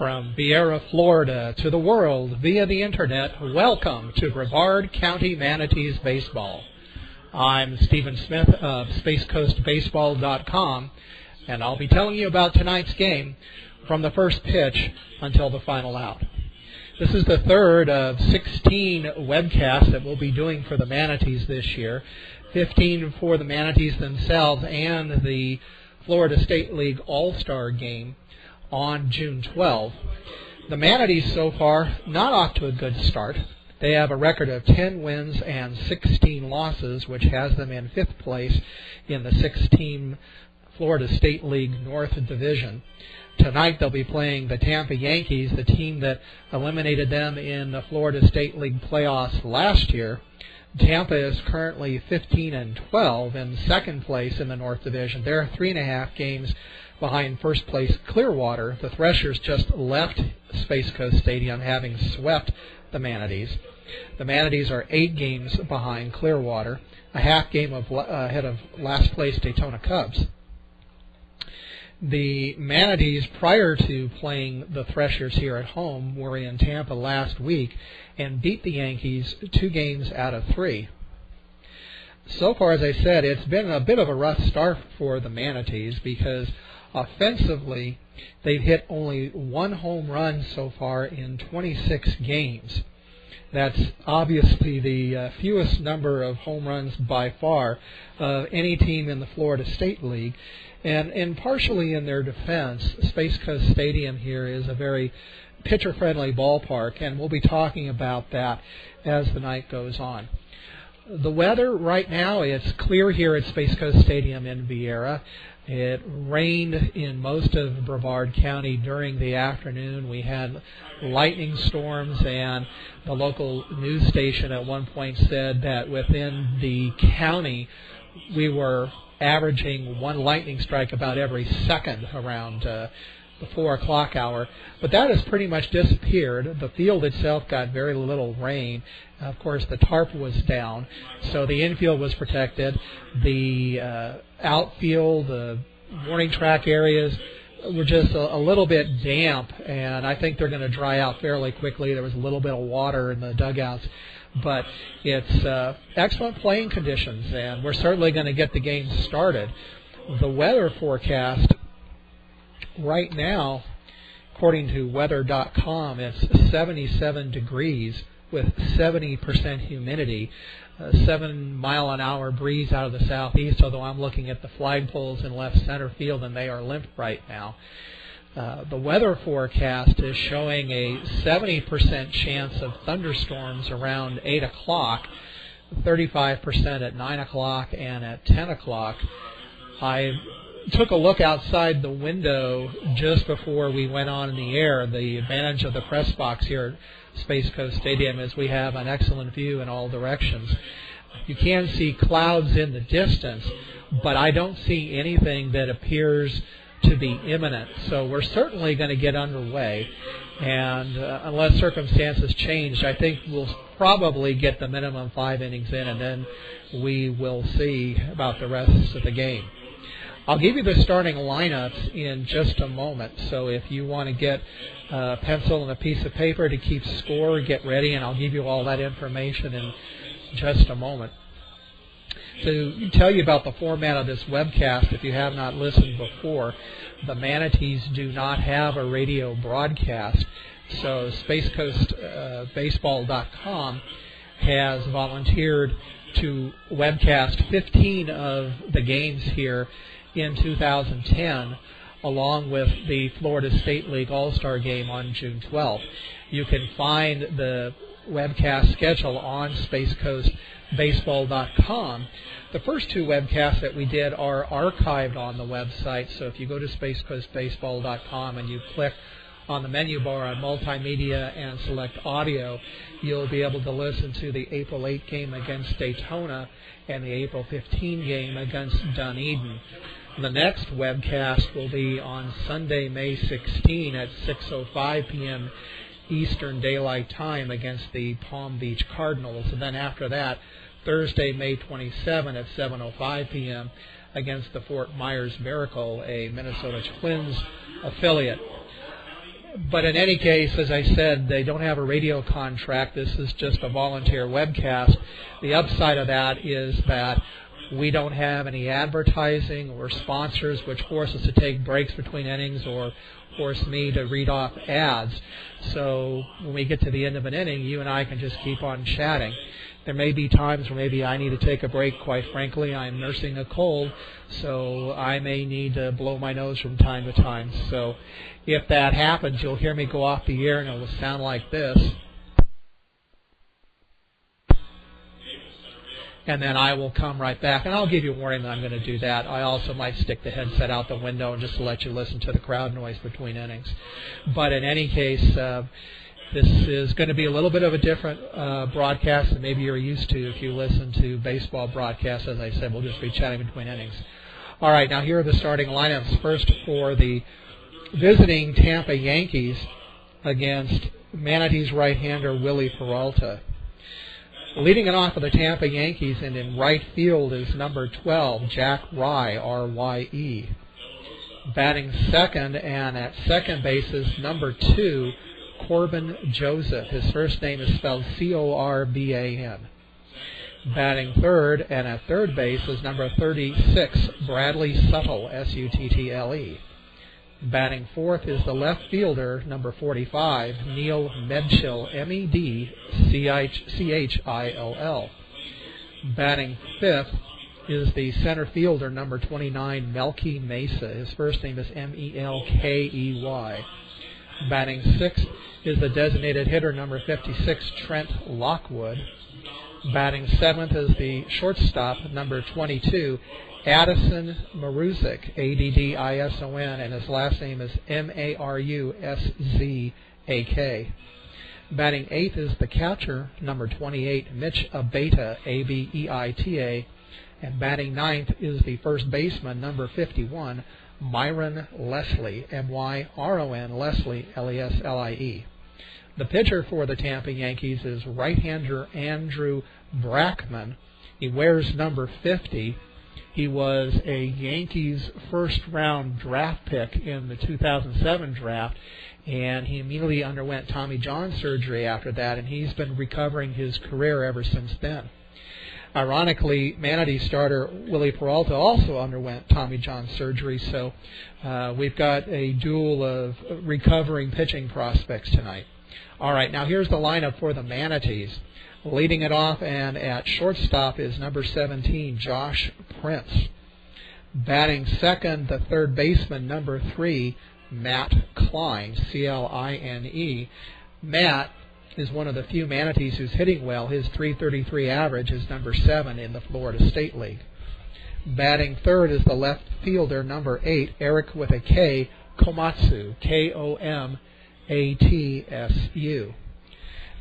From Viera, Florida to the world via the internet, welcome to Brevard County Manatees Baseball. I'm Stephen Smith of SpaceCoastBaseball.com, and I'll be telling you about tonight's game from the first pitch until the final out. This is the third of 16 webcasts that we'll be doing for the Manatees this year, 15 for the Manatees themselves and the Florida State League All-Star game on June 12. The Manatees so far not off to a good start. They have a record of 10 wins and 16 losses, which has them in fifth place in the 6-team Florida State League North Division. Tonight they'll be playing the Tampa Yankees, the team that eliminated them in the Florida State League playoffs last year. Tampa is currently 15-12 in second place in the North Division. They're 3.5 games behind first place Clearwater. The Threshers just left Space Coast Stadium, having swept the Manatees. The Manatees are 8 games behind Clearwater, a half game ahead of last place Daytona Cubs. The Manatees, prior to playing the Threshers here at home, were in Tampa last week and beat the Yankees 2 games out of 3. So far, as I said, it's been a bit of a rough start for the Manatees because offensively they've hit only 1 home run so far in 26 games. That's obviously the fewest number of home runs by far of any team in the Florida State League. And partially in their defense, Space Coast Stadium here is a very pitcher-friendly ballpark, and we'll be talking about that as the night goes on. The weather right now, it's clear here at Space Coast Stadium in Viera. It rained in most of Brevard County during the afternoon. We had lightning storms, and the local news station at one point said that within the county we were averaging 1 lightning strike about every second around the 4 o'clock hour. But that has pretty much disappeared. The field itself got very little rain. Of course, the tarp was down, so the infield was protected. The outfield, the warning track areas were just a little bit damp, and I think they're going to dry out fairly quickly. There was a little bit of water in the dugouts. But it's excellent playing conditions, and we're certainly going to get the game started. The weather forecast right now, according to weather.com, it's 77 degrees with 70% humidity, 7-mile-an-hour breeze out of the southeast, although I'm looking at the flagpoles in left center field, and they are limp right now. The weather forecast is showing a 70% chance of thunderstorms around 8 o'clock, 35% at 9 o'clock, and at 10 o'clock. I took a look outside the window just before we went on in the air. The advantage of the press box here at Space Coast Stadium is we have an excellent view in all directions. You can see clouds in the distance, but I don't see anything that appears to be imminent. So we're certainly going to get underway, and unless circumstances change, I think we'll probably get the minimum 5 innings in, and then we will see about the rest of the game. I'll give you the starting lineups in just a moment, so if you want to get a pencil and a piece of paper to keep score, get ready, and I'll give you all that information in just a moment. To tell you about the format of this webcast, if you have not listened before, the Manatees do not have a radio broadcast, so SpaceCoastBaseball.com has volunteered to webcast 15 of the games here in 2010, along with the Florida State League All-Star game on June 12th. You can find the webcast schedule on SpaceCoastBaseball.com. The first 2 webcasts that we did are archived on the website, so if you go to SpaceCoastBaseball.com and you click on the menu bar on multimedia and select audio, you'll be able to listen to the April 8 game against Daytona and the April 15 game against Dunedin. The next webcast will be on Sunday, May 16 at 6:05 p.m. Eastern Daylight Time against the Palm Beach Cardinals. And then after that, Thursday, May 27 at 7:05 p.m. against the Fort Myers Miracle, a Minnesota Twins affiliate. But in any case, as I said, they don't have a radio contract. This is just a volunteer webcast. The upside of that is that we don't have any advertising or sponsors which force us to take breaks between innings or force me to read off ads. So when we get to the end of an inning, you and I can just keep on chatting. There may be times where maybe I need to take a break, quite frankly. I'm nursing a cold, so I may need to blow my nose from time to time. So if that happens, you'll hear me go off the air and it will sound like this. And then I will come right back, and I'll give you a warning that I'm going to do that. I also might stick the headset out the window just to let you listen to the crowd noise between innings. But in any case, this is going to be a little bit of a different broadcast than maybe you're used to if you listen to baseball broadcasts. As I said, we'll just be chatting between innings. All right, now here are the starting lineups. First for the visiting Tampa Yankees against Manatees right-hander Willie Peralta. Leading it off for the Tampa Yankees and in right field is number 12, Jack Rye, R-Y-E. Batting second and at second base is number 2, Corbin Joseph. His first name is spelled C-O-R-B-A-N. Batting third and at third base is number 36, Bradley Suttle, S-U-T-T-L-E. Batting fourth is the left fielder, number 45, Neil Medchill, M-E-D-C-H-I-L-L. Batting fifth is the center fielder, number 29, Melky Mesa. His first name is M-E-L-K-E-Y. Batting sixth is the designated hitter, number 56, Trent Lockwood. Batting seventh is the shortstop, number 22, Addison Maruzik, A-D-D-I-S-O-N, and his last name is M-A-R-U-S-Z-A-K. Batting eighth is the catcher, number 28, Mitch Abeta, A-B-E-I-T-A. And batting ninth is the first baseman, number 51, Myron Leslie, M-Y-R-O-N, Leslie, L-E-S-L-I-E. The pitcher for the Tampa Yankees is right-hander Andrew Brackman. He wears number 50. He was a Yankees first-round draft pick in the 2007 draft, and he immediately underwent Tommy John surgery after that, and he's been recovering his career ever since then. Ironically, Manatee starter Willie Peralta also underwent Tommy John surgery, so we've got a duel of recovering pitching prospects tonight. All right, now here's the lineup for the Manatees. Leading it off and at shortstop is number 17, Josh Prince. Batting second, the third baseman, number 3, Matt Klein, C-L-I-N-E. Matt is one of the few Manatees who's hitting well. His .333 average is number 7 in the Florida State League. Batting third is the left fielder, number 8, Eric with a K, Komatsu, K-O-M-A-T-S-U.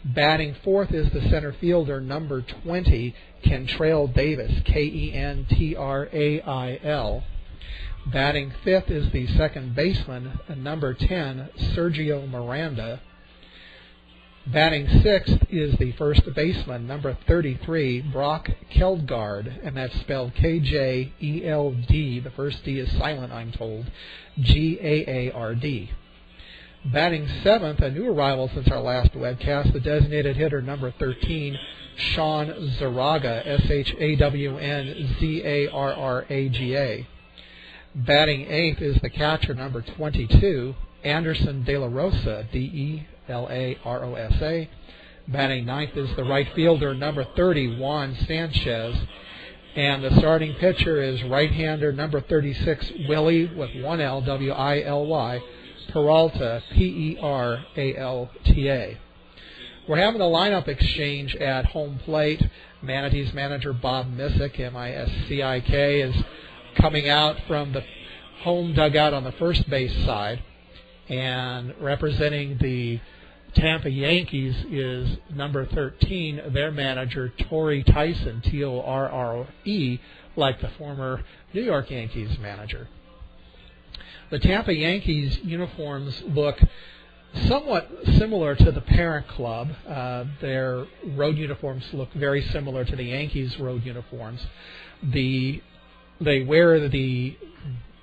Batting fourth is the center fielder, number 20, Kentrail Davis, K-E-N-T-R-A-I-L. Batting fifth is the second baseman, number 10, Sergio Miranda. Batting sixth is the first baseman, number 33, Brock Keldgard, and that's spelled K-J-E-L-D. The first D is silent, I'm told, G-A-A-R-D. Batting seventh, a new arrival since our last webcast, the designated hitter, number 13, Sean Zaraga, S-H-A-W-N-Z-A-R-R-A-G-A. Batting eighth is the catcher, number 22, Anderson De La Rosa, D-E-L-A-R-O-S-A. Batting ninth is the right fielder, number 30, Juan Sanchez. And the starting pitcher is right-hander, number 36, Willie, with one L, W-I-L-Y, Peralta, P-E-R-A-L-T-A. We're having a lineup exchange at home plate. Manatees manager Bob Missick, M-I-S-C-I-K, is coming out from the home dugout on the first base side. And representing the Tampa Yankees is number 13, their manager, Torrey Tyson, T-O-R-R-E, like the former New York Yankees manager. The Tampa Yankees uniforms look somewhat similar to the parent club. Their road uniforms look very similar to the Yankees' road uniforms. They wear the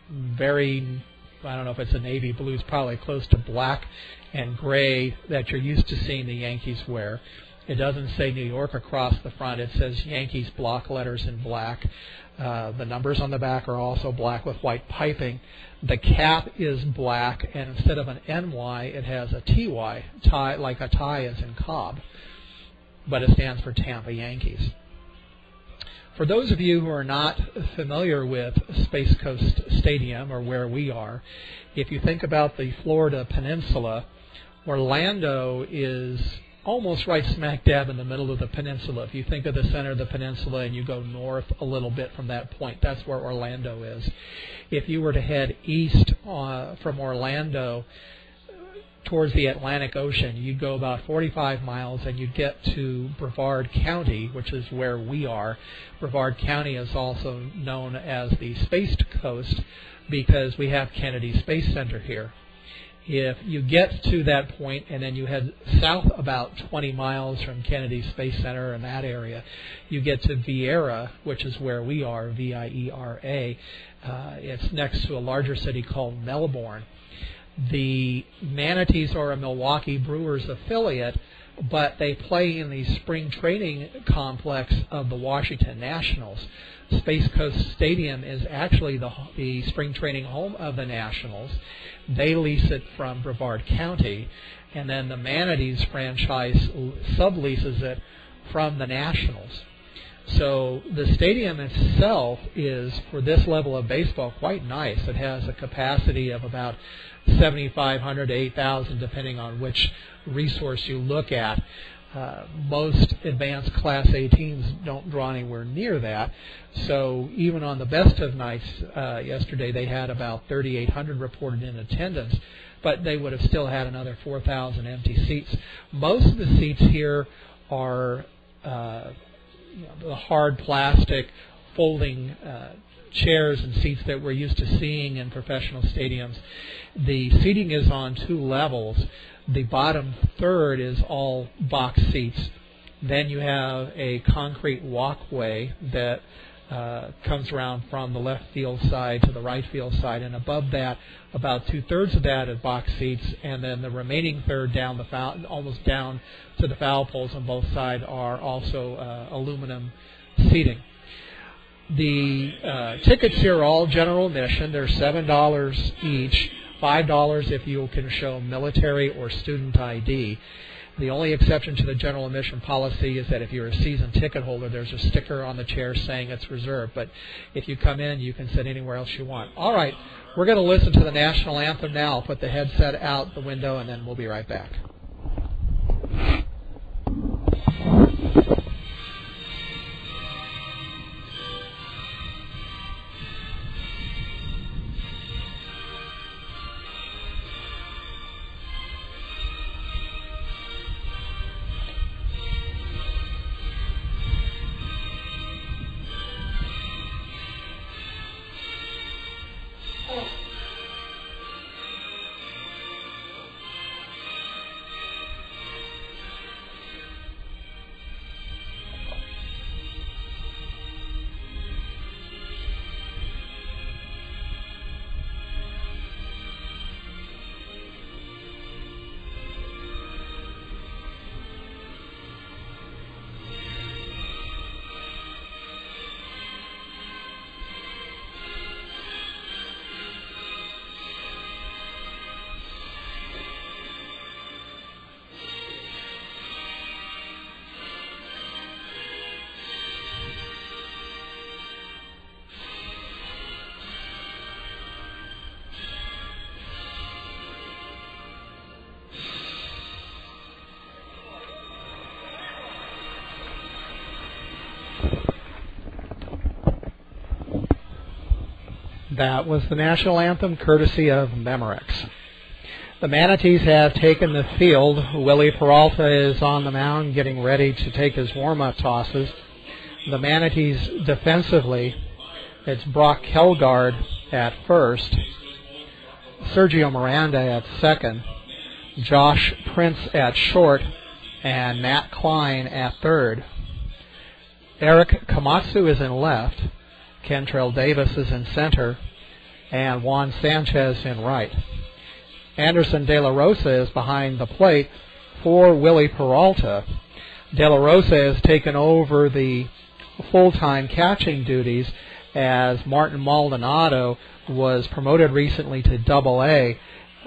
very I don't know if it's a navy blue, it's probably close to black and gray that you're used to seeing the Yankees wear. It doesn't say New York across the front. It says Yankees block letters in black. The numbers on the back are also black with white piping. The cap is black, and instead of an NY, it has a TY, tie, like a tie as in Cobb. But it stands for Tampa Yankees. For those of you who are not familiar with Space Coast Stadium or where we are, if you think about the Florida Peninsula, Orlando is almost right smack dab in the middle of the peninsula. If you think of the center of the peninsula and you go north a little bit from that point, that's where Orlando is. If you were to head east from Orlando towards the Atlantic Ocean, you'd go about 45 miles and you'd get to Brevard County, which is where we are. Brevard County is also known as the Space Coast because we have Kennedy Space Center here. If you get to that point and then you head south about 20 miles from Kennedy Space Center in that area, you get to Viera, which is where we are, Viera. It's next to a larger city called Melbourne. The Manatees are a Milwaukee Brewers affiliate, but they play in the spring training complex of the Washington Nationals. Space Coast Stadium is actually the spring training home of the Nationals. They lease it from Brevard County, and then the Manatees franchise subleases it from the Nationals. So the stadium itself is, for this level of baseball, quite nice. It has a capacity of about 7,500 to 8,000, depending on which resource you look at. Most advanced Class A teams don't draw anywhere near that. So even on the best of nights yesterday, they had about 3,800 reported in attendance, but they would have still had another 4,000 empty seats. Most of the seats here are the hard plastic folding chairs and seats that we're used to seeing in professional stadiums. The seating is on two levels. The bottom third is all box seats. Then you have a concrete walkway that comes around from the left field side to the right field side, and above that, about two-thirds of that is box seats, and then the remaining third down the foul, almost down to the foul poles on both sides, are also aluminum seating. The tickets here are all general admission. They're $7 each, $5 if you can show military or student ID. The only exception to the general admission policy is that if you're a season ticket holder, there's a sticker on the chair saying it's reserved. But if you come in, you can sit anywhere else you want. All right, we're going to listen to the national anthem now. I'll put the headset out the window, and then we'll be right back. That was the national anthem, courtesy of Memorex. The Manatees have taken the field. Willie Peralta is on the mound getting ready to take his warm-up tosses. The Manatees defensively, it's Brock Kelgard at first, Sergio Miranda at second, Josh Prince at short, and Matt Klein at third. Eric Komatsu is in left. Kentrell Davis is in center. and Juan Sanchez in right. Anderson De La Rosa is behind the plate for Willie Peralta. De La Rosa has taken over the full-time catching duties as Martin Maldonado was promoted recently to Double-A.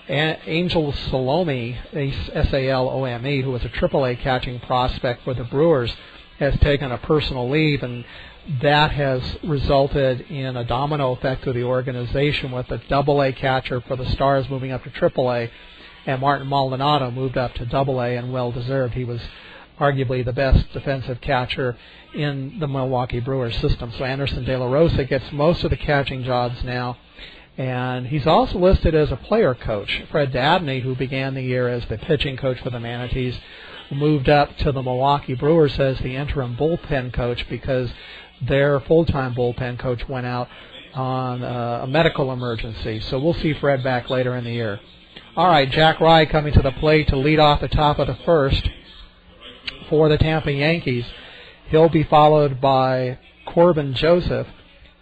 Angel Salome, S-A-L-O-M-E, who was a Triple-A catching prospect for the Brewers, has taken a personal leave, and that has resulted in a domino effect to the organization with the Double-A catcher for the Stars moving up to Triple-A, and Martin Maldonado moved up to Double-A, and well-deserved. He was arguably the best defensive catcher in the Milwaukee Brewers system. So Anderson De La Rosa gets most of the catching jobs now, and he's also listed as a player coach. Fred Dabney, who began the year as the pitching coach for the Manatees, moved up to the Milwaukee Brewers as the interim bullpen coach because their full-time bullpen coach went out on a medical emergency. So we'll see Fred back later in the year. All right, Jack Rye coming to the plate to lead off the top of the first for the Tampa Yankees. He'll be followed by Corbin Joseph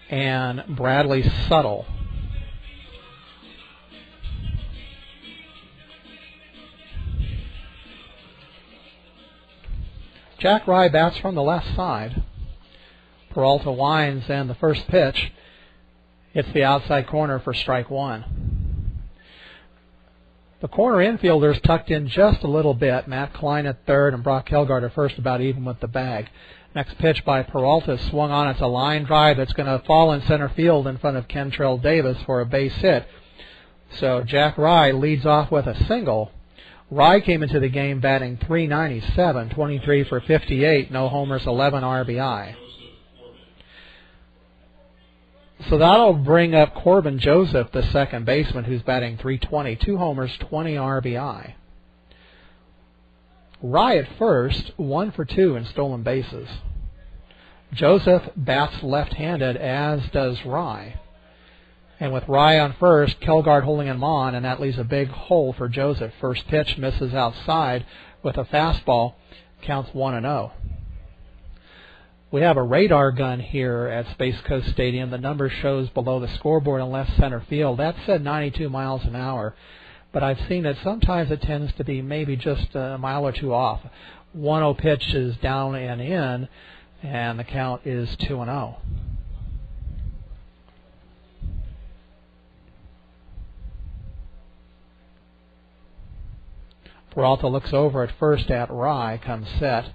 and Bradley Suttle. Jack Rye bats from the left side. Peralta winds, and the first pitch hits the outside corner for strike one. The corner infielders tucked in just a little bit. Matt Klein at third and Brock Helgard at first, about even with the bag. Next pitch by Peralta swung on. It's a line drive that's going to fall in center field in front of Kentrell Davis for a base hit. So Jack Rye leads off with a single. Rye came into the game batting .397, 23 for 58, no homers, 11 RBI. So that'll bring up Corbin Joseph, the second baseman, who's batting .320, 2 homers, 20 RBI. Rye at first, 1 for 2 in stolen bases. Joseph bats left-handed, as does Rye. And with Rye on first, Kelgard holding him on, and that leaves a big hole for Joseph. First pitch misses outside with a fastball, counts 1-0. We have a radar gun here at Space Coast Stadium. The number shows below the scoreboard in left center field. That said 92 miles an hour, but I've seen that sometimes it tends to be maybe just a mile or two off. 1-0 pitch is down and in, and the count is 2-0. Peralta looks over at first at Rye, comes set,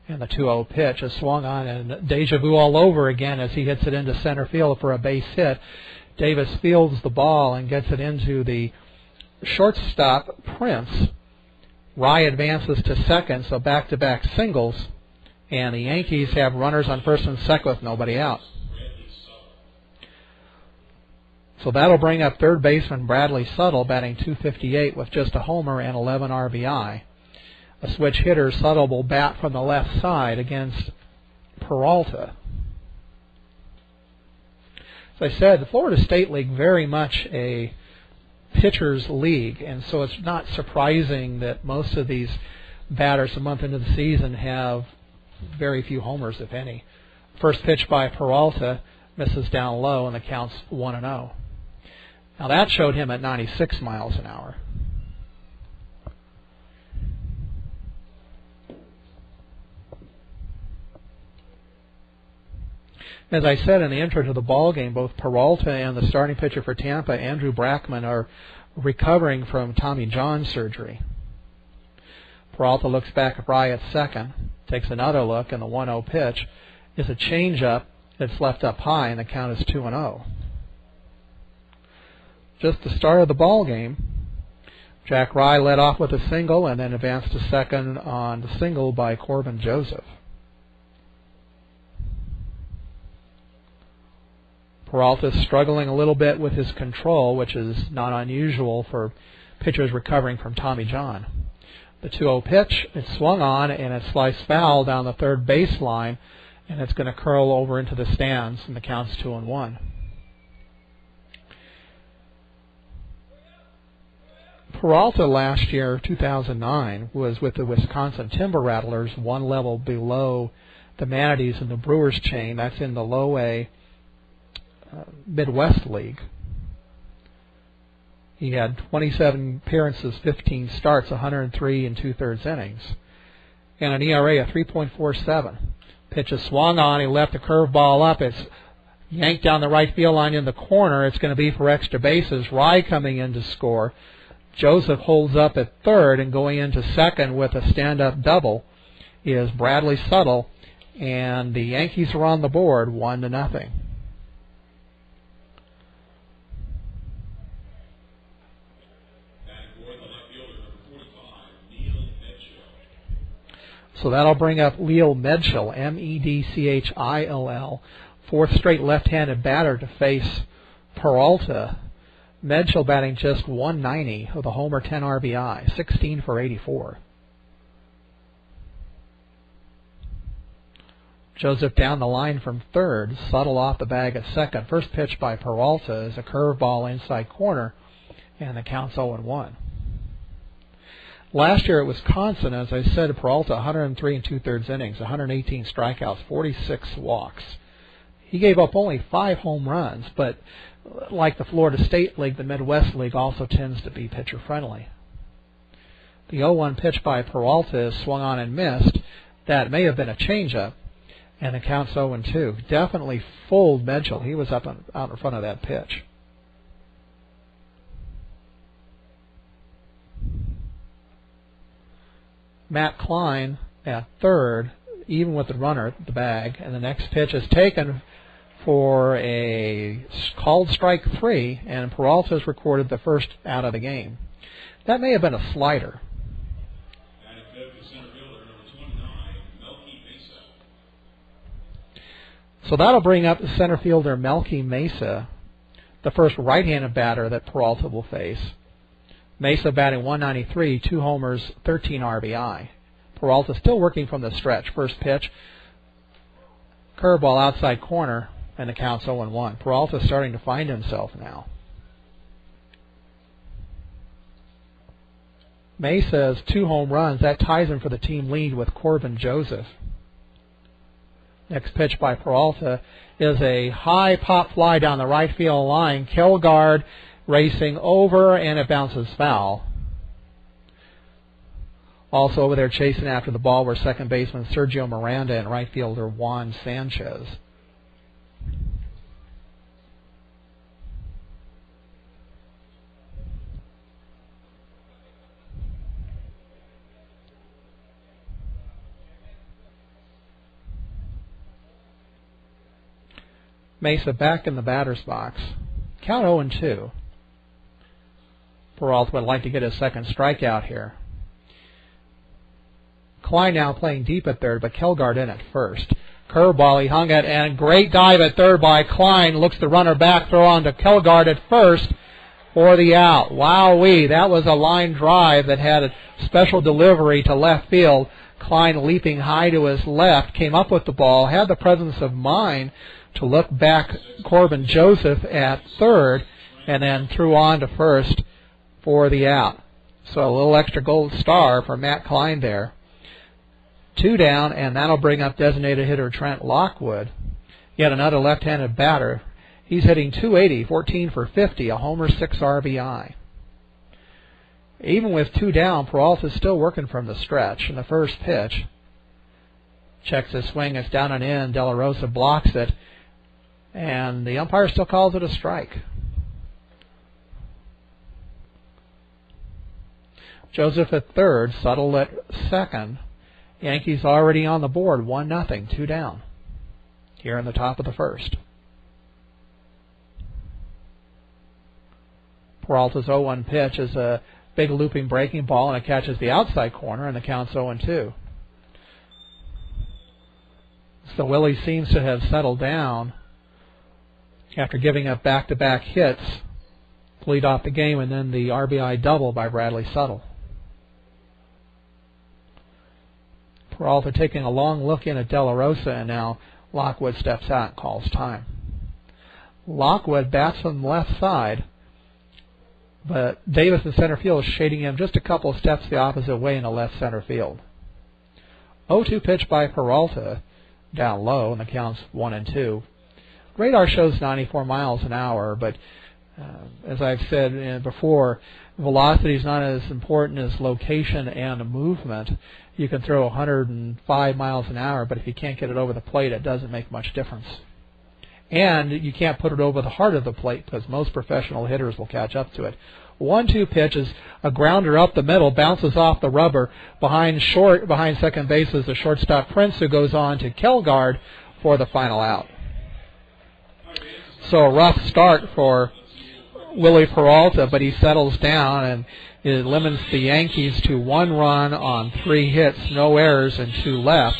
and the 2-0 pitch is swung on, and deja vu all over again as he hits it into center field for a base hit. Davis fields the ball and gets it into the shortstop, Prince. Rye advances to second, so back-to-back singles, and the Yankees have runners on first and second with nobody out. So that'll bring up third baseman Bradley Suttle, batting .258 with just a homer and 11 RBI. A switch hitter, Suttle will bat from the left side against Peralta. As I said, the Florida State League very much a pitcher's league, and so it's not surprising that most of these batters a month into the season have very few homers, if any. First pitch by Peralta misses down low, and the count's 1-0. Now that showed him at 96 miles an hour. As I said in the intro to the ball game, both Peralta and the starting pitcher for Tampa, Andrew Brackman, are recovering from Tommy John surgery. Peralta looks back at Rye at second, takes another look, and the 1-0 pitch is a changeup that's left up high, and the count is 2-0. Just the start of the ball game, Jack Rye led off with a single and then advanced to second on the single by Corbin Joseph. Peralta struggling a little bit with his control, which is not unusual for pitchers recovering from Tommy John. The 2-0 pitch, it swung on and it sliced foul down the third baseline, and it's going to curl over into the stands, and the count's 2-1. Peralta last year, 2009, was with the Wisconsin Timber Rattlers, one level below the Manatees in the Brewers chain. That's in the Low A Midwest League. He had 27 appearances, 15 starts, 103 and 2/3 innings, and an ERA of 3.47. Pitch is swung on. He left the curveball up. It's yanked down the right field line in the corner. It's going to be for extra bases. Rye coming in to score. Joseph holds up at third, and going into second with a stand-up double is Bradley Suttle, and the Yankees are on the board 1-0. So that'll bring up Leo Medchill, Medchill, fourth straight left-handed batter to face Peralta. Medchill batting just 190 with a homer, 10 RBI, 16 for 84. Joseph down the line from third, Suttle off the bag at second. First pitch by Peralta is a curveball inside corner, and the count's 0-1. Last year at Wisconsin, as I said, Peralta 103 and 2/3 innings, 118 strikeouts, 46 walks. He gave up only 5 home runs, but like the Florida State League, the Midwest League also tends to be pitcher-friendly. The 0-1 pitch by Peralta is swung on and missed. That may have been a changeup, and the count's 0-2. Definitely fooled Medchill. He was out in front of that pitch. Matt Klein at third, even with the runner at the bag, and the next pitch is taken for a called strike 3, and Peralta's recorded the first out of the game. That may have been a slider. So that'll bring up the center fielder Melky Mesa, the first right-handed batter that Peralta will face. Mesa batting 193, 2 homers, 13 RBI. Peralta still working from the stretch. First pitch, curveball outside corner, and the count's 0-1. Peralta starting to find himself now. Mesa has 2 home runs. That ties him for the team lead with Corbin Joseph. Next pitch by Peralta is a high pop fly down the right field line. Kilgard racing over, and it bounces foul. Also over there chasing after the ball were second baseman Sergio Miranda and right fielder Juan Sanchez. Mesa back in the batter's box. Count 0-2. Peralta would like to get his second strikeout here. Klein now playing deep at third, but Kilgard in at first. Curveball, he hung it, and great dive at third by Klein. Looks the runner back, throw on to Kilgard at first for the out. Wowee, that was a line drive that had a special delivery to left field. Klein leaping high to his left, came up with the ball, had the presence of mind to look back Corbin Joseph at third, and then threw on to first for the out. So a little extra gold star for Matt Klein there. 2 down, and that'll bring up designated hitter Trent Lockwood. Yet another left-handed batter. He's hitting .280, 14 for 50, a homer, 6 RBI. Even with 2 down, Peralta's still working from the stretch. In the first pitch, checks his swing, it's down and in. De La Rosa blocks it, and the umpire still calls it a strike. Joseph at third, Suttle at second. Yankees already on the board, 1-0, 2 down, here in the top of the first. Peralta's 0-1 pitch is a big looping breaking ball, and it catches the outside corner, and the count's 0-2. So Willie seems to have settled down after giving up back-to-back hits to lead off the game, and then the RBI double by Bradley Suttle. Peralta taking a long look in at De La Rosa, and now Lockwood steps out and calls time. Lockwood bats from the left side, but Davis in center field is shading him just a couple of steps the opposite way in the left center field. 0-2 pitch by Peralta, down low, and the count's 1-2. Radar shows 94 miles an hour, but As I've said before, velocity is not as important as location and movement. You can throw 105 miles an hour, but if you can't get it over the plate, it doesn't make much difference. And you can't put it over the heart of the plate because most professional hitters will catch up to it. 1-2 pitch is a grounder up the middle, bounces off the rubber. Behind second base is the shortstop Prince, who goes on to Kelgard for the final out. So a rough start for Willie Peralta, but he settles down and it limits the Yankees to 1 run on 3 hits, no errors, and 2 left.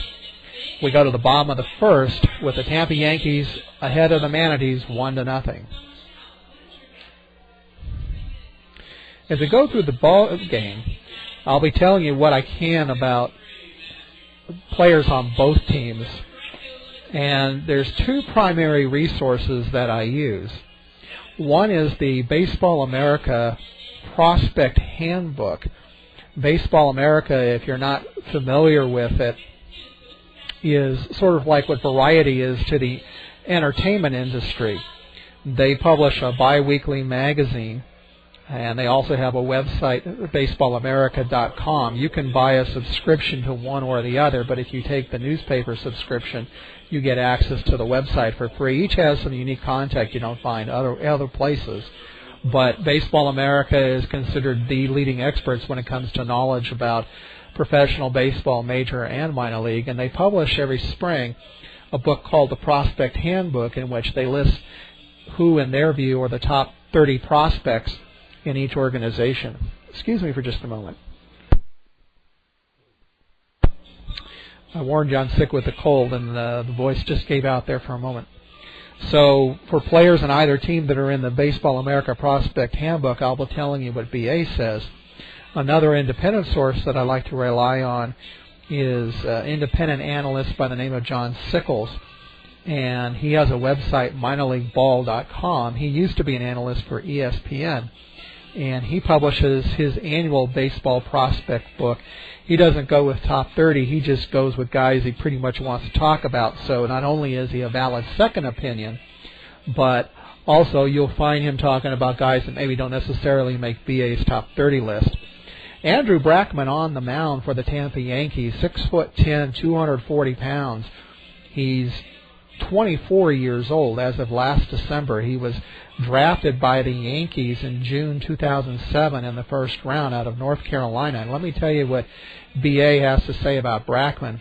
We go to the bottom of the first with the Tampa Yankees ahead of the Manatees 1-0. As we go through the ball game, I'll be telling you what I can about players on both teams. And there's 2 primary resources that I use. One is the Baseball America Prospect Handbook. Baseball America, if you're not familiar with it, is sort of like what Variety is to the entertainment industry. They publish a bi-weekly magazine, and they also have a website, baseballamerica.com. You can buy a subscription to one or the other, but if you take the newspaper subscription, you get access to the website for free. Each has some unique content you don't find other places. But Baseball America is considered the leading experts when it comes to knowledge about professional baseball, major and minor league. And they publish every spring a book called the Prospect Handbook, in which they list who, in their view, are the top 30 prospects in each organization. Excuse me for just a moment. I warned you I'm sick with a cold, and the voice just gave out there for a moment. So for players on either team that are in the Baseball America Prospect Handbook, I'll be telling you what BA says. Another independent source that I like to rely on is independent analyst by the name of John Sickles, and he has a website, minorleagueball.com. He used to be an analyst for ESPN, and he publishes his annual baseball prospect book. He doesn't go with top 30. He just goes with guys he pretty much wants to talk about. So not only is he a valid second opinion, but also you'll find him talking about guys that maybe don't necessarily make BA's top 30 list. Andrew Brackman on the mound for the Tampa Yankees, 6'10", 240 pounds. He's 24 years old as of last December. He was drafted by the Yankees in June 2007 in the first round out of North Carolina. And let me tell you what BA has to say about Brackman.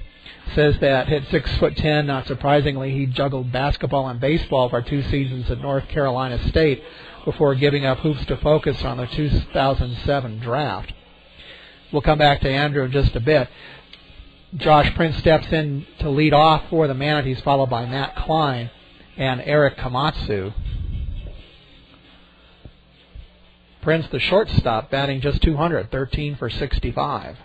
Says that at 6'10", not surprisingly, he juggled basketball and baseball for 2 seasons at North Carolina State before giving up hoops to focus on the 2007 draft. We'll come back to Andrew in just a bit. Josh Prince steps in to lead off for the Manatees, followed by Matt Klein and Eric Komatsu. Prince, the shortstop, batting just 200, 13 for 65.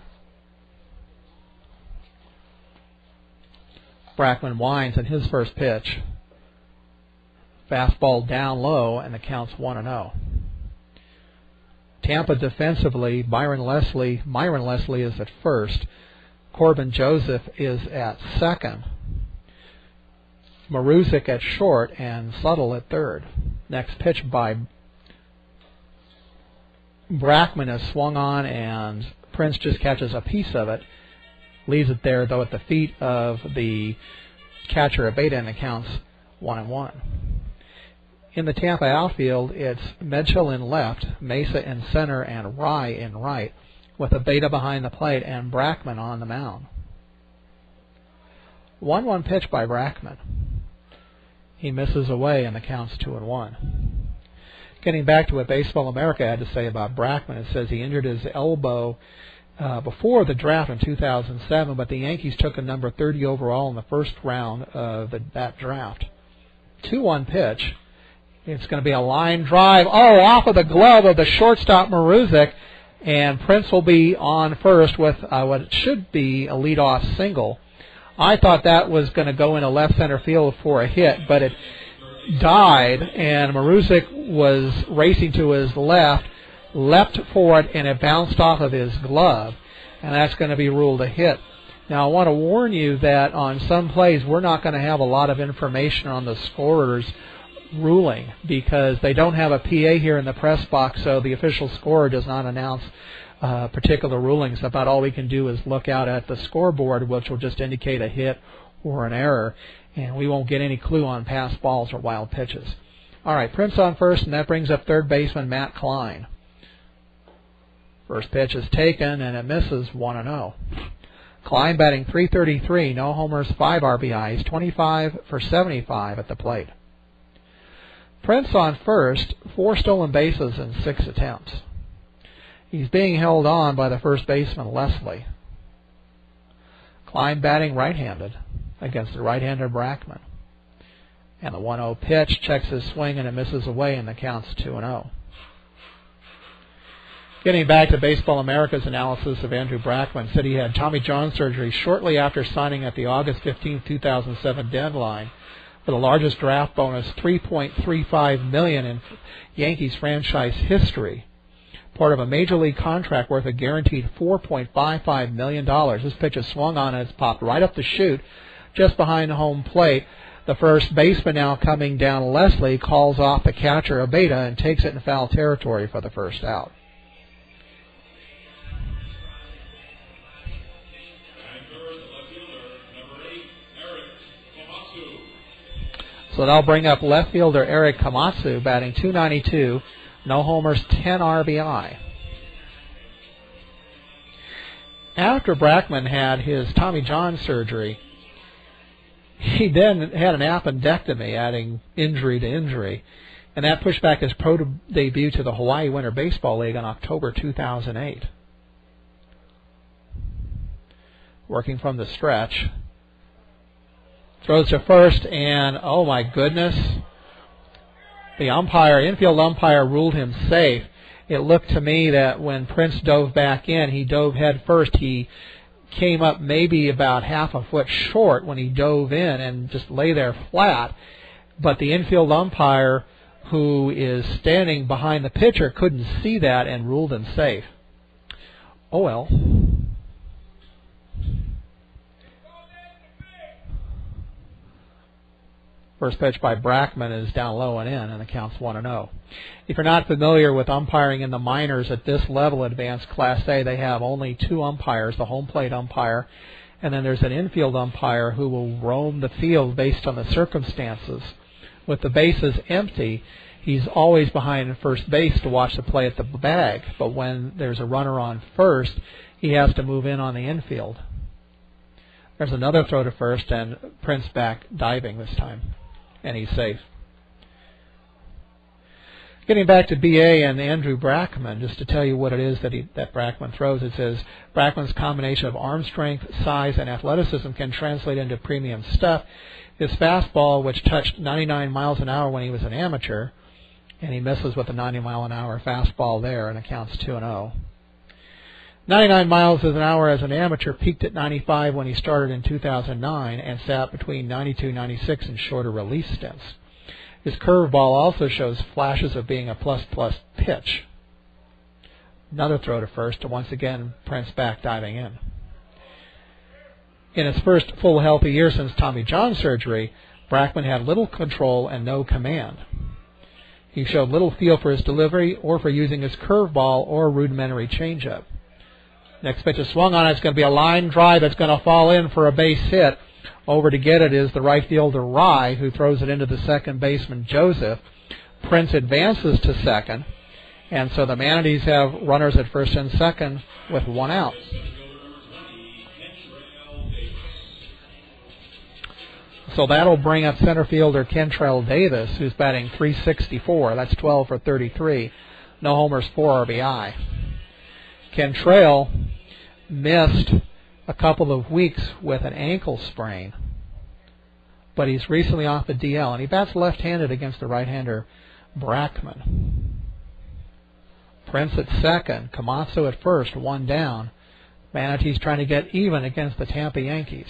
Brackman winds in his first pitch. Fastball down low, and the count's 1-0. Tampa defensively, Myron Leslie is at first. Corbin Joseph is at second. Maruzic at short, and Suttle at third. Next pitch by Brackman is swung on, and Prince just catches a piece of it. Leaves it there, though, at the feet of the catcher Abeta, and it counts 1-1. In the Tampa outfield, it's Mitchell in left, Mesa in center, and Rye in right, with Abeta behind the plate and Brackman on the mound. 1-1 pitch by Brackman. He misses away, and the count's 2-1. Getting back to what Baseball America had to say about Brackman, it says he injured his elbow before the draft in 2007, but the Yankees took a number 30 overall in the first round of that draft. 2-1 pitch. It's going to be a line drive. Off of the glove of the shortstop Maruzic, and Prince will be on first with what should be a leadoff single. I thought that was going to go into left center field for a hit, but it died, and Maruzic was racing to his left, leapt for it, and it bounced off of his glove, and that's going to be ruled a hit. Now, I want to warn you that on some plays, we're not going to have a lot of information on the scorers ruling because they don't have a PA here in the press box, so the official scorer does not announce particular rulings. About all we can do is look out at the scoreboard, which will just indicate a hit or an error, and we won't get any clue on pass balls or wild pitches. All right, Prince on first, and that brings up third baseman Matt Klein. First pitch is taken, and it misses 1-0. Klein batting .333, no homers, 5 RBIs, 25 for 75 at the plate. Prince on first, 4 stolen bases in 6 attempts. He's being held on by the first baseman, Leslie. Klein batting right-handed against the right-hander Brackman. And the 1-0 pitch checks his swing and it misses away, and the count's 2-0. Getting back to Baseball America's analysis of Andrew Brackman, said he had Tommy John surgery shortly after signing at the August 15, 2007 deadline for the largest draft bonus, $3.35 million in Yankees franchise history, part of a major league contract worth a guaranteed $4.55 million. This pitch is swung on and it's popped right up the chute just behind the home plate. The first baseman now coming down, Leslie, calls off the catcher, Abeda, and takes it in foul territory for the first out. So that'll bring up left fielder Eric Komatsu, batting .292, no homers, 10 RBI. After Brackman had his Tommy John surgery, he then had an appendectomy, adding injury to injury, and that pushed back his pro debut to the Hawaii Winter Baseball League on October 2008. Working from the stretch. Throws to first, and oh my goodness, the infield umpire ruled him safe. It looked to me that when Prince dove back in, he dove head first. He came up maybe about half a foot short when he dove in and just lay there flat. But the infield umpire, who is standing behind the pitcher, couldn't see that and ruled him safe. Oh well. First pitch by Brackman is down low and in, and the count's 1-0. If you're not familiar with umpiring in the minors at this level, advanced Class A, they have only 2 umpires, the home plate umpire, and then there's an infield umpire who will roam the field based on the circumstances. With the bases empty, he's always behind first base to watch the play at the bag, but when there's a runner on first, he has to move in on the infield. There's another throw to first, and Prince back diving this time, and he's safe. Getting back to BA and Andrew Brackman, just to tell you what it is that Brackman throws, it says, Brackman's combination of arm strength, size, and athleticism can translate into premium stuff. His fastball, which touched 99 miles an hour when he was an amateur, and he misses with a 90-mile-an-hour fastball there, and it counts 2-0. 99 miles an hour as an amateur, peaked at 95 when he started in 2009, and sat between 92 and 96 in shorter release stints. His curveball also shows flashes of being a plus-plus pitch. Another throw to first, and once again, Prince back diving in. In his first full healthy year since Tommy John surgery, Brackman had little control and no command. He showed little feel for his delivery or for using his curveball or rudimentary changeup. Next pitch is swung on. It's going to be a line drive that's going to fall in for a base hit. Over to get it is the right fielder Rye, who throws it into the second baseman Joseph. Prince advances to second, and so the Manatees have runners at first and second with 1 out. So that'll bring up center fielder Kentrell Davis, who's batting .364. That's 12 for 33. No homers, 4 RBI. Kentrell missed a couple of weeks with an ankle sprain, but he's recently off the DL, and he bats left-handed against the right-hander Brackman. Prince at second, Komatsu at first, 1 down. Manatees trying to get even against the Tampa Yankees.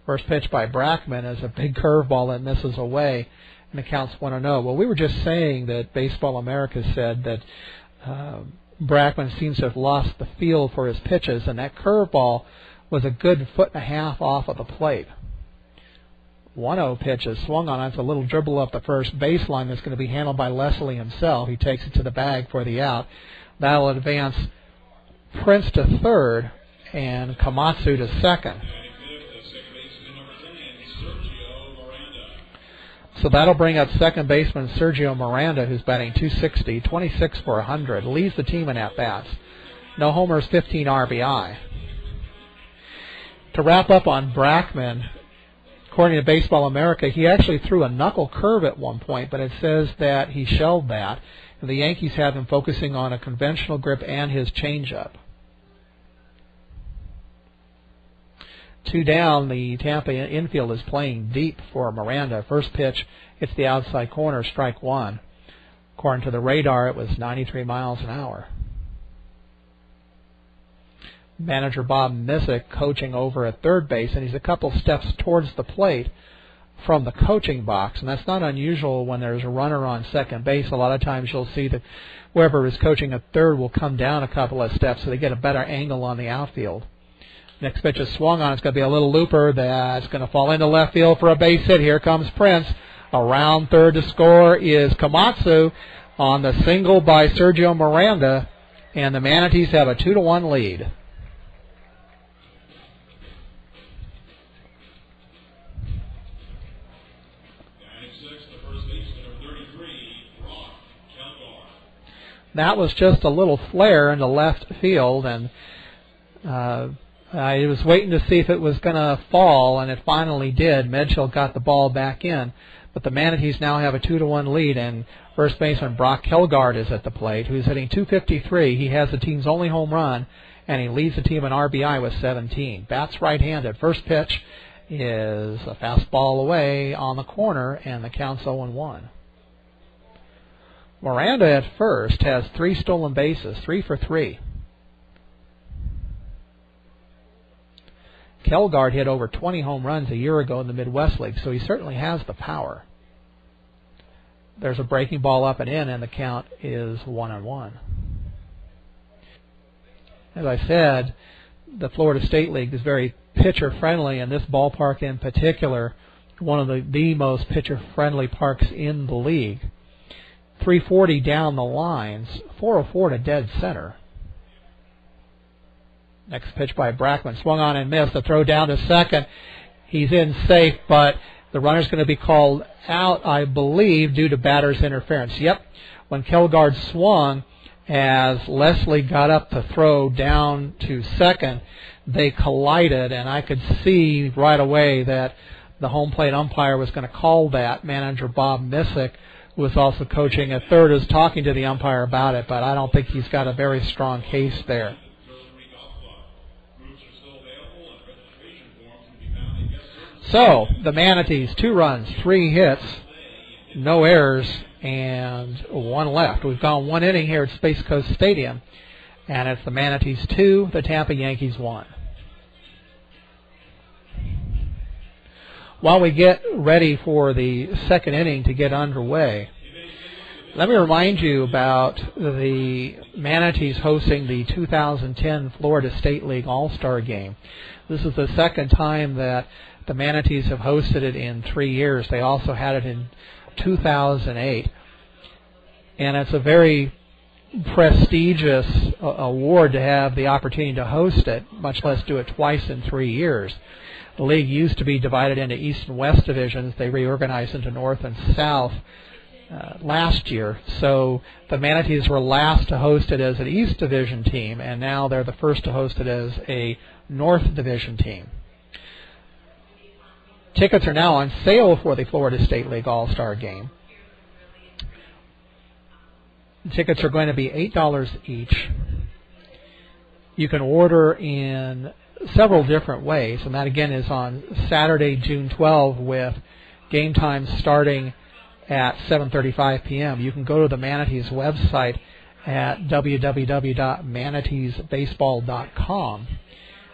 First pitch by Brackman is a big curveball that misses away, and it counts 1-0. Well, we were just saying that Baseball America said that Brackman seems to have lost the feel for his pitches, and that curveball was a good 1.5 feet off of the plate. 1-0 pitch is swung on. It's a little dribble up the first baseline that's going to be handled by Leslie himself. He takes it to the bag for the out. That'll advance Prince to third and Komatsu to second. So that'll bring up second baseman Sergio Miranda, who's batting .260, 26 for 100, leads the team in at-bats. No homers, 15 RBI. To wrap up on Brackman, according to Baseball America, he actually threw a knuckle curve at one point, but it says that he shelved that. And the Yankees have him focusing on a conventional grip and his changeup. 2 down, the Tampa infield is playing deep for Miranda. First pitch, it's the outside corner, strike one. According to the radar, it was 93 miles an hour. Manager Bob Missick coaching over at third base, and he's a couple steps towards the plate from the coaching box, and that's not unusual when there's a runner on second base. A lot of times you'll see that whoever is coaching at third will come down a couple of steps so they get a better angle on the outfield. Next pitch is swung on. It's going to be a little looper that's going to fall into left field for a base hit. Here comes Prince. Around third to score is Komatsu on the single by Sergio Miranda, and the Manatees have a 2-1 lead. That was just a little flare into left field, and I was waiting to see if it was going to fall, and it finally did. Medchill got the ball back in, but the Manatees now have a 2-1 lead, and first baseman Brock Helgard is at the plate, who's hitting .253. He has the team's only home run, and he leads the team in RBI with 17. Bats right-handed. First pitch is a fastball away on the corner, and the count's 0-1. Miranda at first has 3 stolen bases, 3 for 3. Helgard hit over 20 home runs a year ago in the Midwest League, so he certainly has the power. There's a breaking ball up and in, and the count is 1-1. As I said, the Florida State League is very pitcher-friendly, and this ballpark in particular, one of the most pitcher-friendly parks in the league. 340 down the lines, 404 to dead center. Next pitch by Brackman, swung on and missed. The throw down to second. He's in safe, but the runner's going to be called out, I believe, due to batter's interference. Yep, when Helgard swung, as Leslie got up to throw down to second, they collided, and I could see right away that the home plate umpire was going to call that. Manager Bob Missick, who was also coaching at third, is talking to the umpire about it, but I don't think he's got a very strong case there. So, the Manatees, 2 runs, 3 hits, no errors, and 1 left. We've gone 1 inning here at Space Coast Stadium, and it's the Manatees 2, the Tampa Yankees 1. While we get ready for the second inning to get underway, let me remind you about the Manatees hosting the 2010 Florida State League All-Star Game. This is the second time that the Manatees have hosted it in 3 years. They also had it in 2008. And it's a very prestigious award to have the opportunity to host it, much less do it twice in 3 years. The league used to be divided into East and West divisions. They reorganized into North and South last year. So the Manatees were last to host it as an East Division team, and now they're the first to host it as a North Division team. Tickets are now on sale for the Florida State League All-Star Game. Tickets are going to be $8 each. You can order in several different ways, and that again is on Saturday, June 12, with game time starting at 7:35 p.m. You can go to the Manatees website at www.manateesbaseball.com.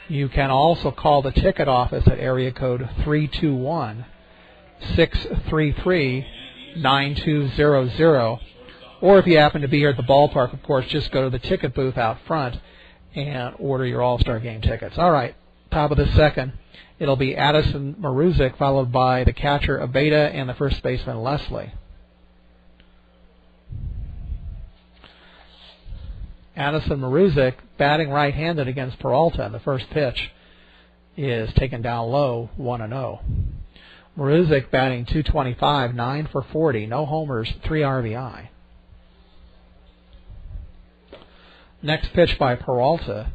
You can also call the ticket office at area code 321-633-9200. Or if you happen to be here at the ballpark, of course, just go to the ticket booth out front and order your All-Star Game tickets. All right, Top of the second, it'll be Addison Maruzic, followed by the catcher Abeda and the first baseman Leslie. Addison Maruzic batting right-handed against Peralta, and the first pitch is taken down low, 1-0. Maruzic batting .225, 9 for 40, no homers, 3 RBI. Next pitch by Peralta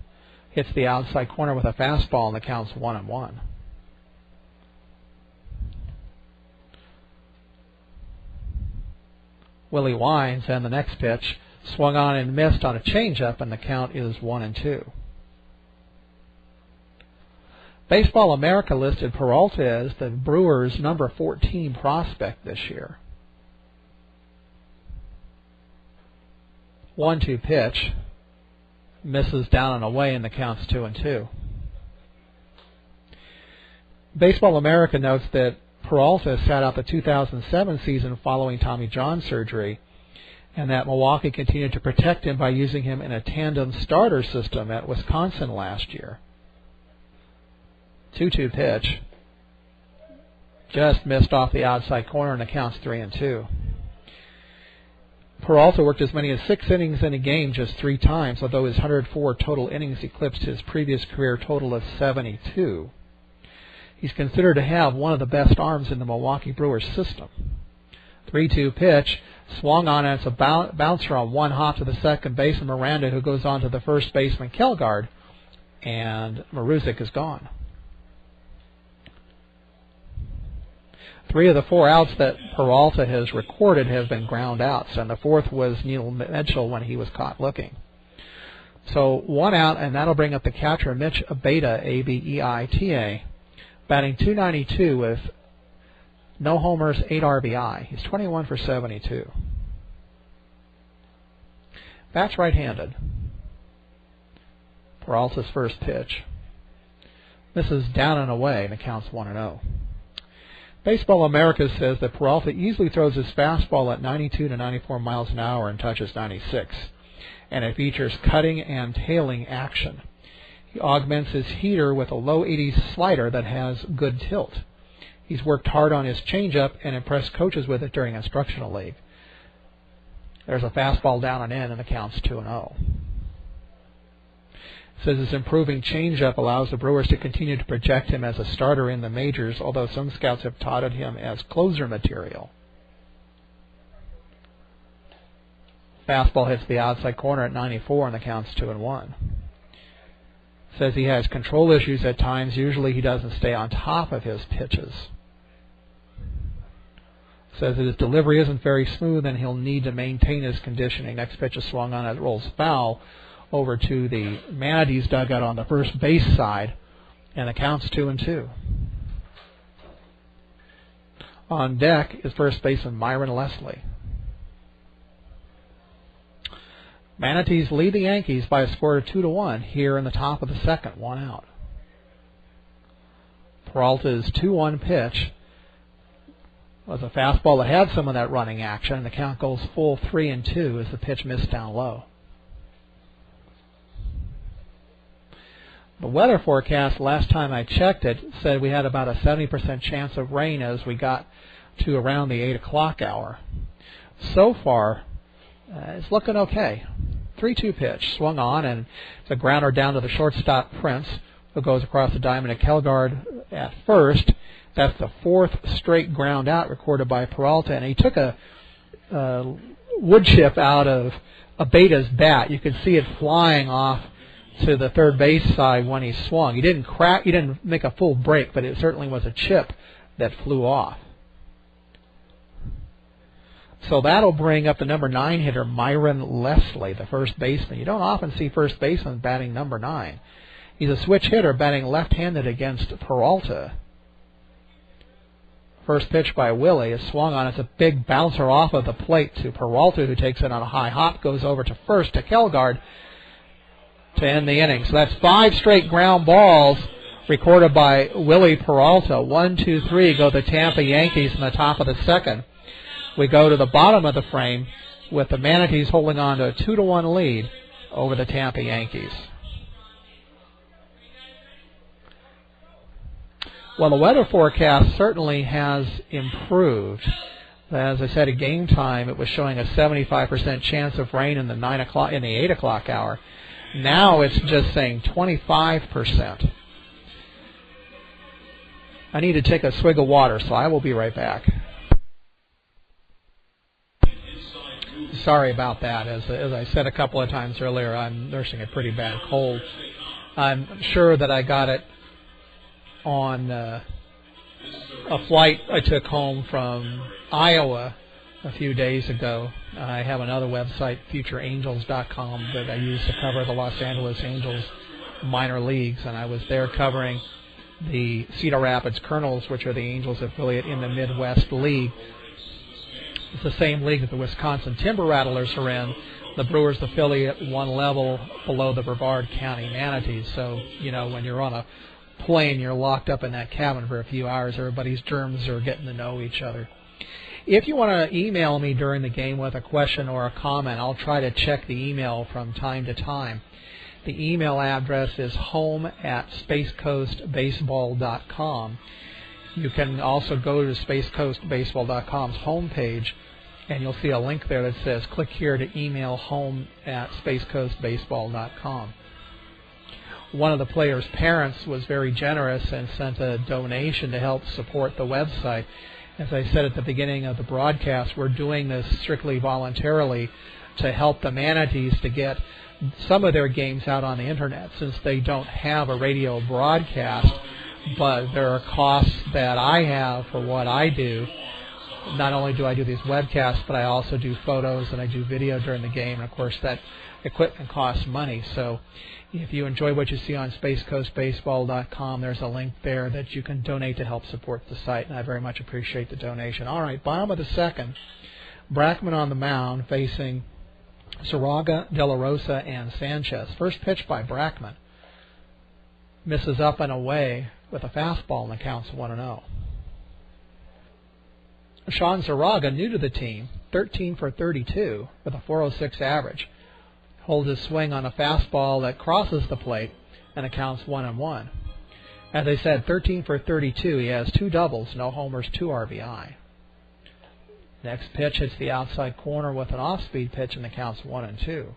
hits the outside corner with a fastball, and the count's 1-1. Willie winds, and the next pitch swung on and missed on a changeup, and the count is 1-2. Baseball America listed Peralta as the Brewers' number 14 prospect this year. 1-2 pitch. Misses down and away, and the count's 2-2. Baseball America notes that Peralta sat out the 2007 season following Tommy John surgery, and that Milwaukee continued to protect him by using him in a tandem starter system at Wisconsin last year. 2-2 pitch. Just missed off the outside corner, and the count's 3-2. Peralta worked as many as 6 innings in a game just 3 times, although his 104 total innings eclipsed his previous career total of 72. He's considered to have one of the best arms in the Milwaukee Brewers system. 3-2 pitch, swung on, and it's a bouncer on one hop to the second baseman Miranda, who goes on to the first baseman Kelgard, and Maruzic is gone. 3 of the 4 outs that Peralta has recorded have been ground outs, and the 4th was Neil Mitchell when he was caught looking. So 1 out, and that'll bring up the catcher Mitch Abeda, A-B-E-I-T-A, batting .292 with no homers, 8 RBI. He's 21 for 72. Bats right-handed. Peralta's first pitch misses down and away, and it counts 1-0. Baseball America says that Peralta easily throws his fastball at 92 to 94 miles an hour and touches 96, and it features cutting and tailing action. He augments his heater with a low 80s slider that has good tilt. He's worked hard on his changeup and impressed coaches with it during instructional league. There's a fastball down and in, and the count's 2-0. Says his improving changeup allows the Brewers to continue to project him as a starter in the majors, although some scouts have touted him as closer material. Fastball hits the outside corner at 94, and the count's 2-1. Says he has control issues at times. Usually he doesn't stay on top of his pitches. Says that his delivery isn't very smooth, and he'll need to maintain his conditioning. Next pitch is swung on, it rolls foul over to the Manatees dugout on the first base side, and the count's 2-2. On deck is first baseman Myron Leslie. Manatees lead the Yankees by a score of 2-1 here in the top of the second, 1 out. Peralta's 2-1 pitch was a fastball that had some of that running action, and the count goes full 3-2 as the pitch missed down low. The weather forecast, last time I checked it, said we had about a 70% chance of rain as we got to around the 8 o'clock hour. So far, it's looking okay. 3-2 pitch, swung on, and it's a grounder down to the shortstop Prince, who goes across the diamond to Kelgard at first. That's the 4th straight ground out recorded by Peralta, and he took a wood chip out of Abeda's bat. You could see it flying off to the third base side when he swung. He didn't make a full break, but it certainly was a chip that flew off. So that'll bring up the number 9 hitter, Myron Leslie, the first baseman. You don't often see first baseman batting number 9. He's a switch hitter batting left-handed against Peralta. First pitch by Willie is swung on. It's a big bouncer off of the plate to Peralta, who takes it on a high hop, goes over to first to Kelgard to end the inning. So that's 5 straight ground balls recorded by Willie Peralta. 1, 2, 3 go the Tampa Yankees in the top of the second. We go to the bottom of the frame with the Manatees holding on to a 2-1 lead over the Tampa Yankees. Well, the weather forecast certainly has improved. As I said, at game time, it was showing a 75% chance of rain in the 8 o'clock hour. Now it's just saying 25%. I need to take a swig of water, so I will be right back. Sorry about that. As I said a couple of times earlier, I'm nursing a pretty bad cold. I'm sure that I got it on a flight I took home from Iowa a few days ago. I have another website, futureangels.com, that I use to cover the Los Angeles Angels minor leagues, and I was there covering the Cedar Rapids Colonels, which are the Angels affiliate in the Midwest League. It's the same league that the Wisconsin Timber Rattlers are in. The Brewers affiliate one level below the Brevard County Manatees. So, when you're on a plane, you're locked up in that cabin for a few hours. Everybody's germs are getting to know each other. If you want to email me during the game with a question or a comment, I'll try to check the email from time to time. The email address is home@spacecoastbaseball.com. You can also go to spacecoastbaseball.com's homepage, and you'll see a link there that says click here to email home@spacecoastbaseball.com. One of the players' parents was very generous and sent a donation to help support the website. As I said at the beginning of the broadcast, we're doing this strictly voluntarily to help the Manatees to get some of their games out on the Internet, since they don't have a radio broadcast. But there are costs that I have for what I do. Not only do I do these webcasts, but I also do photos and I do video during the game. And, of course, that equipment costs money. So if you enjoy what you see on spacecoastbaseball.com, there's a link there that you can donate to help support the site, and I very much appreciate the donation. All right, bottom of the second, Brackman on the mound facing Zaraga, De La Rosa, and Sanchez. First pitch by Brackman. Misses up and away with a fastball, and the count's 1-0. Sean Zaraga, new to the team, 13 for 32 with a 406 average. Holds his swing on a fastball that crosses the plate, and it counts 1-1. As I said, 13 for 32. He has 2 doubles, no homers, 2 RBI. Next pitch hits the outside corner with an off-speed pitch, and the count's 1-2.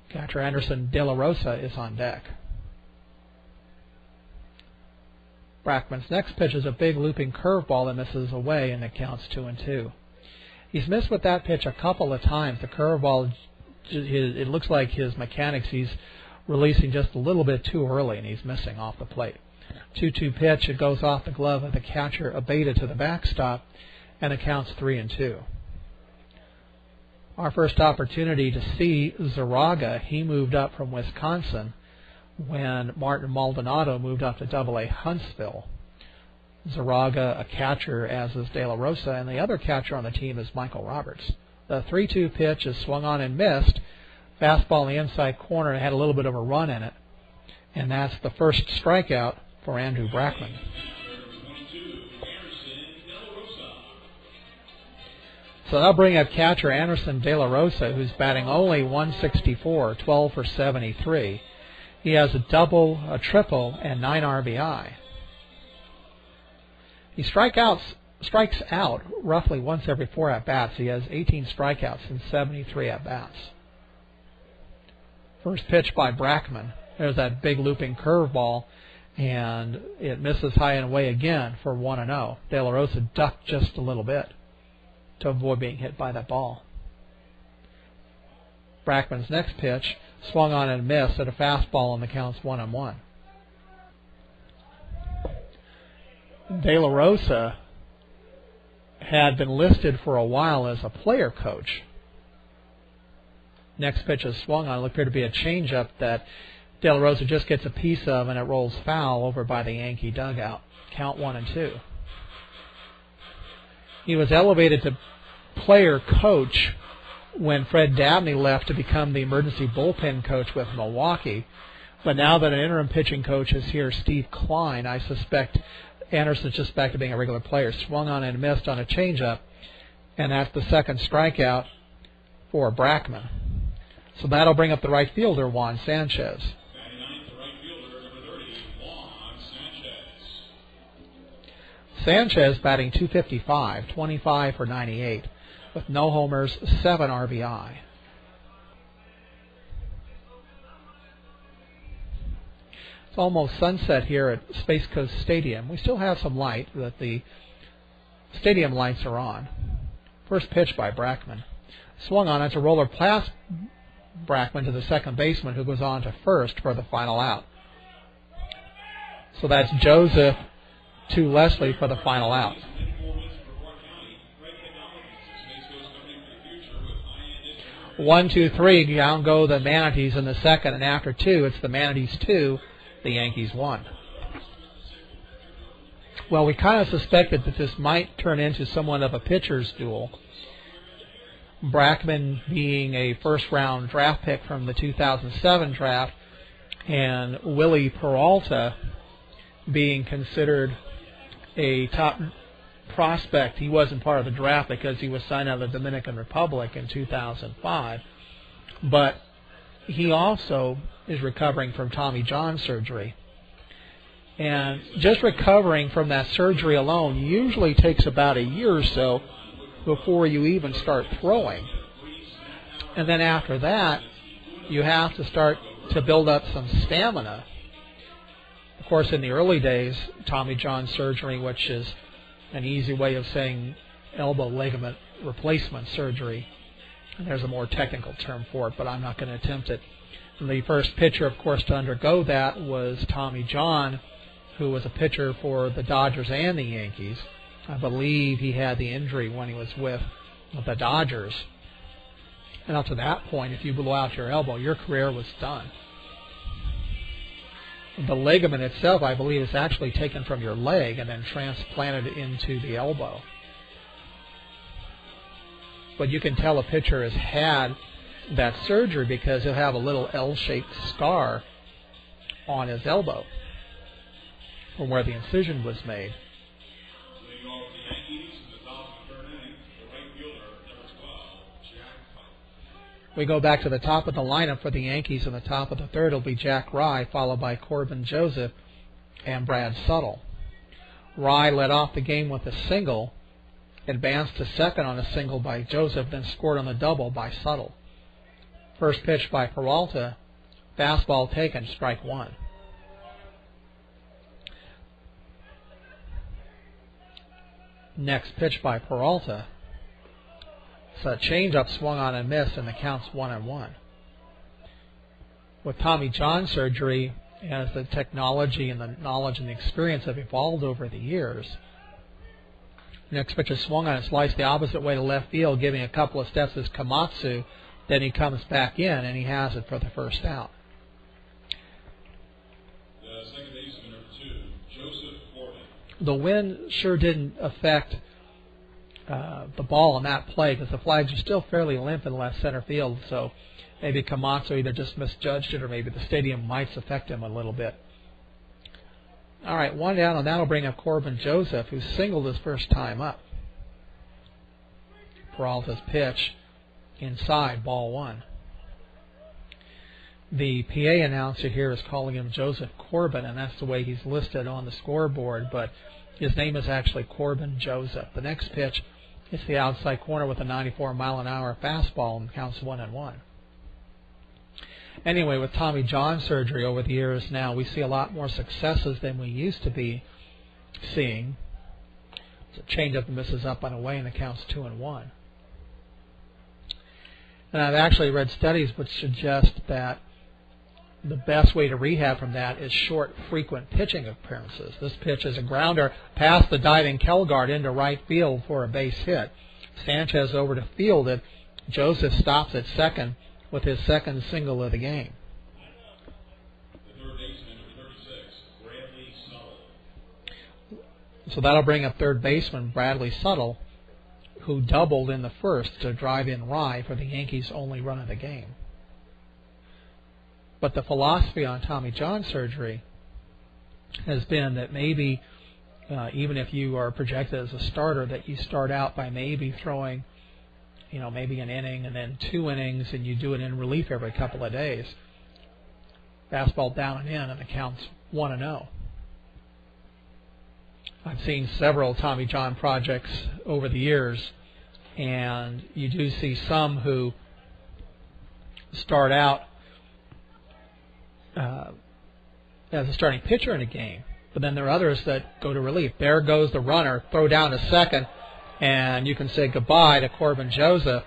Catcher Anderson De La Rosa is on deck. Brackman's next pitch is a big looping curveball that misses away, and it counts 2-2. He's missed with that pitch a couple of times. The curveball, it looks like his mechanics, he's releasing just a little bit too early, and he's missing off the plate. 2-2 pitch, it goes off the glove of the catcher, Abeta to the backstop, and it counts 3-2. Our first opportunity to see Zaraga, he moved up from Wisconsin when Martin Maldonado moved up to AA Huntsville. Zaraga, a catcher, as is De La Rosa, and the other catcher on the team is Michael Roberts. The 3-2 pitch is swung on and missed. Fastball in the inside corner, and had a little bit of a run in it. And that's the first strikeout for Andrew Brackman. So that'll bring up catcher Anderson De La Rosa, who's batting only .164, 12 for 73. He has a double, a triple, and 9 RBI. He strikes out roughly once every 4 at-bats. He has 18 strikeouts and 73 at-bats. First pitch by Brackman. There's that big looping curveball, and it misses high and away again for 1-0. De La Rosa ducked just a little bit to avoid being hit by that ball. Brackman's next pitch swung on and missed at a fastball, and the count's 1-1. De La Rosa had been listed for a while as a player coach. Next pitch is swung on. It appeared to be a changeup that De La Rosa just gets a piece of, and it rolls foul over by the Yankee dugout. Count 1-2. He was elevated to player coach when Fred Dabney left to become the emergency bullpen coach with Milwaukee. But now that an interim pitching coach is here, Steve Klein, I suspect Anderson's just back to being a regular player. Swung on and missed on a changeup, and that's the second strikeout for Brackman. So that'll bring up the right fielder, Juan Sanchez. Sanchez batting .255, 25 for 98, with no homers, 7 RBI. It's almost sunset here at Space Coast Stadium. We still have some light, but the stadium lights are on. First pitch by Brackman. Swung on, it's a roller past Brackman to the second baseman, who goes on to first for the final out. So that's Joseph to Leslie for the final out. 1, 2, 3, down go the Manatees in the second, and after 2, it's the Manatees 2, the Yankees 1. Well, we kind of suspected that this might turn into somewhat of a pitcher's duel. Brackman being a first-round draft pick from the 2007 draft, and Willie Peralta being considered a top prospect. He wasn't part of the draft because he was signed out of the Dominican Republic in 2005, but he also is recovering from Tommy John surgery. And just recovering from that surgery alone usually takes about a year or so before you even start throwing. And then after that, you have to start to build up some stamina. Of course, in the early days, Tommy John surgery, which is an easy way of saying elbow ligament replacement surgery, and there's a more technical term for it, but I'm not going to attempt it. And the first pitcher, of course, to undergo that was Tommy John, who was a pitcher for the Dodgers and the Yankees. I believe he had the injury when he was with the Dodgers. And up to that point, if you blow out your elbow, your career was done. The ligament itself, I believe, is actually taken from your leg and then transplanted into the elbow. But you can tell a pitcher has had that surgery because he'll have a little L-shaped scar on his elbow from where the incision was made. We go back to the top of the lineup for the Yankees. In the top of the third will be Jack Rye, followed by Corbin Joseph and Brad Suttle. Rye led off the game with a single, advanced to second on a single by Joseph, then scored on the double by Suttle. First pitch by Peralta, fastball taken, strike 1. Next pitch by Peralta. So a changeup swung on and missed, and the count's 1-1. With Tommy John surgery, as the technology and the knowledge and the experience have evolved over the years, next pitch is swung on and sliced the opposite way to left field, giving a couple of steps as Komatsu. Then he comes back in, and he has it for the first out. The second baseman, number 2, Joseph Corbin. The wind sure didn't affect the ball on that play because the flags are still fairly limp in left center field, so maybe Komatsu either just misjudged it or maybe the stadium might affect him a little bit. All right, 1 down, and that'll bring up Corbin Joseph, who singled his first time up. Peralta's pitch inside, ball 1. The PA announcer here is calling him Joseph Corbin, and that's the way he's listed on the scoreboard, but his name is actually Corbin Joseph. The next pitch is the outside corner with a 94-mile-an-hour fastball and counts 1-1. Anyway, with Tommy John surgery over the years now, we see a lot more successes than we used to be seeing. It's a changeup that misses up and away, and it counts 2-1. And I've actually read studies which suggest that the best way to rehab from that is short, frequent pitching appearances. This pitch is a grounder past the diving Kelgard into right field for a base hit. Sanchez over to field it. Joseph stops at second with his second single of the game. The third baseman, number 36, Bradley Suttle. So that'll bring up third baseman Bradley Suttle, who doubled in the first to drive in Rye for the Yankees' only run of the game. But the philosophy on Tommy John surgery has been that maybe, even if you are projected as a starter, that you start out by maybe throwing, maybe an inning and then 2 innings, and you do it in relief every couple of days. Fastball down and in, and the count's 1-0. I've seen several Tommy John projects over the years, and you do see some who start out as a starting pitcher in a game, but then there are others that go to relief. There goes the runner, throw down to second, and you can say goodbye to Corbin Joseph.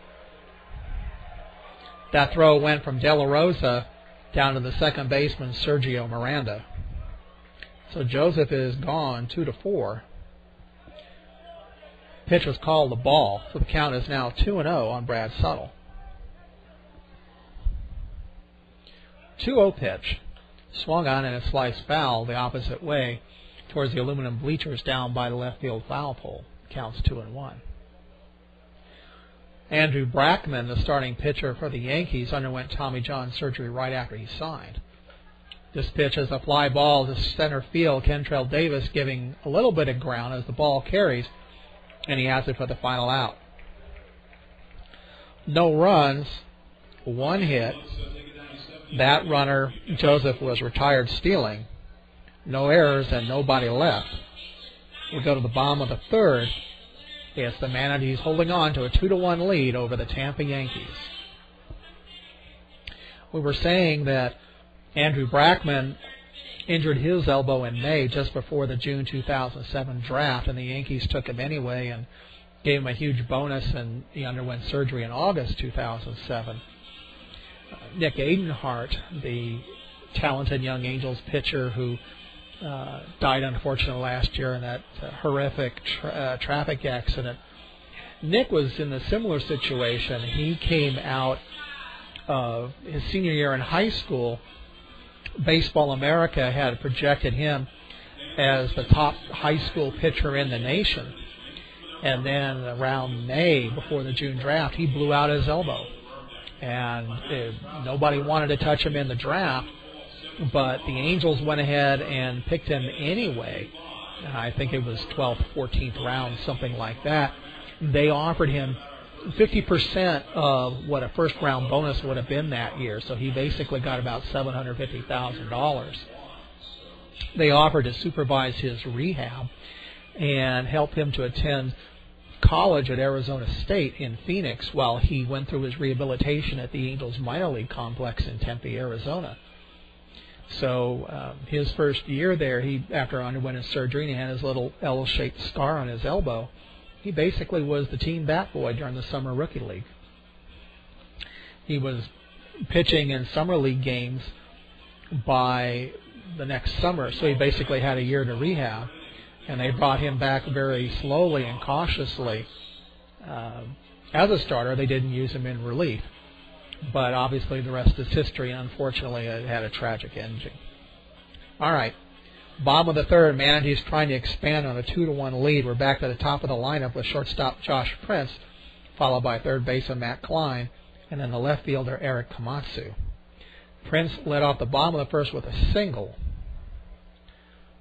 That throw went from De La Rosa down to the second baseman, Sergio Miranda. So Joseph is gone 2-4. Pitch was called the ball, so the count is now 2-0 on Brad Suttle. 2-0 pitch. Swung on and a sliced foul the opposite way towards the aluminum bleachers down by the left field foul pole. Counts 2-1. Andrew Brackman, the starting pitcher for the Yankees, underwent Tommy John surgery right after he signed. This pitch is a fly ball to center field. Kentrell Davis giving a little bit of ground as the ball carries, and he has it for the final out. No runs, one hit. That runner, Joseph, was retired stealing. No errors and nobody left. We go to the bottom of the third. It's the Manatees holding on to a 2-1 lead over the Tampa Yankees. We were saying that Andrew Brackman injured his elbow in May just before the June 2007 draft, and the Yankees took him anyway and gave him a huge bonus, and he underwent surgery in August 2007. Nick Adenhart, the talented young Angels pitcher who died unfortunately last year in that horrific traffic accident. Nick was in a similar situation. He came out of his senior year in high school. Baseball America had projected him as the top high school pitcher in the nation. And then around May, before the June draft, he blew out his elbow. And nobody wanted to touch him in the draft, but the Angels went ahead and picked him anyway. I think it was 12th, 14th round, something like that. They offered him 50% of what a first-round bonus would have been that year, so he basically got about $750,000. They offered to supervise his rehab and help him to attend college at Arizona State in Phoenix while he went through his rehabilitation at the Angels minor league complex in Tempe, Arizona. So his first year there, he after underwent his surgery and he had his little L-shaped scar on his elbow, he basically was the team bat boy during the summer rookie league. He was pitching in summer league games by the next summer, so he basically had a year to rehab. And they brought him back very slowly and cautiously. As a starter, they didn't use him in relief. But obviously the rest is history. Unfortunately, it had a tragic ending. All right. Bottom of the third, Manatees trying to expand on a 2-1 lead. We're back to the top of the lineup with shortstop Josh Prince, followed by third baseman Matt Klein, and then the left fielder Eric Komatsu. Prince led off the bottom of the first with a single.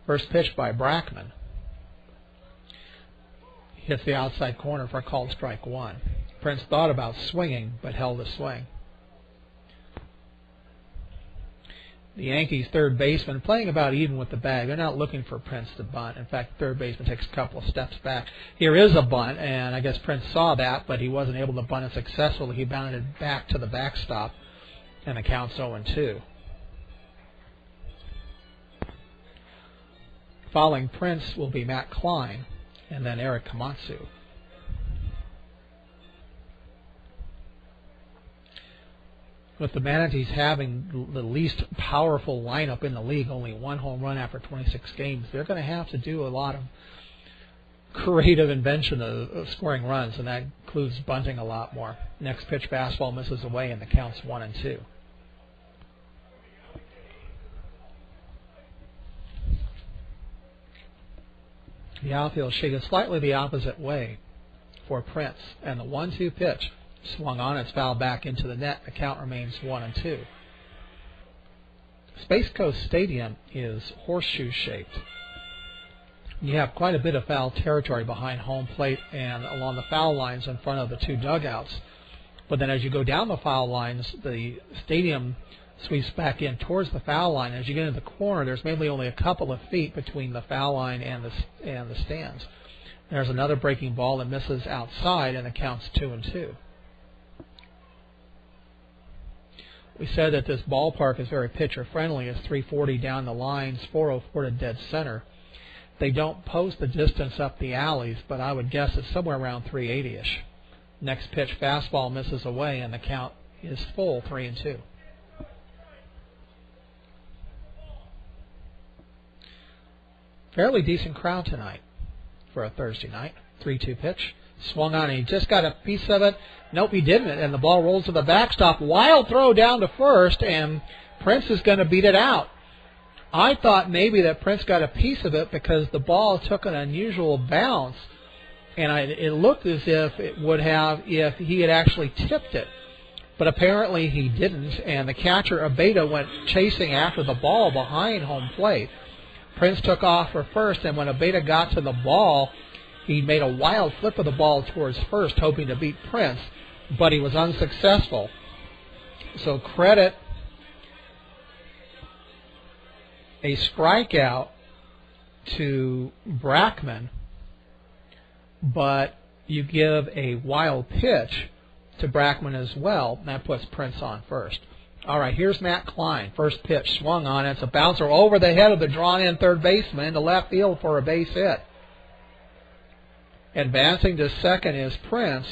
First pitch by Brackman. Hits the outside corner for a called strike one. Prince thought about swinging, but held the swing. The Yankees' third baseman playing about even with the bag. They're not looking for Prince to bunt. In fact, the third baseman takes a couple of steps back. Here is a bunt, and I guess Prince saw that, but he wasn't able to bunt it successfully. He bounded back to the backstop, and the count's 0-2. Following Prince will be Matt Klein, and then Eric Komatsu. With the Manatees having the least powerful lineup in the league, only one home run after 26 games, they're going to have to do a lot of creative invention of scoring runs, and that includes bunting a lot more. Next pitch fastball misses away, and the count's 1-2. The outfield shaded slightly the opposite way for Prince, and the 1-2 pitch swung on. It's fouled back into the net. The count remains 1-2. Space Coast Stadium is horseshoe-shaped. You have quite a bit of foul territory behind home plate and along the foul lines in front of the two dugouts. But then as you go down the foul lines, the stadium sweeps back in towards the foul line. As you get into the corner, there's maybe only a couple of feet between the foul line and the stands. There's another breaking ball that misses outside, and it counts 2-2. We said that this ballpark is very pitcher-friendly. It's 340 down the lines, 404 to dead center. They don't post the distance up the alleys, but I would guess it's somewhere around 380-ish. Next pitch, fastball misses away, and the count is full, 3-2. Fairly decent crowd tonight for a Thursday night. 3-2 pitch. Swung on, and he just got a piece of it. Nope, he didn't, and the ball rolls to the backstop. Wild throw down to first, and Prince is going to beat it out. I thought maybe that Prince got a piece of it because the ball took an unusual bounce, and it looked as if it would have if he had actually tipped it. But apparently he didn't, and the catcher, Abeda, went chasing after the ball behind home plate. Prince took off for first, and when Abeda got to the ball, he made a wild flip of the ball towards first, hoping to beat Prince, but he was unsuccessful. So credit a strikeout to Brackman, but you give a wild pitch to Brackman as well, and that puts Prince on first. All right, here's Matt Klein. First pitch swung on. It's a bouncer over the head of the drawn-in third baseman to left field for a base hit. Advancing to second is Prince.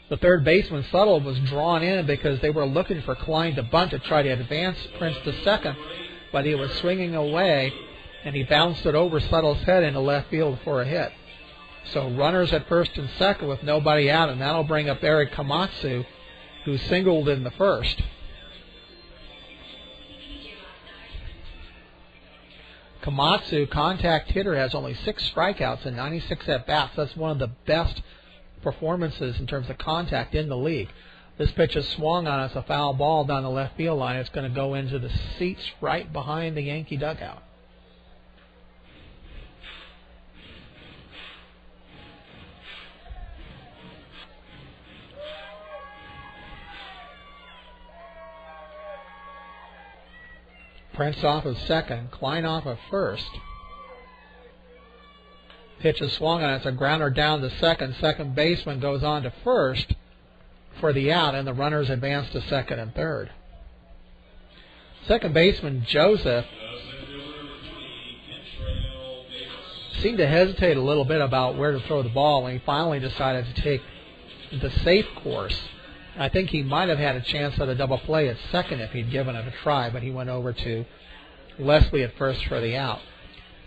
The third baseman, Tuttle, was drawn in because they were looking for Klein to bunt to try to advance Prince to second, but he was swinging away, and he bounced it over Tuttle's head into left field for a hit. So runners at first and second with nobody out, and that'll bring up Eric Komatsu, who singled in the first. Komatsu, contact hitter, has only 6 strikeouts and 96 at-bats. That's one of the best performances in terms of contact in the league. This pitch is swung on. It's a foul ball down the left field line. It's going to go into the seats right behind the Yankee dugout. Prince off of second, Klein off of first. Pitch is swung on. It's a grounder down to second. Second baseman goes on to first for the out, and the runners advance to second and third. Second baseman Joseph seemed to hesitate a little bit about where to throw the ball, and he finally decided to take the safe course. I think he might have had a chance at a double play at second if he'd given it a try, but he went over to Leslie at first for the out.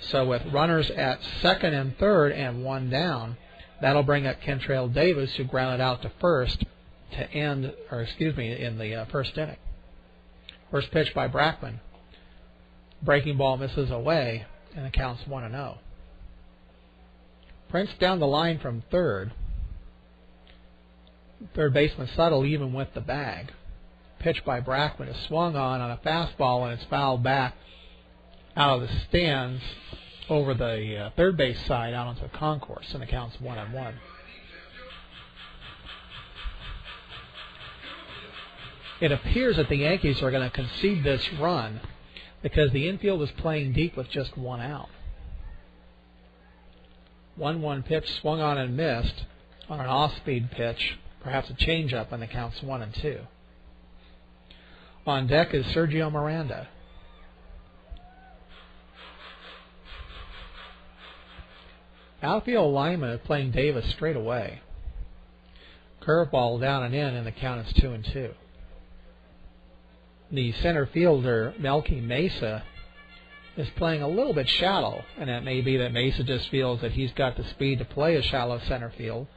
So with runners at second and third and one down, that'll bring up Kentrail Davis, who grounded out to first to end, in the first inning. First pitch by Brackman. Breaking ball misses away, and it counts 1-0. Prince down the line from third. Third baseman Tuttle even with the bag. Pitch by Brackman is swung on a fastball, and it's fouled back out of the stands over the third base side out onto the concourse, and it counts 1-1. It appears that the Yankees are going to concede this run because the infield is playing deep with just one out. 1-1 pitch swung on and missed on an off-speed pitch, perhaps a changeup, and it counts 1-2. On deck is Sergio Miranda. Outfield lineman is playing Davis straight away. Curveball down and in, and the count is 2-2. The center fielder, Melky Mesa, is playing a little bit shallow, and it may be that Mesa just feels that he's got the speed to play a shallow center field,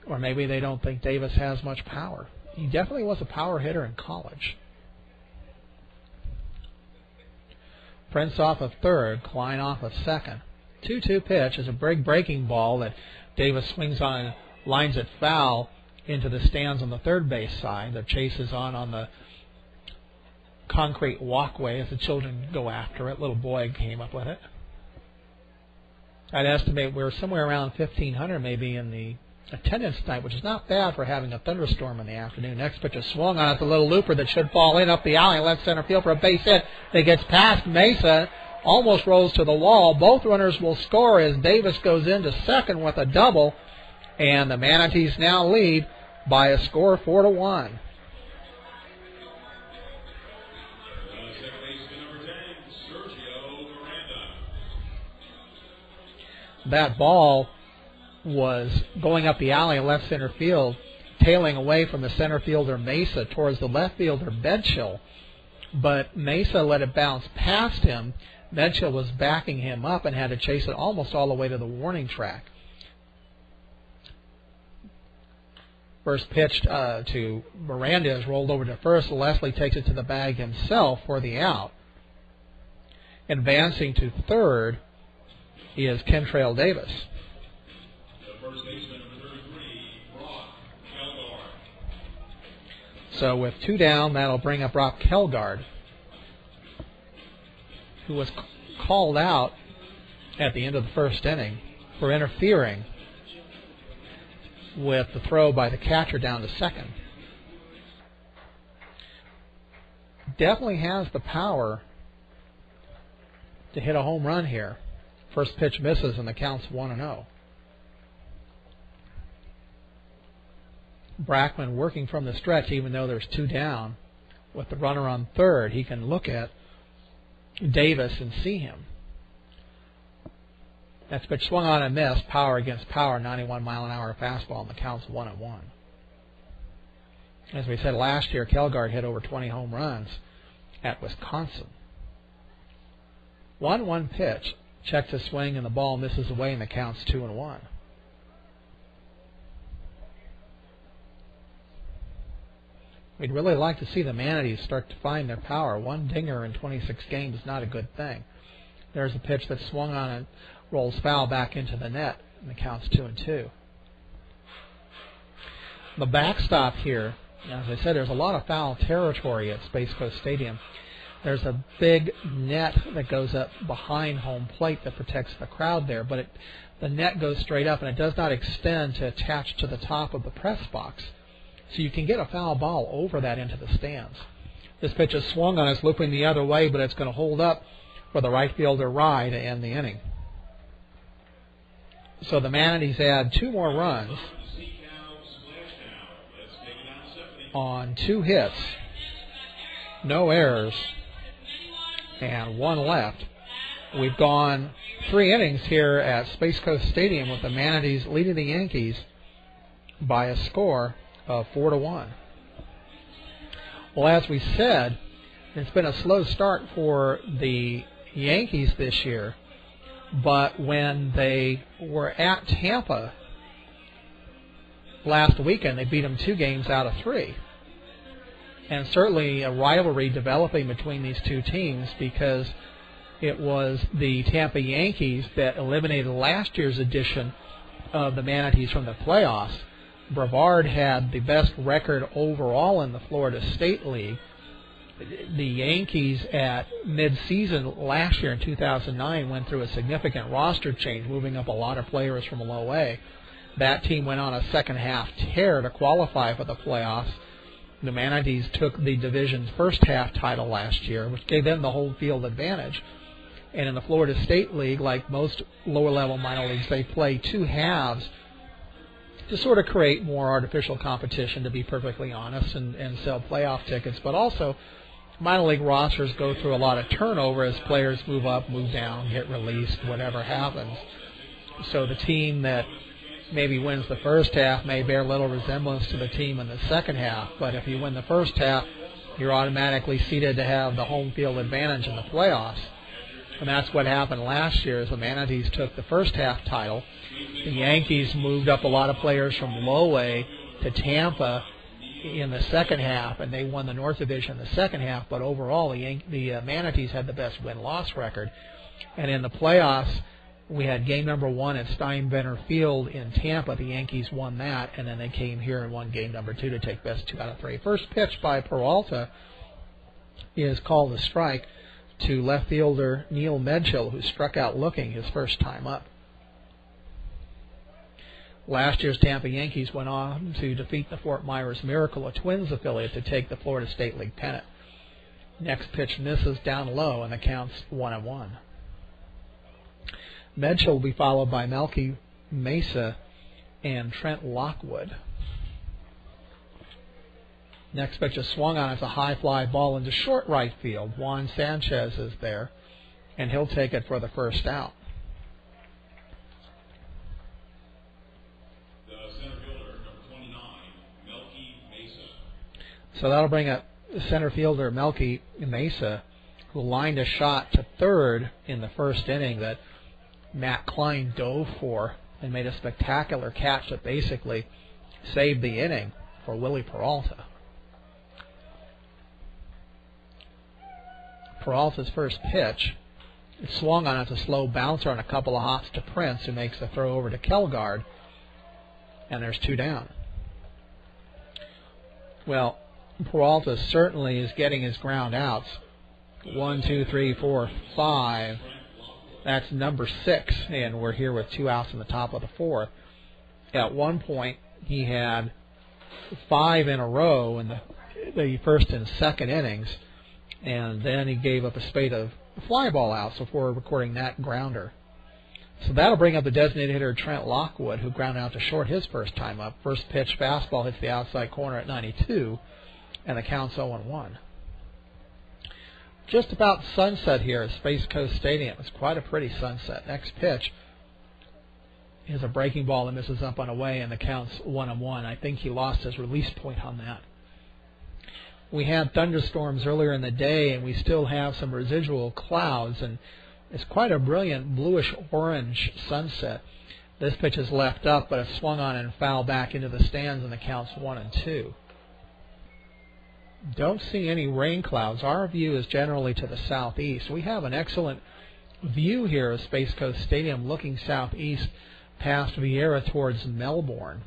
or maybe they don't think Davis has much power. He definitely was a power hitter in college. Prince off of third, Klein off of second. 2-2 pitch is a breaking ball that Davis swings on and lines it foul into the stands on the third base side. The chase is on the concrete walkway as the children go after it. Little boy came up with it. I'd estimate we're somewhere around 1,500 maybe in the attendance tonight, which is not bad for having a thunderstorm in the afternoon. Next pitch is swung on. It's a little looper that should fall in up the alley, left center field for a base hit. That gets past Mesa, almost rolls to the wall. Both runners will score as Davis goes into second with a double, and the Manatees now lead by a score 4-1. That ball was going up the alley in left center field, tailing away from the center fielder Mesa towards the left fielder Bedchill. But Mesa let it bounce past him. Bedchill was backing him up and had to chase it almost all the way to the warning track. First pitch to Miranda is rolled over to first. Leslie takes it to the bag himself for the out. Advancing to third is Kentrail Davis. First baseman, number 33, Brock Kelgard. So with two down, that'll bring up Brock Kelgard, who was called out at the end of the first inning for interfering with the throw by the catcher down to second. Definitely has the power to hit a home run here. First pitch misses and the count's 1-0. Brackman working from the stretch, even though there's two down. With the runner on third, he can look at Davis and see him. That's pitch swung on and missed. Power against power, 91-mile-an-hour fastball, and the count's 1-1. As we said last year, Kelgard hit over 20 home runs at Wisconsin. 1-1 pitch. Checks his swing, and the ball misses away, and the count's 2-1. We'd really like to see the Manatees start to find their power. One dinger in 26 games is not a good thing. There's a pitch that swung on and rolls foul back into the net, and the count's 2-2. The backstop here, as I said, there's a lot of foul territory at Space Coast Stadium. There's a big net that goes up behind home plate that protects the crowd there, but the net goes straight up, and it does not extend to attach to the top of the press box. So you can get a foul ball over that into the stands. This pitch is swung on, it's looping the other way, but it's going to hold up for the right fielder Rye to end the inning. So the Manatees add two more runs on two hits, no errors, and one left. We've gone 3 innings here at Space Coast Stadium with the Manatees leading the Yankees by a score of 4-1. Well, as we said, it's been a slow start for the Yankees this year, but when they were at Tampa last weekend, they beat them 2 games out of 3. And certainly a rivalry developing between these two teams, because it was the Tampa Yankees that eliminated last year's edition of the Manatees from the playoffs. Brevard had the best record overall in the Florida State League. The Yankees at mid-season last year in 2009 went through a significant roster change, moving up a lot of players from low A. That team went on a second-half tear to qualify for the playoffs. The Manatees took the division's first-half title last year, which gave them the home field advantage. And in the Florida State League, like most lower-level minor leagues, they play 2 halves to sort of create more artificial competition, to be perfectly honest, and sell playoff tickets. But also, minor league rosters go through a lot of turnover as players move up, move down, get released, whatever happens. So the team that maybe wins the first half may bear little resemblance to the team in the second half. But if you win the first half, you're automatically seeded to have the home field advantage in the playoffs. And that's what happened last year, as the Manatees took the first half title. The Yankees moved up a lot of players from low A to Tampa in the second half, and they won the North Division in the second half. But overall, the Manatees had the best win-loss record. And in the playoffs, we had game number 1 at Steinbrenner Field in Tampa. The Yankees won that, and then they came here and won game number 2 to take best 2 out of 3. First pitch by Peralta is called a strike to left fielder Neil Medchill, who struck out looking his first time up. Last year's Tampa Yankees went on to defeat the Fort Myers Miracle, a Twins affiliate, to take the Florida State League pennant. Next pitch misses down low, and the count's 1-1. Mitchell will be followed by Melky Mesa and Trent Lockwood. Next pitch is swung on as a high fly ball into short right field. Juan Sanchez is there, and he'll take it for the first out. The center fielder, number 29, Melky Mesa. So that'll bring up center fielder Melky Mesa, who lined a shot to third in the first inning that Matt Klein dove for and made a spectacular catch that basically saved the inning for Willie Peralta. Peralta's first pitch is swung on as a slow bouncer on a couple of hops to Prince, who makes a throw over to Kelgard, and there's 2 down. Well, Peralta certainly is getting his ground outs. 1, 2, 3, 4, 5. That's number 6, and we're here with 2 outs in the top of the 4th. At one point, he had 5 in a row in the first and second innings, and then he gave up a spate of fly ball outs before recording that grounder. So that'll bring up the designated hitter Trent Lockwood, who grounded out to short his first time up. First pitch fastball hits the outside corner at 92, and the count's 0-1. Just about sunset here at Space Coast Stadium. It's quite a pretty sunset. Next pitch is a breaking ball that misses up and away, and the count's 1-1. I think he lost his release point on that. We had thunderstorms earlier in the day, and we still have some residual clouds, and it's quite a brilliant bluish-orange sunset. This pitch is left up, but it's swung on and fouled back into the stands, and the count's 1-2. Don't see any rain clouds. Our view is generally to the southeast. We have an excellent view here of Space Coast Stadium looking southeast past Vieira towards Melbourne.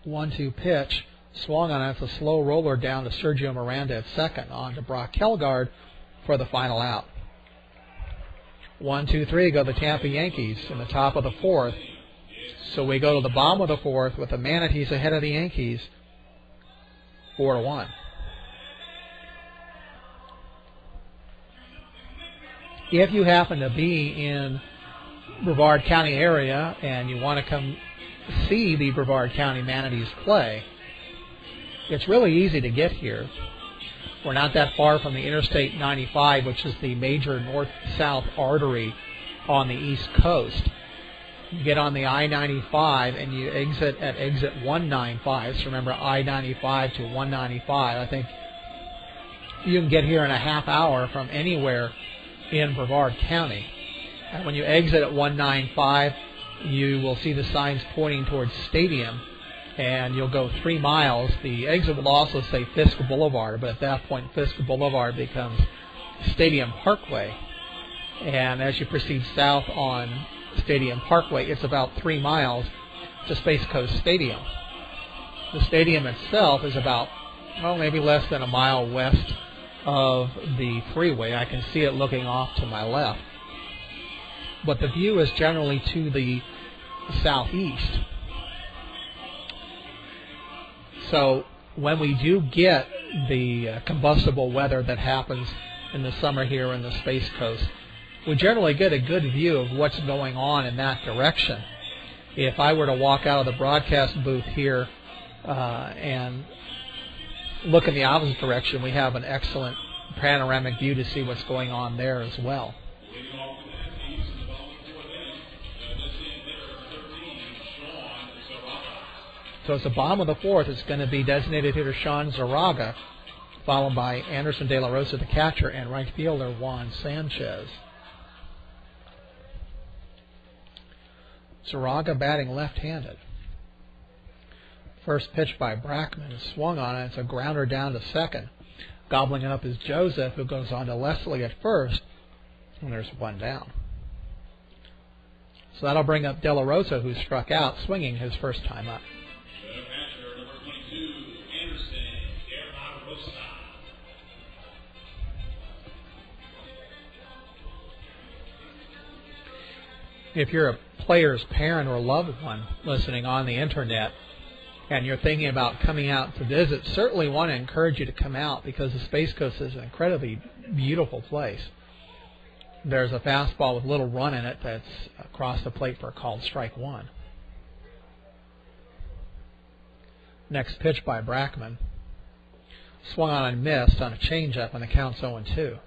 1-2 pitch. Swung on as a slow roller down to Sergio Miranda at second, on to Brock Kelgard for the final out. 1, 2, 3 go the Tampa Yankees in the top of the 4th. So we go to the bottom of the 4th with the Manatees ahead of the Yankees, 4-1. If you happen to be in Brevard County area and you want to come see the Brevard County Manatees play, it's really easy to get here. We're not that far from the Interstate 95, which is the major north-south artery on the East Coast. You get on the I-95 and you exit at exit 195. So remember, I-95 to 195. I think you can get here in a half hour from anywhere in Brevard County. And when you exit at 195, you will see the signs pointing towards Stadium, and you'll go 3 miles. The exit will also say Fisk Boulevard, but at that point, Fisk Boulevard becomes Stadium Parkway. And as you proceed south on Stadium Parkway, it's about 3 miles to Space Coast Stadium. The stadium itself is about, maybe less than a mile west of the freeway. I can see it looking off to my left. But the view is generally to the southeast. So when we do get the combustible weather that happens in the summer here in the Space Coast, we generally get a good view of what's going on in that direction. If I were to walk out of the broadcast booth here and look in the opposite direction, we have an excellent panoramic view to see what's going on there as well. So it's the bottom of the 4th. It's going to be designated hitter Sean Zaraga, followed by Anderson De La Rosa, the catcher, and right fielder Juan Sanchez. Zaraga batting left-handed. First pitch by Brackman is swung on, and it's a grounder down to second. Gobbling it up is Joseph, who goes on to Leslie at first, and there's 1 down. So that'll bring up De La Rosa, who struck out, swinging his first time up. If you're a player's parent or loved one listening on the internet, and you're thinking about coming out to visit, certainly want to encourage you to come out because the Space Coast is an incredibly beautiful place. There's a fastball with little run in it that's across the plate for a called strike one. Next pitch by Brackman. Swung on and missed on a changeup, and the count's 0-2.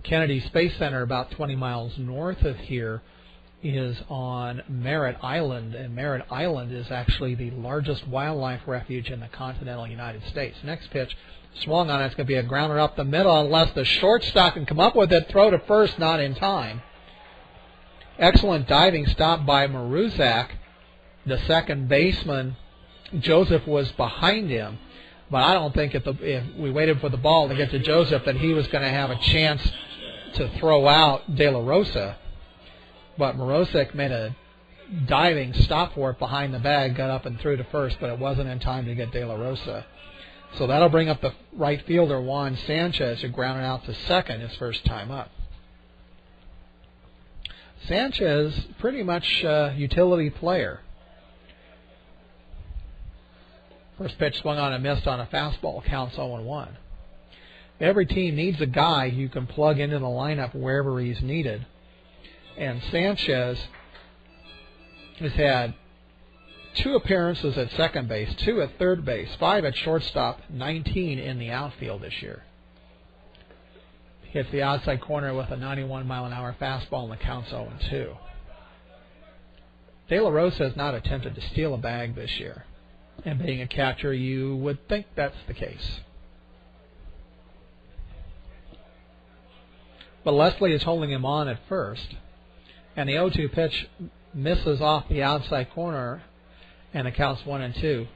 Kennedy Space Center, about 20 miles north of here, is on Merritt Island, and Merritt Island is actually the largest wildlife refuge in the continental United States. Next pitch, swung on, it's going to be a grounder up the middle unless the shortstop can come up with it. Throw to first, not in time. Excellent diving stop by Maruzak. The second baseman, Joseph, was behind him, but I don't think if we waited for the ball to get to Joseph that he was going to have a chance to throw out De La Rosa. But Marozek made a diving stop for it behind the bag, got up and threw to first, but it wasn't in time to get De La Rosa. So that'll bring up the right fielder, Juan Sanchez, who grounded out to second his first time up. Sanchez, pretty much a utility player. First pitch swung on and missed on a fastball, counts 0-1. Every team needs a guy who can plug into the lineup wherever he's needed. And Sanchez has had 2 appearances at second base, 2 at third base, 5 at shortstop, 19 in the outfield this year. Hits the outside corner with a 91-mile-an-hour fastball, and the count's 0-2. De La Rosa has not attempted to steal a bag this year. And being a catcher, you would think that's the case. But Leslie is holding him on at first. And the 0-2 pitch misses off the outside corner, and it counts 1-2.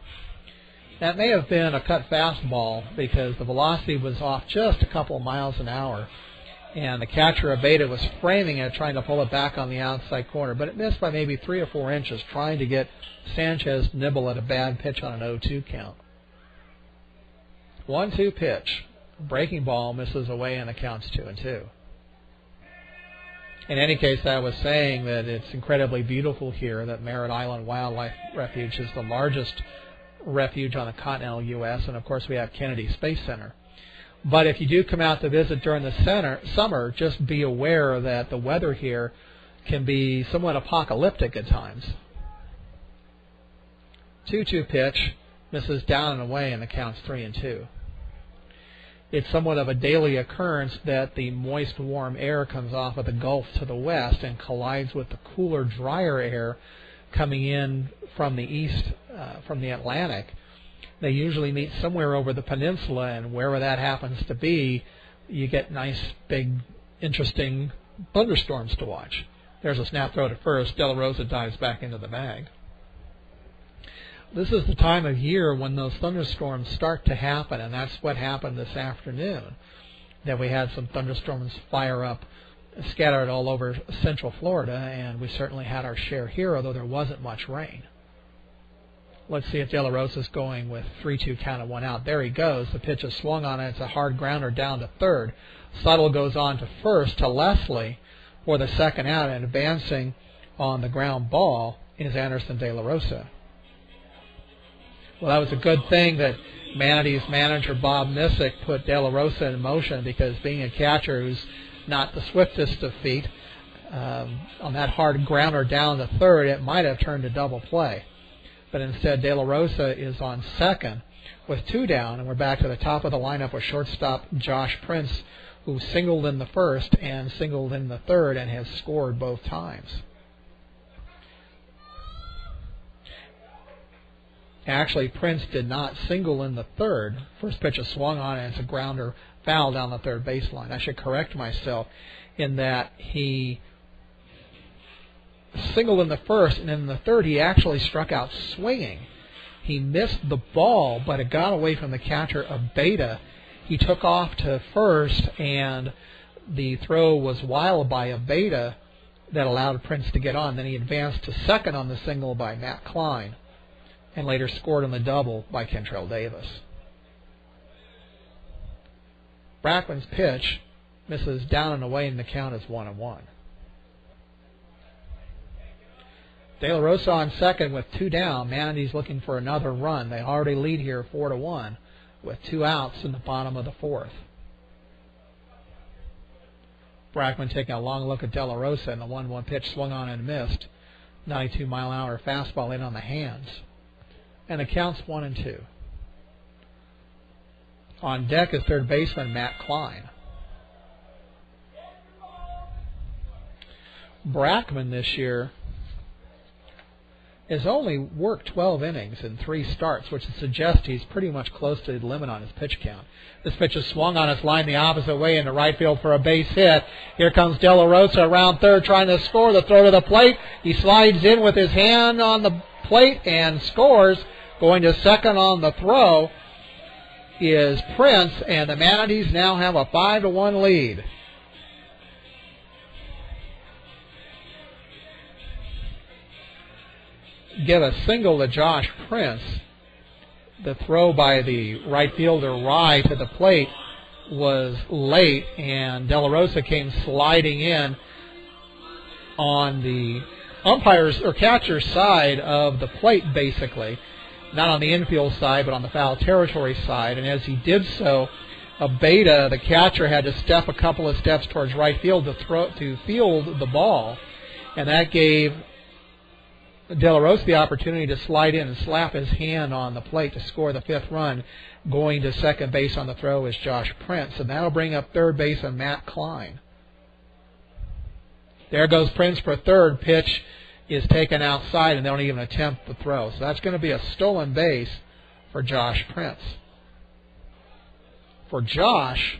That may have been a cut fastball because the velocity was off just a couple of miles an hour, and the catcher Abeda was framing it, trying to pull it back on the outside corner, but it missed by maybe 3 or 4 inches, trying to get Sanchez to nibble at a bad pitch on an 0-2 count. 1-2 pitch. Breaking ball misses away, and the count's 2-2. In any case, I was saying that it's incredibly beautiful here, that Merritt Island Wildlife Refuge is the largest refuge on the continental U.S., and of course we have Kennedy Space Center. But if you do come out to visit during the summer, just be aware that the weather here can be somewhat apocalyptic at times. 2-2 pitch misses down and away, and the count's 3-2. It's somewhat of a daily occurrence that the moist, warm air comes off of the Gulf to the west and collides with the cooler, drier air coming in from the east, from the Atlantic. They usually meet somewhere over the peninsula, and wherever that happens to be, you get nice, big, interesting thunderstorms to watch. There's a snap throw to first. De La Rosa dives back into the bag. This is the time of year when those thunderstorms start to happen, and that's what happened this afternoon, that we had some thunderstorms fire up, scattered all over central Florida, and we certainly had our share here, although there wasn't much rain. Let's see if De La Rosa's going with 3-2 count and 1 out. There he goes. The pitch is swung on, and it's a hard grounder down to third. Suttle goes on to first to Leslie for the second out, and advancing on the ground ball is Anderson De La Rosa. Well, that was a good thing that Manatees manager Bob Missick put De La Rosa in motion, because being a catcher who's not the swiftest of feet, on that hard grounder down to third, it might have turned a double play. But instead, De La Rosa is on second with 2 down, and we're back to the top of the lineup with shortstop Josh Prince, who singled in the first and singled in the third and has scored both times. Actually, Prince did not single in the third. First pitch is swung on, and it's a grounder foul down the third baseline. I should correct myself in that he singled in the first, and in the third he actually struck out swinging. He missed the ball, but it got away from the catcher Abeda. He took off to first, and the throw was wild by Abeda that allowed Prince to get on. Then he advanced to second on the single by Matt Klein, and later scored on the double by Kentrell Davis. Brackman's pitch misses down and away, and the count is 1-1. De La Rosa on second with 2 down. Manatees looking for another run. They already lead here 4-1 with 2 outs in the bottom of the 4th. Brackman taking a long look at De La Rosa, and the 1-1 pitch swung on and missed. 92-mile-an-hour fastball in on the hands. And the count's 1-2. On deck is third baseman Matt Klein. Brackman this year has only worked 12 innings in 3 starts, which suggests he's pretty much close to the limit on his pitch count. This pitch is swung on its line the opposite way into right field for a base hit. Here comes De La Rosa around third trying to score. The throw to the plate. He slides in with his hand on the plate and scores. Going to second on the throw is Prince, and the Manatees now have a 5-1 lead. Give a single to Josh Prince. The throw by the right fielder Rye to the plate was late, and De La Rosa came sliding in on the umpire's or catcher's side of the plate, basically. Not on the infield side, but on the foul territory side. And as he did so, Abeda, the catcher, had to step a couple of steps towards right field to field the ball, and that gave De La Rosa the opportunity to slide in and slap his hand on the plate to score the 5th run. Going to second base on the throw is Josh Prince, and that'll bring up third baseman Matt Klein. There goes Prince for third. Pitch is taken outside, and they don't even attempt the throw. So that's going to be a stolen base for Josh Prince. For Josh,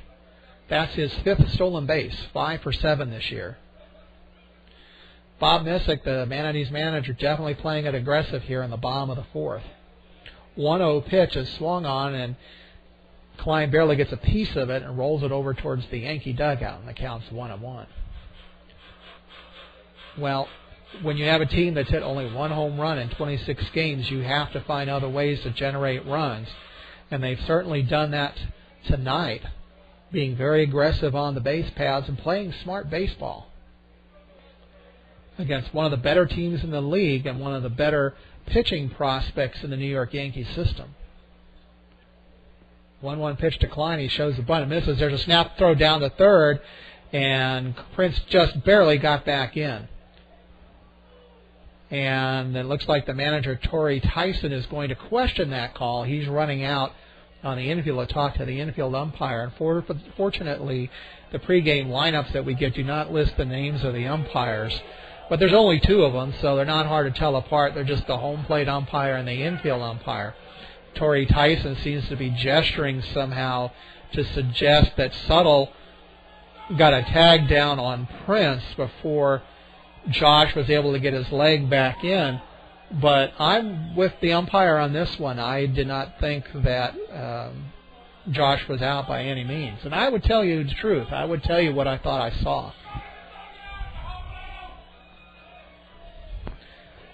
that's his 5th stolen base, 5 for 7 this year. Bob Missick, the Manatees manager, definitely playing it aggressive here in the bottom of the 4th. 1-0 pitch is swung on, and Klein barely gets a piece of it and rolls it over towards the Yankee dugout, and the count's 1-1. Well, when you have a team that's hit only 1 home run in 26 games, you have to find other ways to generate runs, and they've certainly done that tonight, being very aggressive on the base paths and playing smart baseball against one of the better teams in the league and one of the better pitching prospects in the New York Yankees system. 1-1 pitch to Klein. He shows the bunt and misses. There's a snap throw down to third, and Prince just barely got back in. And it looks like the manager, Torrey Tyson, is going to question that call. He's running out on the infield to talk to the infield umpire. And fortunately, the pregame lineups that we get do not list the names of the umpires. But there's only 2 of them, so they're not hard to tell apart. They're just the home plate umpire and the infield umpire. Torrey Tyson seems to be gesturing somehow to suggest that Suttle got a tag down on Prince before Josh was able to get his leg back in. But I'm with the umpire on this one. I did not think that Josh was out by any means. And I would tell you the truth. I would tell you what I thought I saw.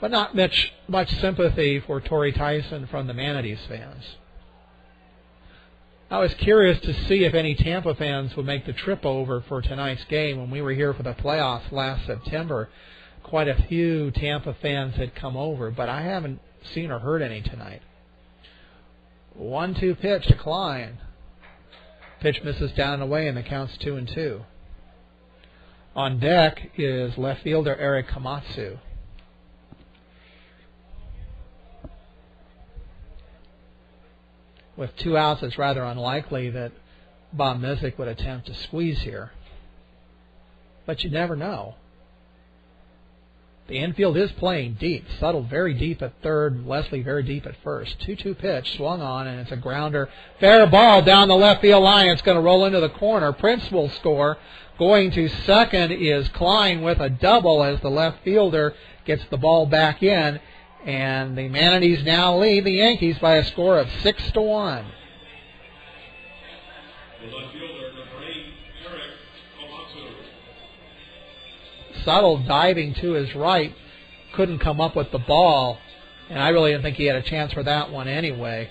But not much sympathy for Torrey Tyson from the Manatees fans. I was curious to see if any Tampa fans would make the trip over for tonight's game. When we were here for the playoffs last September, quite a few Tampa fans had come over, but I haven't seen or heard any tonight. 1-2 pitch to Klein. Pitch misses down and away, and the count's 2-2. On deck is left fielder Eric Komatsu. With 2 outs, it's rather unlikely that Bob Missick would attempt to squeeze here. But you never know. The infield is playing deep. Suttle very deep at third, Leslie very deep at first. 2-2 pitch, swung on, and it's a grounder. Fair ball down the left field line. It's going to roll into the corner. Prince will score. Going to second is Klein with a double as the left fielder gets the ball back in. And the Manatees now lead the Yankees by a score of 6-1. The left fielder, number 8, Eric Komatsu. Suttle diving to his right, couldn't come up with the ball, and I really didn't think he had a chance for that one anyway.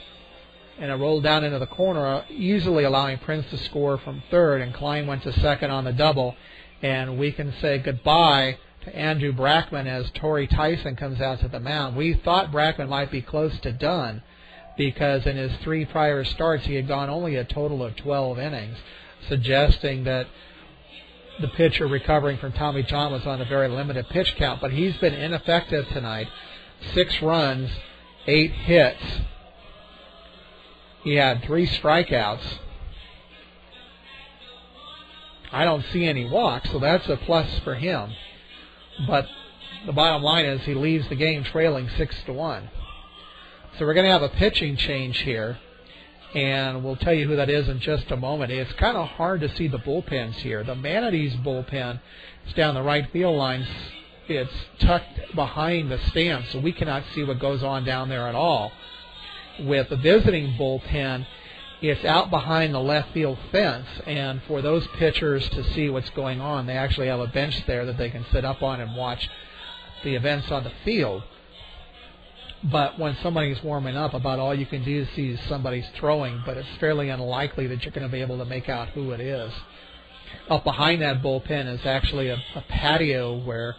And it rolled down into the corner, easily allowing Prince to score from third, and Klein went to second on the double. And we can say goodbye Andrew Brackman as Torrey Tyson comes out to the mound. We thought Brackman might be close to done because in his 3 prior starts he had gone only a total of 12 innings, suggesting that the pitcher recovering from Tommy John was on a very limited pitch count. But he's been ineffective tonight. 6 runs, 8 hits. He had 3 strikeouts. I don't see any walks, so that's a plus for him. But the bottom line is he leaves the game trailing 6-1. So we're going to have a pitching change here, and we'll tell you who that is in just a moment. It's kind of hard to see the bullpens here. The Manatees bullpen is down the right field line. It's tucked behind the stand, so we cannot see what goes on down there at all. With the visiting bullpen, it's out behind the left field fence, and for those pitchers to see what's going on, they actually have a bench there that they can sit up on and watch the events on the field. But when somebody's warming up, about all you can do is see somebody's throwing, but it's fairly unlikely that you're going to be able to make out who it is. Up behind that bullpen is actually a patio where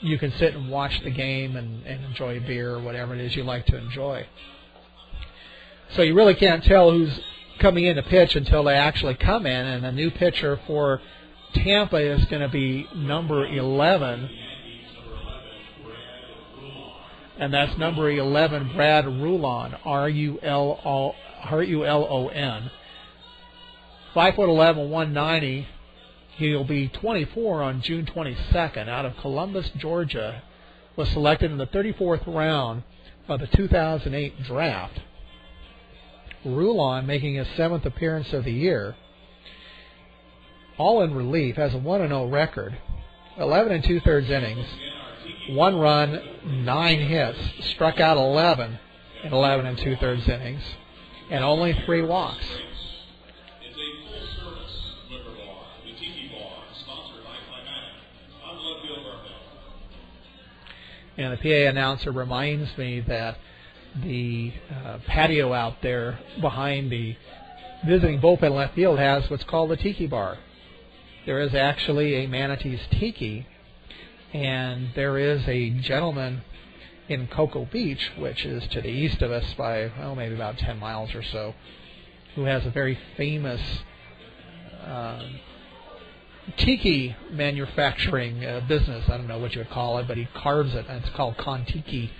you can sit and watch the game and enjoy beer or whatever it is you like to enjoy. So you really can't tell who's coming in to pitch until they actually come in, and the new pitcher for Tampa is going to be number 11, and that's number 11, Brad Rulon, R-U-L-O-N. 5'11", 190. He'll be 24 on June 22nd, out of Columbus, Georgia. Was selected in the 34th round of the 2008 draft. Rulon, making his 7th appearance of the year, all in relief, has a 1-0 record, 11 2/3 innings, 1 run, 9 hits, struck out 11 in 11 2/3 innings, and only 3 walks. It's a full-service liquor bar, the Tiki Bar, sponsored by Climatic. I'm Ludwig Garfield. And the PA announcer reminds me that the patio out there behind the visiting bullpen left field has what's called the Tiki Bar. There is actually a Manatees Tiki, and there is a gentleman in Cocoa Beach, which is to the east of us by, maybe about 10 miles or so, who has a very famous tiki manufacturing business. I don't know what you would call it, but he carves it, and it's called Kontiki,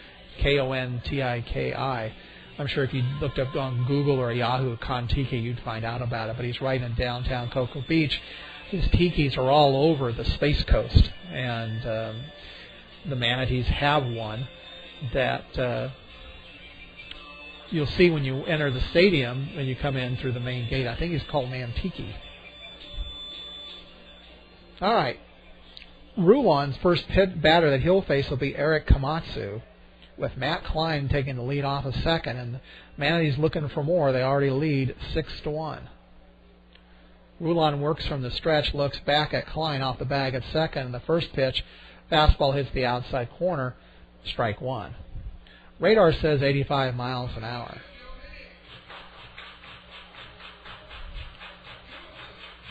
Kontiki. I'm sure if you looked up on Google or Yahoo Kontiki, you'd find out about it, but he's right in downtown Cocoa Beach. His tikis are all over the Space Coast, and the Manatees have one that you'll see when you enter the stadium when you come in through the main gate. I think he's called Mantiki. All right. Rulon's first batter that he'll face will be Eric Komatsu, with Matt Klein taking the lead off a second, and the Manatees looking for more. They already lead 6-1. Rulon works from the stretch, looks back at Klein off the bag at second, and the first pitch, fastball hits the outside corner, strike 1. Radar says 85 miles an hour.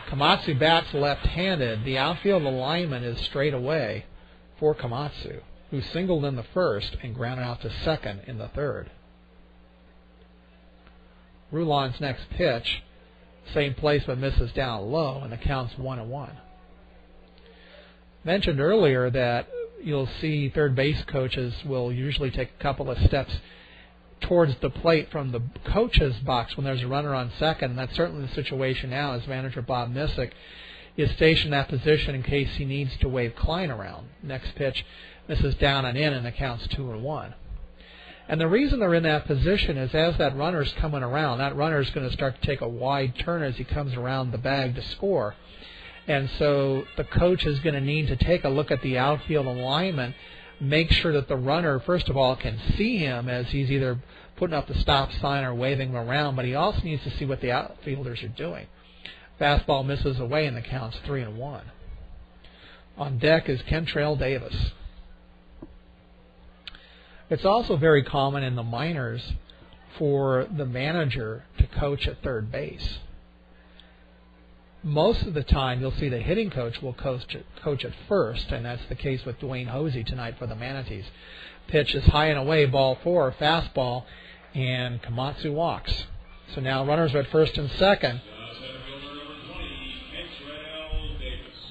Komatsu bats left-handed. The outfield alignment is straight away for Komatsu, who singled in the first and grounded out to second in the third. Rulon's next pitch, same place but misses down low, and the count's 1-1. Mentioned earlier that you'll see third base coaches will usually take a couple of steps towards the plate from the coach's box when there's a runner on second, and that's certainly the situation now as manager Bob Missick is stationed in that position in case he needs to wave Klein around. Next pitch misses down and in, and the count's 2-1. And the reason they're in that position is as that runner's coming around, that runner's going to start to take a wide turn as he comes around the bag to score. And so the coach is going to need to take a look at the outfield alignment, make sure that the runner, first of all, can see him as he's either putting up the stop sign or waving him around, but he also needs to see what the outfielders are doing. Fastball misses away, and the count's 3-1. On deck is Kentrell Davis. It's also very common in the minors for the manager to coach at third base. Most of the time, you'll see the hitting coach will coach at first, and that's the case with Dwayne Hosey tonight for the Manatees. Pitch is high and away, ball 4, fastball, and Komatsu walks. So now runners are at first and second.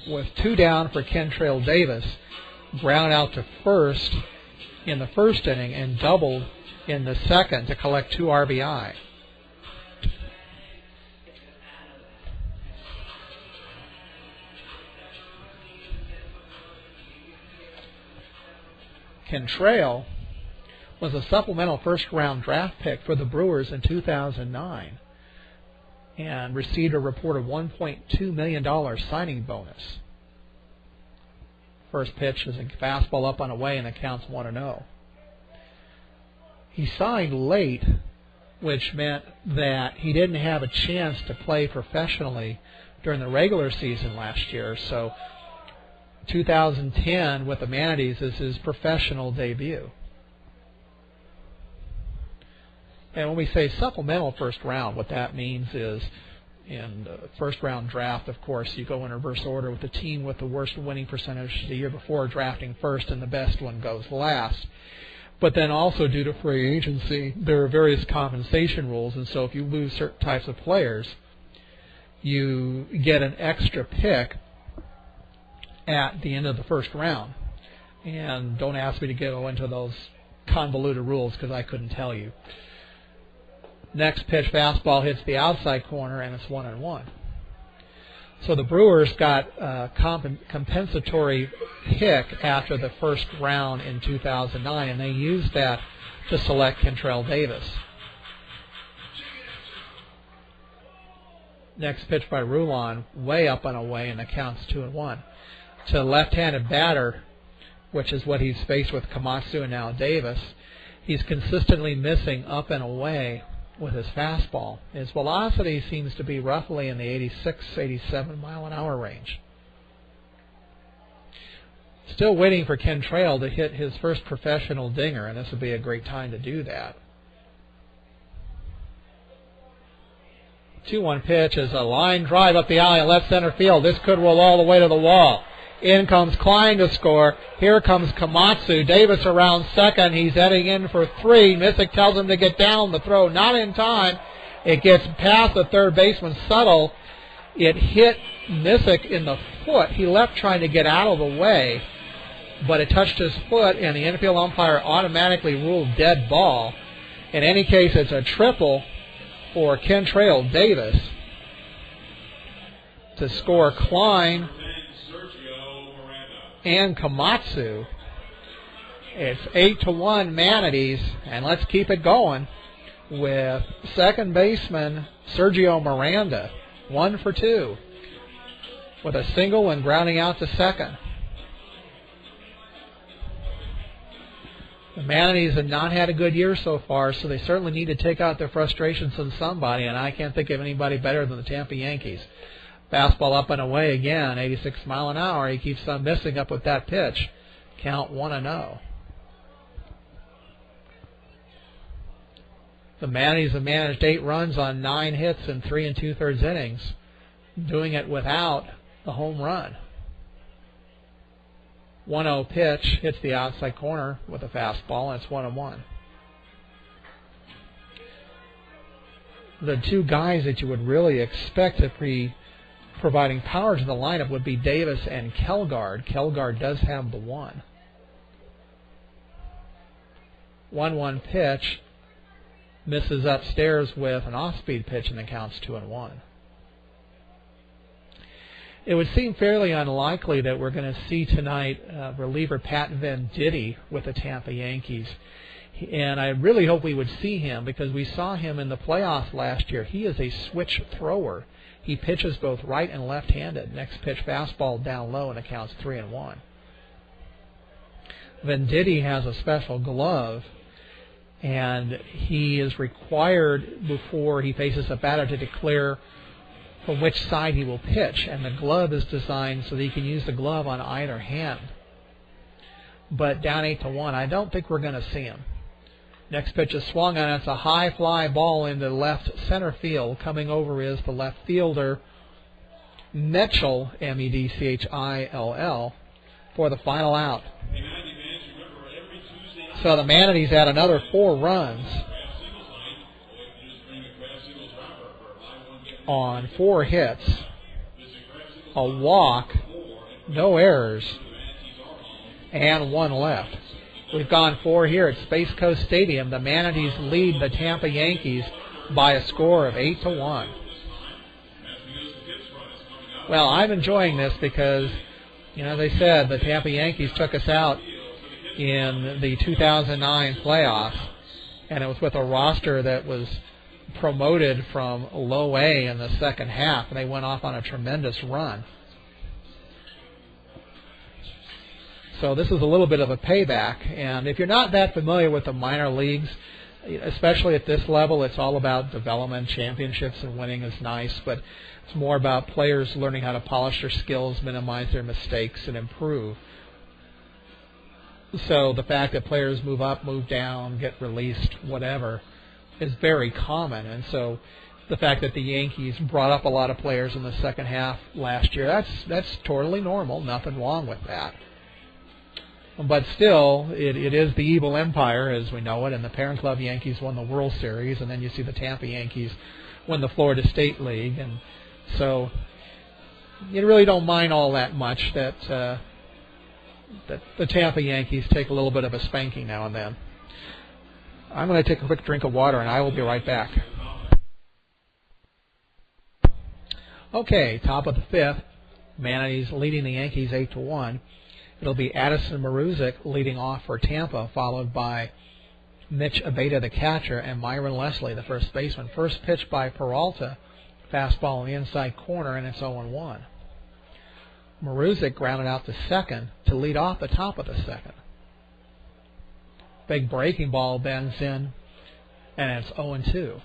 With 2 down for Kentrail Davis, ground out to first in the first inning and doubled in the second to collect 2 RBI. Kentrail was a supplemental first-round draft pick for the Brewers in 2009 and received a reported $1.2 million signing bonus. First pitch is a fastball up and away, and it counts 1-0. He signed late, which meant that he didn't have a chance to play professionally during the regular season last year, so 2010 with the Manatees is his professional debut. And when we say supplemental first round, what that means is in the first round draft, of course, you go in reverse order with the team with the worst winning percentage the year before drafting first, and the best one goes last. But then also due to free agency, there are various compensation rules, and so if you lose certain types of players, you get an extra pick at the end of the first round. And don't ask me to go into those convoluted rules because I couldn't tell you. Next pitch, fastball hits the outside corner, and it's 1-1. So the Brewers got a compensatory pick after the first round in 2009, and they used that to select Kentrail Davis. Next pitch by Rulon, way up and away, and the count's 2-1. To left-handed batter, which is what he's faced with Komatsu and now Davis, he's consistently missing up and away with his fastball. His velocity seems to be roughly in the 86, 87 mile an hour range. Still waiting for Kentrail to hit his first professional dinger, and this would be a great time to do that. 2-1 pitch is a line drive up the alley in left center field. This could roll all the way to the wall. In comes Klein to score. Here comes Komatsu. Davis around second. He's heading in for 3. Missick tells him to get down. The throw not in time. It gets past the third baseman, Subtle. It hit Missick in the foot. He left trying to get out of the way, but it touched his foot, and the infield umpire automatically ruled dead ball. In any case, it's a triple for Kentrail Davis to score Klein and Komatsu. It's 8-1 Manatees, and let's keep it going with second baseman Sergio Miranda, 1 for 2, with a single and grounding out to second. The Manatees have not had a good year so far, so they certainly need to take out their frustrations on somebody, and I can't think of anybody better than the Tampa Yankees. Fastball up and away again, 86 mile an hour. He keeps on missing up with that pitch. Count 1-0. The Manatees have managed 8 runs on 9 hits in 3 2/3 innings, doing it without the home run. 1-0 pitch hits the outside corner with a fastball, and it's 1-1. The two guys that you would really expect to be providing power to the lineup would be Davis and Kelgard. Kelgard does have the 1. 1-1 pitch misses upstairs with an off-speed pitch, and the count's 2-1. It would seem fairly unlikely that we're going to see tonight reliever Pat Venditti with the Tampa Yankees. And I really hope we would see him because we saw him in the playoffs last year. He is a switch thrower. He pitches both right and left-handed. Next pitch, fastball down low, and it counts 3-1. Venditti has a special glove, and he is required before he faces a batter to declare from which side he will pitch, and the glove is designed so that he can use the glove on either hand. But down 8-1, I don't think we're going to see him. Next pitch is swung on. It's a high fly ball into left center field. Coming over is the left fielder, Mitchell, Medchill, for the final out. So the Manatees had another 4 runs on 4 hits, a walk, no errors, and 1 left. We've gone 4 here at Space Coast Stadium. The Manatees lead the Tampa Yankees by a score of 8-1. Well, I'm enjoying this because, as I said, the Tampa Yankees took us out in the 2009 playoffs, and it was with a roster that was promoted from low A in the second half, and they went off on a tremendous run. So this is a little bit of a payback, and if you're not that familiar with the minor leagues, especially at this level, it's all about development. Championships and winning is nice, but it's more about players learning how to polish their skills, minimize their mistakes, and improve. So the fact that players move up, move down, get released, whatever, is very common. And so the fact that the Yankees brought up a lot of players in the second half last year, that's totally normal. Nothing wrong with that. But still, it is the evil empire as we know it, and the parent club Yankees won the World Series, and then you see the Tampa Yankees win the Florida State League, and so you really don't mind all that much that the Tampa Yankees take a little bit of a spanking now and then. I'm going to take a quick drink of water, and I will be right back. Okay, top of the 5th, Manatees leading the Yankees 8-1. It'll be Addison Maruzic leading off for Tampa, followed by Mitch Abeta, the catcher, and Myron Leslie, the first baseman. First pitch by Peralta, fastball in the inside corner, and it's 0-1. Maruzic grounded out to second to lead off the top of the second. Big breaking ball bends in, and it's 0-2.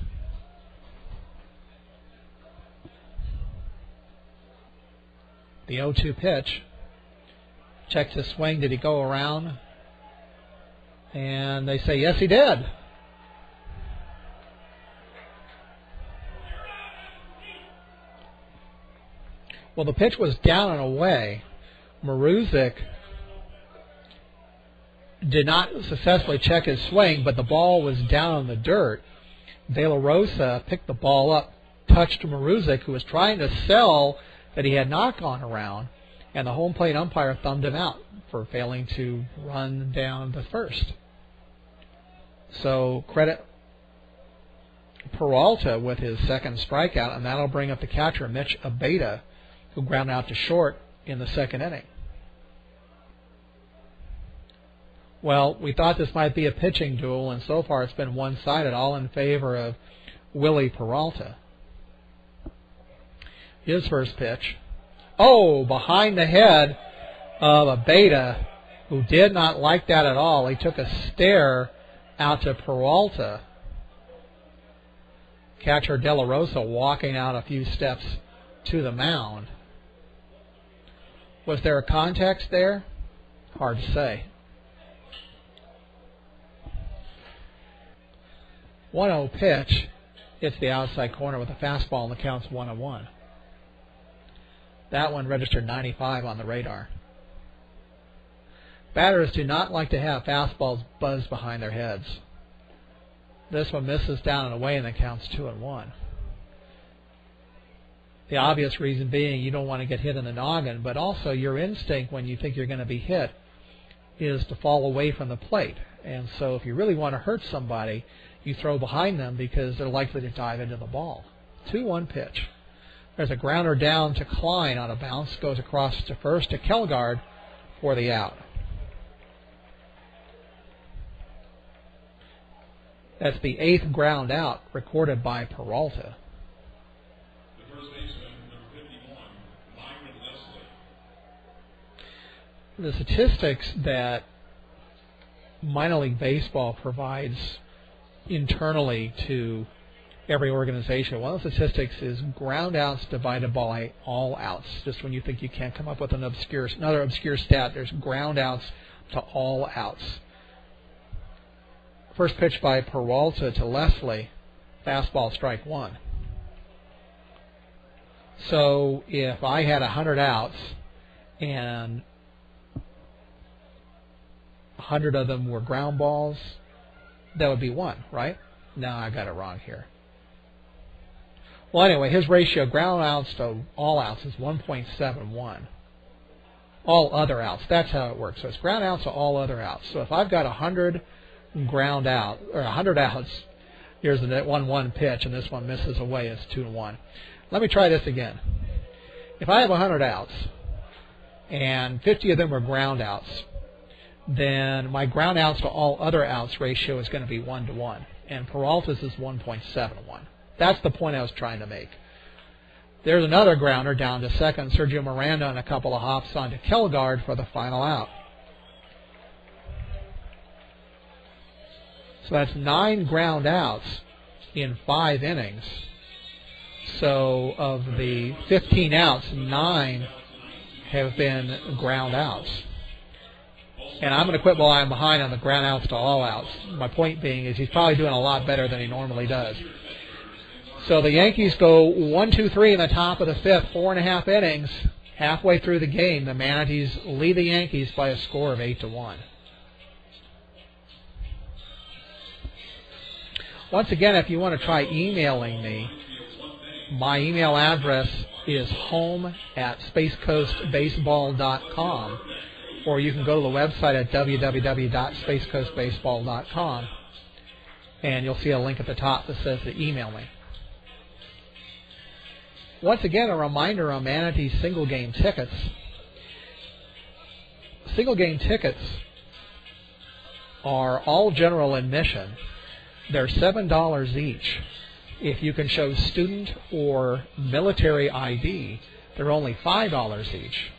The 0-2 pitch. Checks his swing. Did he go around? And they say, yes, he did. Well, the pitch was down and away. Maruzic did not successfully check his swing, but the ball was down in the dirt. De La Rosa picked the ball up, touched Maruzic, who was trying to sell that he had not gone around, and the home plate umpire thumbed him out for failing to run down to first. So credit Peralta with his second strikeout, and that'll bring up the catcher, Mitch Abeta, who grounded out to short in the second inning. Well, we thought this might be a pitching duel, and so far it's been one-sided, all in favor of Willie Peralta. His first pitch. Oh, behind the head of Abeta, who did not like that at all. He took a stare out to Peralta. Catcher De La Rosa walking out a few steps to the mound. Was there a context there? Hard to say. 1-0 pitch. Hits the outside corner with a fastball, and the count's 1-1. That one registered 95 on the radar. Batters do not like to have fastballs buzz behind their heads. This one misses down and away, and the count's 2-1. The obvious reason being you don't want to get hit in the noggin, but also your instinct when you think you're going to be hit is to fall away from the plate. And so if you really want to hurt somebody, you throw behind them because they're likely to dive into the ball. 2-1 pitch. There's a grounder down to Klein on a bounce. Goes across to first to Kelgard for the out. That's the 8th ground out recorded by Peralta. The first baseman, number 51, Myron Leslie. The statistics that minor league baseball provides internally to every organization. One of the statistics is ground outs divided by all outs. Just when you think you can't come up with another obscure stat, there's ground outs to all outs. First pitch by Peralta to Leslie, fastball, strike 1. So if I had 100 outs and 100 of them were ground balls, that would be 1, right? No, I got it wrong here. Well, anyway, his ratio ground outs to all outs is 1.71. All other outs. That's how it works. So it's ground outs to all other outs. So if I've got 100 ground out or 100 outs, here's the 1-1 pitch, and this one misses away. It's 2-1. Let me try this again. If I have 100 outs and 50 of them are ground outs, then my ground outs to all other outs ratio is going to be 1-1, and Peralta's is 1.71. That's the point I was trying to make. There's another grounder down to second. Sergio Miranda and a couple of hops onto Kelgard for the final out. So that's 9 ground outs in 5 innings. So of the 15 outs, 9 have been ground outs. And I'm going to quit while I'm behind on the ground outs to all outs. My point being is he's probably doing a lot better than he normally does. So the Yankees go 1-2-3 in the top of the 5th, 4.5 innings. Halfway through the game, the Manatees lead the Yankees by a score of 8-1. Once again, if you want to try emailing me, my email address is home@spacecoastbaseball.com, or you can go to the website at www.spacecoastbaseball.com, and you'll see a link at the top that says to email me. Once again, a reminder on Manatees single-game tickets. Single-game tickets are all general admission. They're $7 each. If you can show student or military ID, they're only $5 each.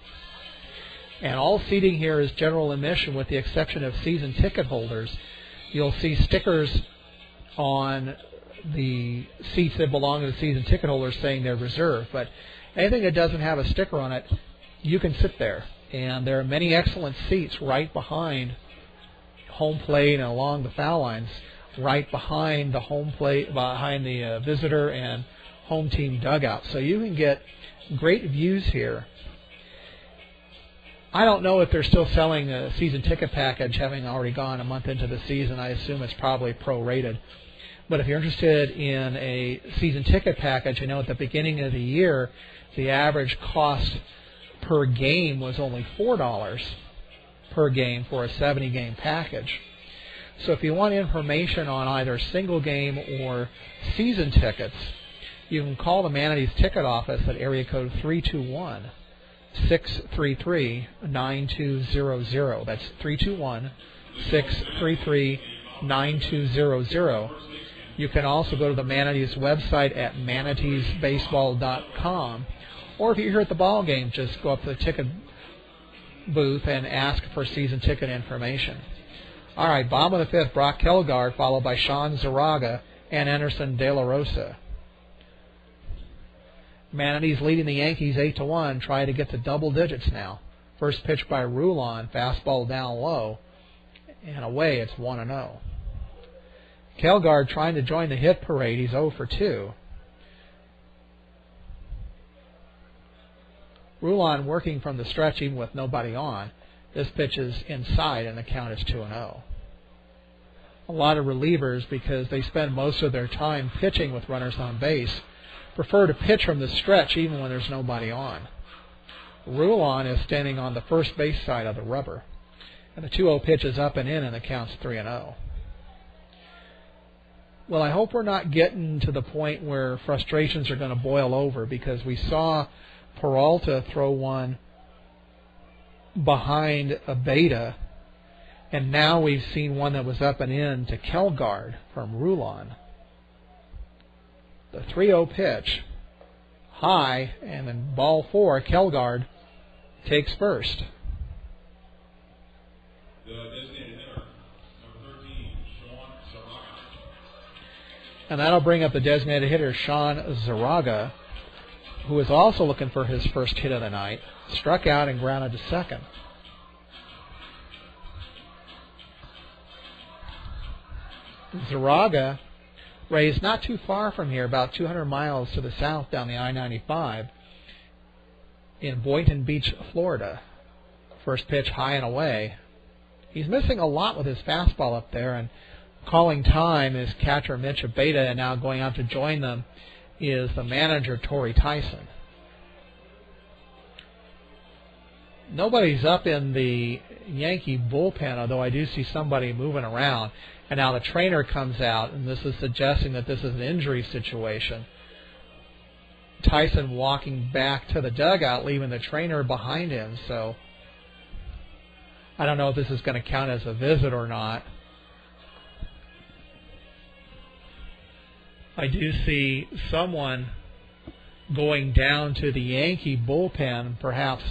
And all seating here is general admission with the exception of season ticket holders. You'll see stickers on the seats that belong to the season ticket holders saying they're reserved. But anything that doesn't have a sticker on it, you can sit there. And there are many excellent seats right behind home plate and along the foul lines, right behind the home plate, behind the visitor and home team dugout. So you can get great views here. I don't know if they're still selling a season ticket package, having already gone a month into the season. I assume it's probably prorated. But if you're interested in a season ticket package, you know at the beginning of the year, the average cost per game was only $4 per game for a 70-game package. So if you want information on either single game or season tickets, you can call the Manatees ticket office at area code 321-633-9200. That's 321-633-9200. You can also go to the Manatees website at manateesbaseball.com. Or if you're here at the ball game, just go up to the ticket booth and ask for season ticket information. All right, bottom of the 5th, Brock Kelgard, followed by Sean Zaraga and Anderson De La Rosa. Manatees leading the Yankees 8-1, trying to get to double digits now. First pitch by Rulon, fastball down low, and away it's 1-0. Kelgard trying to join the hit parade. He's 0 for 2. Rulon working from the stretch even with nobody on. This pitch is inside and the count is 2-0. A lot of relievers, because they spend most of their time pitching with runners on base, prefer to pitch from the stretch even when there's nobody on. Rulon is standing on the first base side of the rubber. And the 2-0 pitch is up and in and the count's 3-0. Well, I hope we're not getting to the point where frustrations are going to boil over, because we saw Peralta throw one behind a beta, and now we've seen one that was up and in to Kelgard from Rulon. The 3-0 pitch, high, and then ball 4, Kelgard takes first. The designated hitter, number 13, Sean Zaraga. And that'll bring up the designated hitter, Sean Zaraga, who is also looking for his first hit of the night. Struck out and grounded to second. Zaraga raised not too far from here, about 200 miles to the south down the I-95. in Boynton Beach, Florida. First pitch high and away. He's missing a lot with his fastball up there, and calling time is catcher Mitch Abeta, and now going out to join them is the manager, Torrey Tyson. Nobody's up in the Yankee bullpen, although I do see somebody moving around. And now the trainer comes out, and this is suggesting that this is an injury situation. Tyson walking back to the dugout, leaving the trainer behind him. So I don't know if this is going to count as a visit or not. I do see someone going down to the Yankee bullpen, perhaps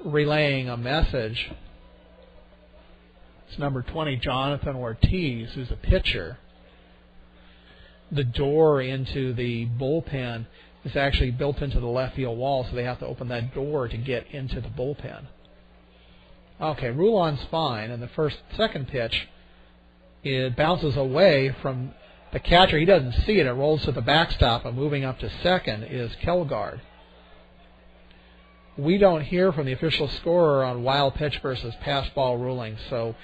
relaying a message. It's number 20, Jonathan Ortiz, who's a pitcher. The door into the bullpen is actually built into the left field wall, so they have to open that door to get into the bullpen. Okay, Rulon's fine, and the second pitch, it bounces away from the catcher. He doesn't see it. It rolls to the backstop, and moving up to second is Kelgard. We don't hear from the official scorer on wild pitch versus pass ball rulings, so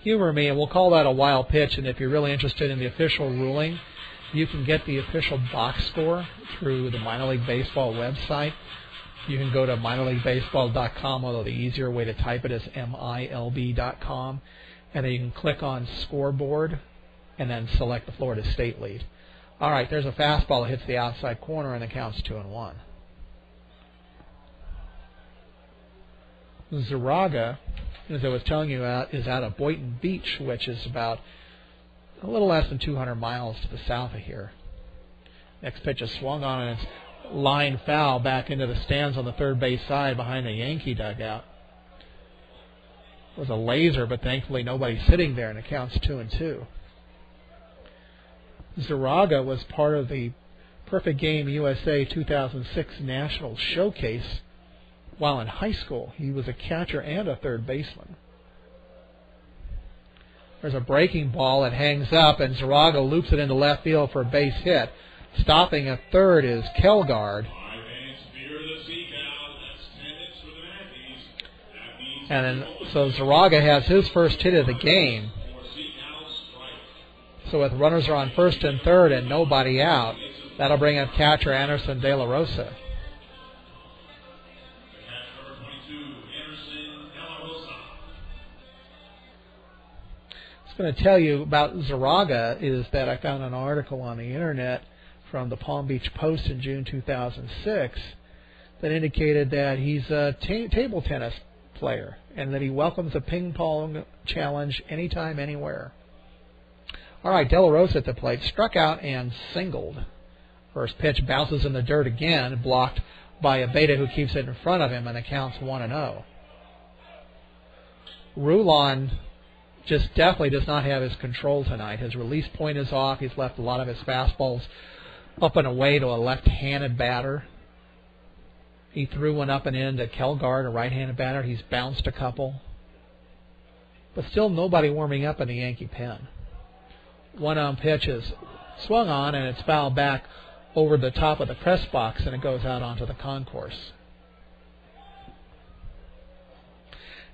humor me, and we'll call that a wild pitch. And if you're really interested in the official ruling, you can get the official box score through the Minor League Baseball website. You can go to minorleaguebaseball.com, although the easier way to type it is MILB.com, and then you can click on scoreboard and then select the Florida State lead. All right, there's a fastball that hits the outside corner, and the count's 2-1. Zaraga, as I was telling you, is out of Boynton Beach, which is about a little less than 200 miles to the south of here. Next pitch is swung on, and it's line foul back into the stands on the third base side behind the Yankee dugout. It was a laser, but thankfully nobody's sitting there, and it counts 2-2. Zaraga was part of the Perfect Game USA 2006 National Showcase. While in high school, he was a catcher and a third baseman. There's a breaking ball that hangs up, and Zaraga loops it into left field for a base hit. Stopping at third is Kelgard. And then, so Zaraga has his first hit of the game. So with runners are on first and third and nobody out, that'll bring up catcher Anderson De La Rosa. Going to tell you about Zaraga is that I found an article on the internet from the Palm Beach Post in June 2006 that indicated that he's a table tennis player and that he welcomes a ping pong challenge anytime, anywhere. All right, De La Rosa at the plate, struck out and singled. First pitch bounces in the dirt again, blocked by Abeta, who keeps it in front of him, and the count's 1-0. Rulon just definitely does not have his control tonight. His release point is off. He's left a lot of his fastballs up and away to a left-handed batter. He threw one up and in to Kelgard, a right-handed batter. He's bounced a couple. But still nobody warming up in the Yankee pen. 1-0 pitch is swung on, and it's fouled back over the top of the press box, and it goes out onto the concourse.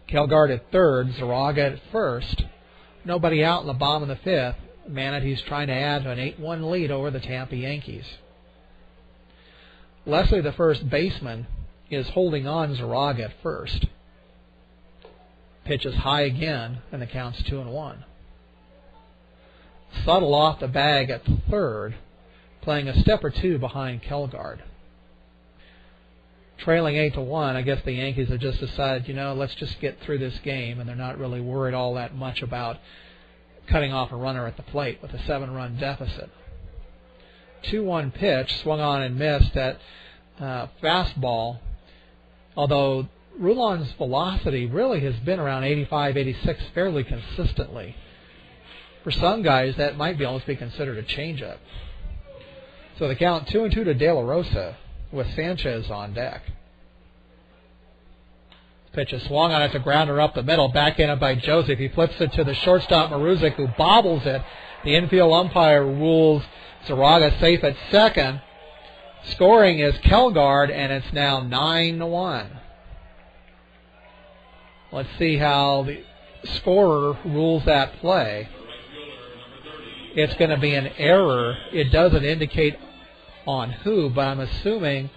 Kelgard at third, Zaraga at first. Nobody out in the bottom of the fifth. Manatees trying to add to an 8-1 lead over the Tampa Yankees. Leslie, the first baseman, is holding on Zaraga at first. Pitch is high again, and the count's 2-1. Subtle off the bag at third, playing a step or two behind Kelgard. Trailing 8-1, I guess the Yankees have just decided, let's just get through this game, and they're not really worried all that much about cutting off a runner at the plate with a 7-run deficit. 2-1 pitch, swung on and missed. That fastball, although Rulon's velocity really has been around 85, 86 fairly consistently. For some guys, that might almost be considered a changeup. So the count 2-2 to De La Rosa, with Sanchez on deck. Pitch is swung on. It's a grounder up the middle, backhanded by Joseph. He flips it to the shortstop, Maruzic, who bobbles it. The infield umpire rules Zaraga safe at second. Scoring is Kelgard, and it's now 9-1. Let's see how the scorer rules that play. It's going to be an error. It doesn't indicate on who, but I'm assuming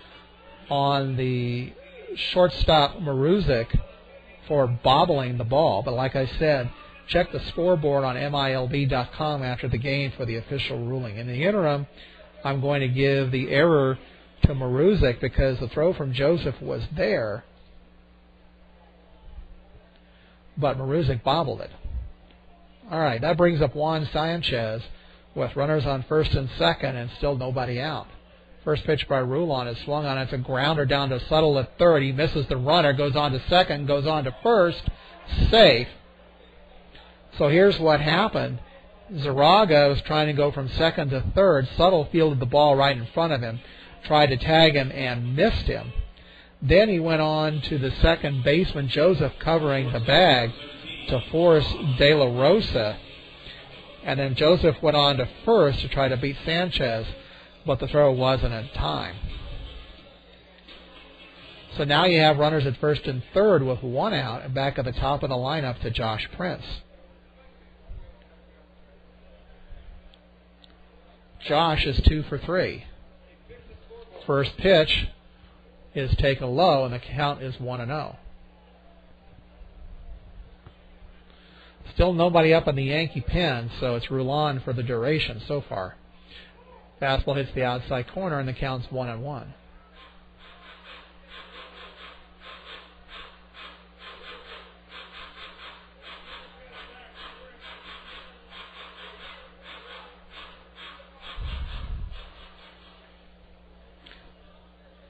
on the shortstop Maruzic for bobbling the ball. But like I said, check the scoreboard on MILB.com after the game for the official ruling. In the interim, I'm going to give the error to Maruzic because the throw from Joseph was there, but Maruzic bobbled it. All right, that brings up Juan Sanchez with runners on first and second and still nobody out. First pitch by Rulon is swung on. It's a grounder down to Settle at third. He misses the runner, goes on to second, goes on to first, safe. So here's what happened. Zaraga was trying to go from second to third. Settle fielded the ball right in front of him, tried to tag him and missed him. Then he went on to the second baseman, Joseph, covering the bag to force De La Rosa. And then Joseph went on to first to try to beat Sanchez, but the throw wasn't in time. So now you have runners at first and third with one out, and back at the top of the lineup to Josh Prince. Josh is 2 for 3. First pitch is taken low, and the count is 1-0. Still nobody up in the Yankee pen, so it's Rulon for the duration so far. Fastball hits the outside corner, and the count's 1-1.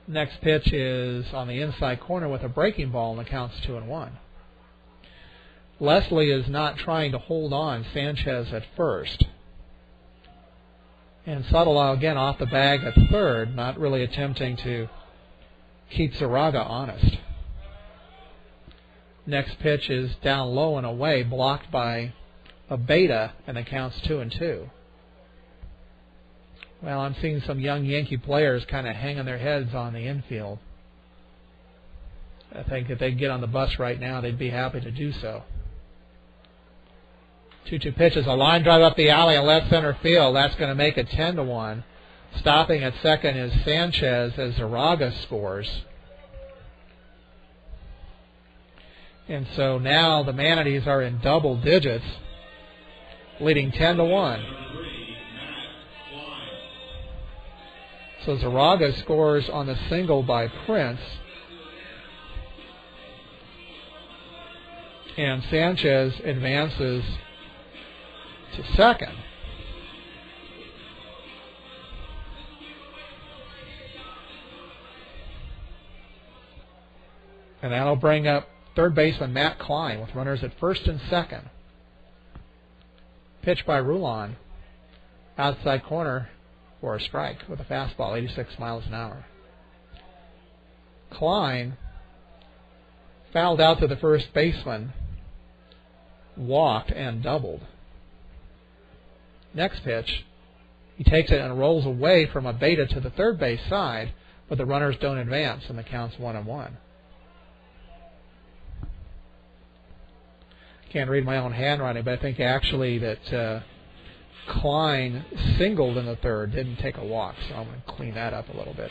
Next pitch is on the inside corner with a breaking ball, and the count's 2-1. Leslie is not trying to hold on Sanchez at first. And Suttle again off the bag at third, not really attempting to keep Zaraga honest. Next pitch is down low and away, blocked by a beta, and the count's 2-2. Well, I'm seeing some young Yankee players kind of hanging their heads on the infield. I think if they'd get on the bus right now, they'd be happy to do so. 2-2 pitches, a line drive up the alley and left center field. That's going to make it 10-1. Stopping at second is Sanchez as Zaraga scores. And so now the Manatees are in double digits, leading 10-1. So Zaraga scores on the single by Prince. And Sanchez advances to second. And that'll bring up third baseman Matt Klein with runners at first and second. Pitch by Rulon. Outside corner for a strike with a fastball, 86 miles an hour. Klein fouled out to the first baseman, walked, and doubled. Next pitch, he takes it and rolls away from a beta to the third base side, but the runners don't advance, and the count's 1-1. Can't read my own handwriting, but I think actually that Klein singled in the third, didn't take a walk, so I'm going to clean that up a little bit.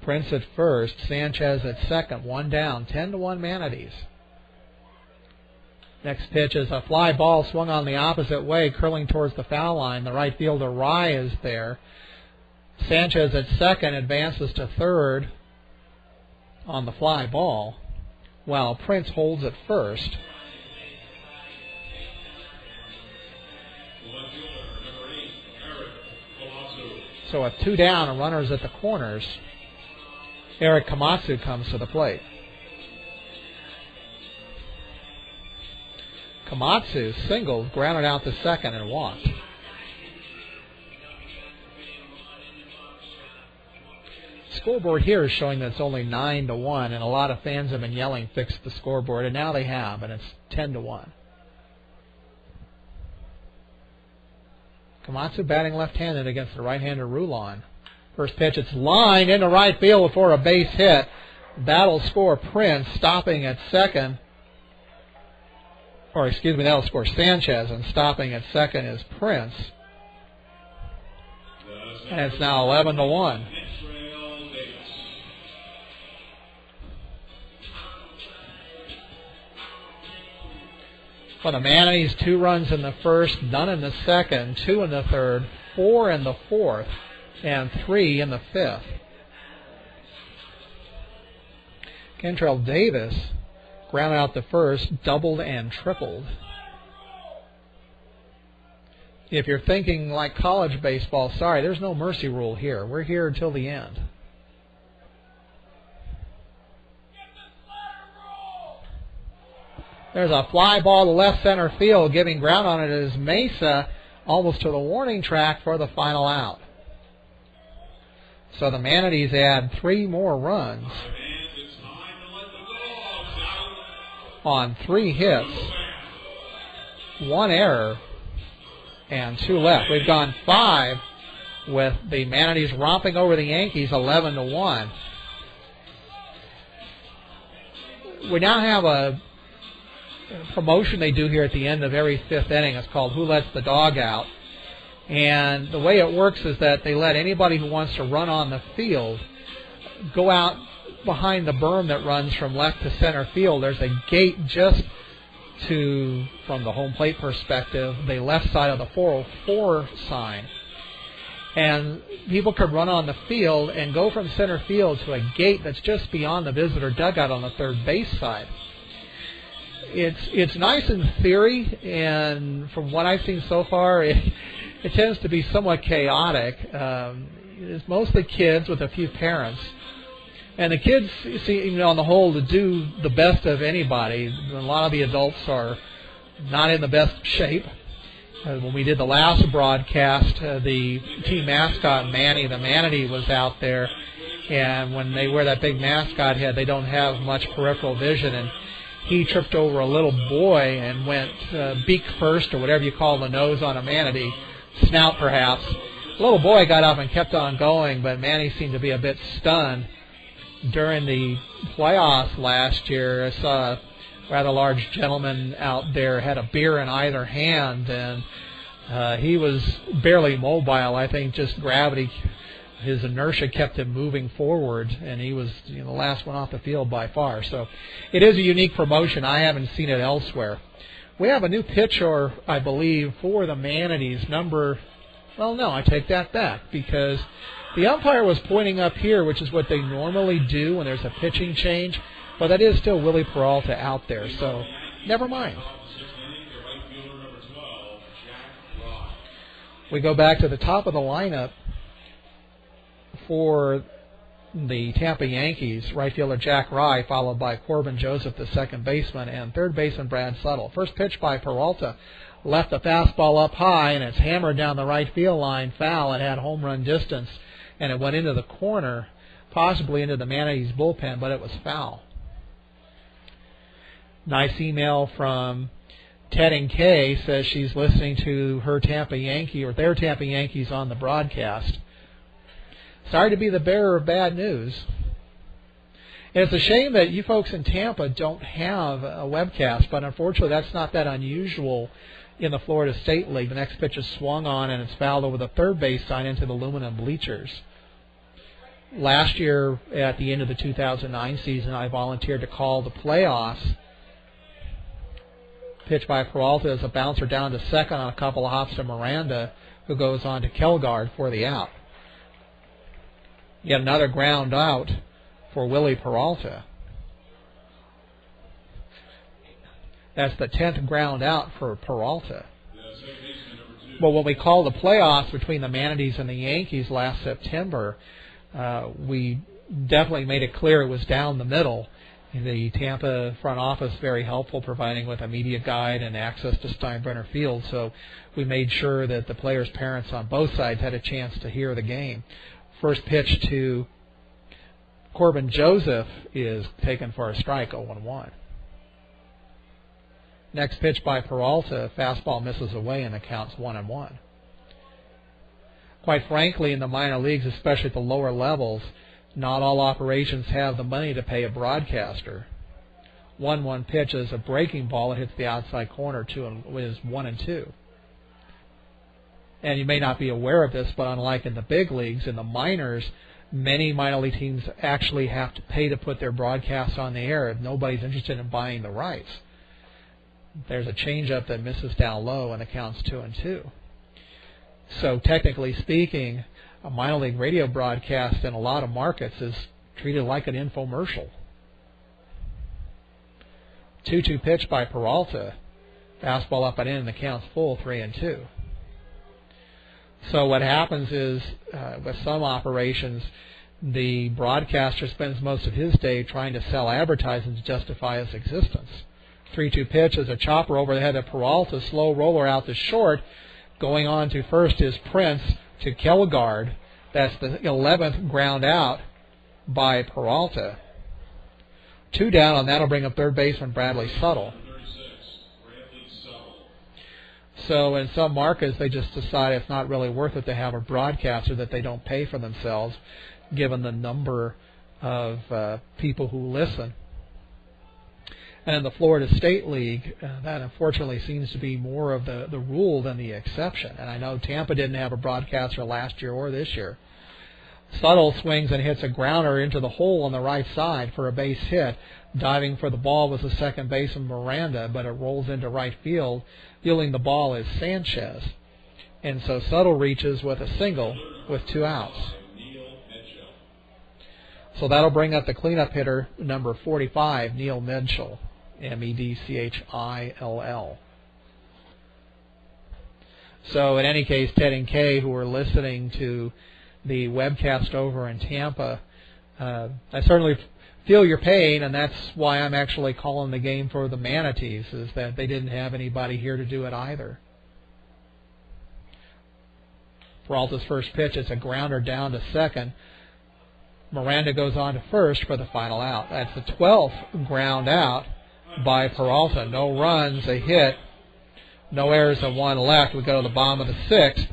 Prince at first, Sanchez at second, one down, 10-1 Manatees. Next pitch is a fly ball swung on the opposite way, curling towards the foul line. The right fielder Rye is there. Sanchez at second advances to third on the fly ball, while Prince holds at first. So with two down and runners at the corners, Eric Komatsu comes to the plate. Komatsu singled, grounded out to second, and walked. Scoreboard here is showing that it's only 9-1, and a lot of fans have been yelling, "Fix the scoreboard," and now they have, and it's 10-1. Komatsu batting left-handed against the right-hander Rulon. First pitch, it's lined into right field for a base hit. That'll score Prince, stopping at second. Or, excuse me, that'll score Sanchez, and stopping at second is Prince. And it's now 11-1. For the Manatees, 2 runs in the first, none in the second, 2 in the third, 4 in the fourth, and 3 in the fifth. Kentrell Davis grounded out the first, doubled and tripled. If you're thinking like college baseball, sorry, there's no mercy rule here. We're here until the end. There's a fly ball to left center field. Giving ground on it is Mesa, almost to the warning track for the final out. So the Manatees add 3 more runs on 3 hits, 1 error, and 2 left. We've gone 5 with the Manatees romping over the Yankees 11-1. We now have a promotion they do here at the end of every 5th inning. It's called Who Lets the Dog Out. And the way it works is that they let anybody who wants to run on the field go out behind the berm that runs from left to center field. There's a gate just to, from the home plate perspective, the left side of the 404 sign. And people could run on the field and go from center field to a gate that's just beyond the visitor dugout on the third base side. It's nice in theory, and from what I've seen so far, it tends to be somewhat chaotic. It's mostly kids with a few parents. And the kids seem, on the whole, to do the best of anybody. A lot of the adults are not in the best shape. When we did the last broadcast, the team mascot, Manny, the Manatee, was out there. And when they wear that big mascot head, they don't have much peripheral vision. And he tripped over a little boy and went beak first, or whatever you call the nose on a manatee, snout perhaps. The little boy got up and kept on going, but Manny seemed to be a bit stunned. During the playoffs last year, I saw a rather large gentleman out there, had a beer in either hand, and he was barely mobile. I think just gravity, his inertia kept him moving forward, and he was the last one off the field by far. So it is a unique promotion. I haven't seen it elsewhere. We have a new pitcher, I believe, for the Manatees, I take that back, because the umpire was pointing up here, which is what they normally do when there's a pitching change, but that is still Willie Peralta out there, so never mind. We go back to the top of the lineup for the Tampa Yankees. Right fielder Jack Rye, followed by Corbin Joseph, the second baseman, and third baseman Brad Suttle. First pitch by Peralta. Left the fastball up high, and it's hammered down the right field line, foul. It had home run distance, and it went into the corner, possibly into the Manatees bullpen, but it was foul. Nice email from Ted and Kay, says she's listening to her Tampa Yankee, or their Tampa Yankees on the broadcast. Sorry to be the bearer of bad news. And it's a shame that you folks in Tampa don't have a webcast, but unfortunately that's not that unusual in the Florida State League. The next pitch is swung on, and it's fouled over the third base sign into the aluminum bleachers. Last year, at the end of the 2009 season, I volunteered to call the playoffs. Pitch by Peralta is a bouncer down to second on a couple of hops to Miranda, who goes on to Kelgard for the out. Yet another ground out for Willie Peralta. That's the 10th ground out for Peralta. But when we called the playoffs between the Manatees and the Yankees last September, we definitely made it clear it was down the middle. The Tampa front office very helpful, providing with a media guide and access to Steinbrenner Field. So we made sure that the players' parents on both sides had a chance to hear the game. First pitch to Corbin Joseph is taken for a strike, 0-1. Next pitch by Peralta, fastball misses away, and the count's 1-1. quite frankly, in the minor leagues, especially at the lower levels, not all operations have the money to pay a broadcaster. 1-1 pitch is a breaking ball. It hits the outside corner. 2 is 1-2. And you may not be aware of this, but unlike in the big leagues, in the minors, many minor league teams actually have to pay to put their broadcasts on the air if nobody's interested in buying the rights. There's a changeup that misses down low and it counts 2-2. So technically speaking, a minor league radio broadcast in a lot of markets is treated like an infomercial. 2-2 pitch by Peralta. Fastball up and in, the count's full, 3-2. So what happens is, with some operations, the broadcaster spends most of his day trying to sell advertising to justify his existence. 3-2 pitch is a chopper over the head of Peralta, slow roller out to short. Going on to first is Prince to Kelgard. That's the 11th ground out by Peralta. 2 down, and that'll bring up third baseman Bradley Suttle. So in some markets, they just decide it's not really worth it to have a broadcaster that they don't pay for themselves, given the number of people who listen. And in the Florida State League, that unfortunately seems to be more of the rule than the exception. And I know Tampa didn't have a broadcaster last year or this year. Suttle swings and hits a grounder into the hole on the right side for a base hit. Diving for the ball was the second baseman Miranda, but it rolls into right field. Fielding the ball is Sanchez. And so Suttle reaches with a single with 2 outs. So that'll bring up the cleanup hitter, number 45, Neil Medchell, Medchill. So in any case, Ted and Kay, who are listening to the webcast over in Tampa, I certainly feel your pain, and that's why I'm actually calling the game for the Manatees, is that they didn't have anybody here to do it either. Peralta's first pitch, it's a grounder down to second. Miranda goes on to first for the final out. That's the 12th ground out by Peralta. No runs, a hit, no errors, and 1 left. We go to the bottom of the 6th.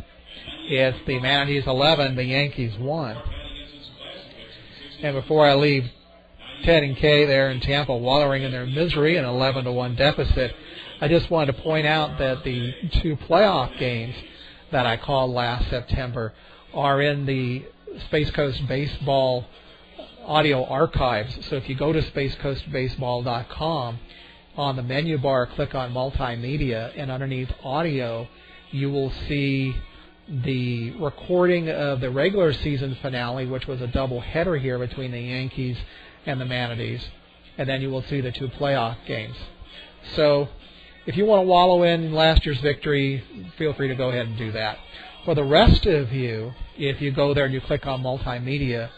It's the Manatees 11, the Yankees 1. And before I leave Ted and Kay there in Tampa wallowing in their misery, an 11-1 deficit, I just wanted to point out that the 2 playoff games that I called last September are in the Space Coast Baseball audio archives. So if you go to spacecoastbaseball.com, on the menu bar, click on Multimedia, and underneath Audio, you will see the recording of the regular season finale, which was a double-header here between the Yankees and the Manatees, and then you will see the 2 playoff games. So if you want to wallow in last year's victory, feel free to go ahead and do that. For the rest of you, if you go there and you click on Multimedia,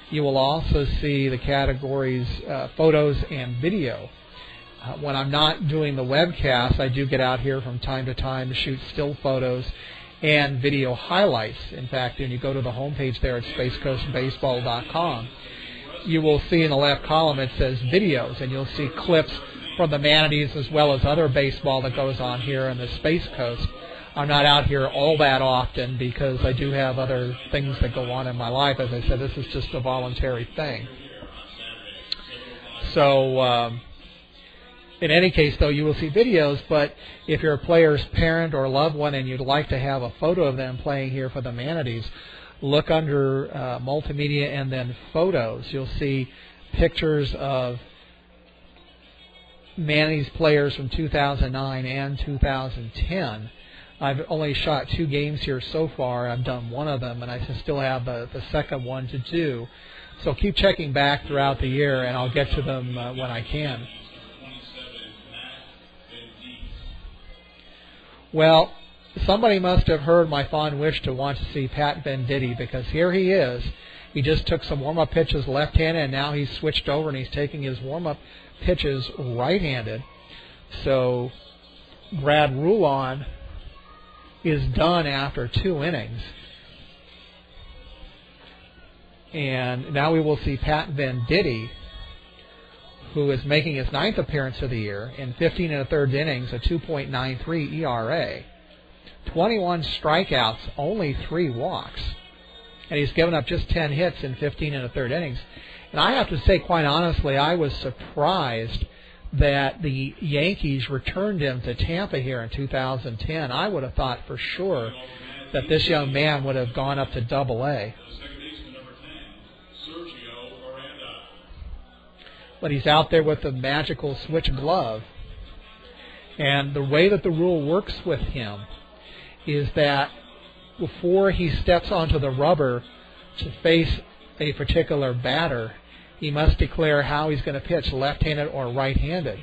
you will also see the categories photos and video. When I'm not doing the webcast, I do get out here from time to time to shoot still photos and video highlights. In fact, when you go to the homepage there at spacecoastbaseball.com, you will see in the left column it says videos, and you'll see clips from the Manatees as well as other baseball that goes on here in the Space Coast. I'm not out here all that often because I do have other things that go on in my life. As I said, this is just a voluntary thing. So in any case, though, you will see videos, but if you're a player's parent or loved one and you'd like to have a photo of them playing here for the Manatees, look under multimedia and then photos. You'll see pictures of Manatees players from 2009 and 2010. I've only shot 2 games here so far. I've done 1 of them, and I still have the second one to do. So keep checking back throughout the year, and I'll get to them when I can. Well, somebody must have heard my fond wish to want to see Pat Venditti, because here he is. He just took some warm-up pitches left-handed, and now he's switched over and he's taking his warm-up pitches right-handed. So Brad Rulon is done after 2 innings. And now we will see Pat Venditti, who is making his 9th appearance of the year in 15 1/3 innings, a 2.93 ERA. 21 strikeouts, only 3 walks. And he's given up just 10 hits in 15 and a third innings. And I have to say, quite honestly, I was surprised that the Yankees returned him to Tampa here in 2010. I would have thought for sure that this young man would have gone up to Double-A. But he's out there with the magical switch glove. And the way that the rule works with him is that before he steps onto the rubber to face a particular batter, he must declare how he's going to pitch, left-handed or right-handed.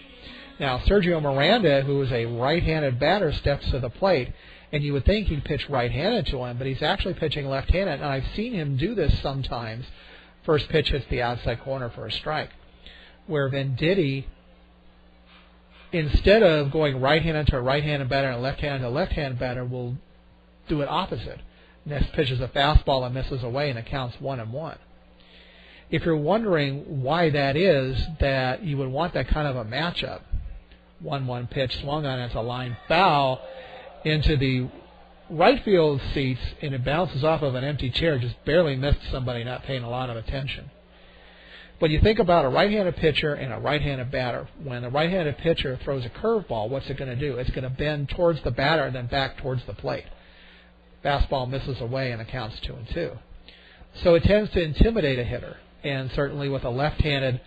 Now, Sergio Miranda, who is a right-handed batter, steps to the plate, and you would think he'd pitch right-handed to him, but he's actually pitching left-handed, and I've seen him do this sometimes. First pitch hits the outside corner for a strike, where Venditti, instead of going right-handed to a right-handed batter and left-handed to a left-handed batter, will do it opposite. Next pitch is a fastball that misses away, and it counts 1-1. If you're wondering why that is, that you would want that kind of a matchup, 1-1 pitch swung on as a line foul into the right field seats, and it bounces off of an empty chair, just barely missed somebody not paying a lot of attention. But you think about a right-handed pitcher and a right-handed batter. When the right-handed pitcher throws a curveball, what's it going to do? It's going to bend towards the batter and then back towards the plate. Fastball misses away and it counts 2-2. So it tends to intimidate a hitter. And certainly with a left-handed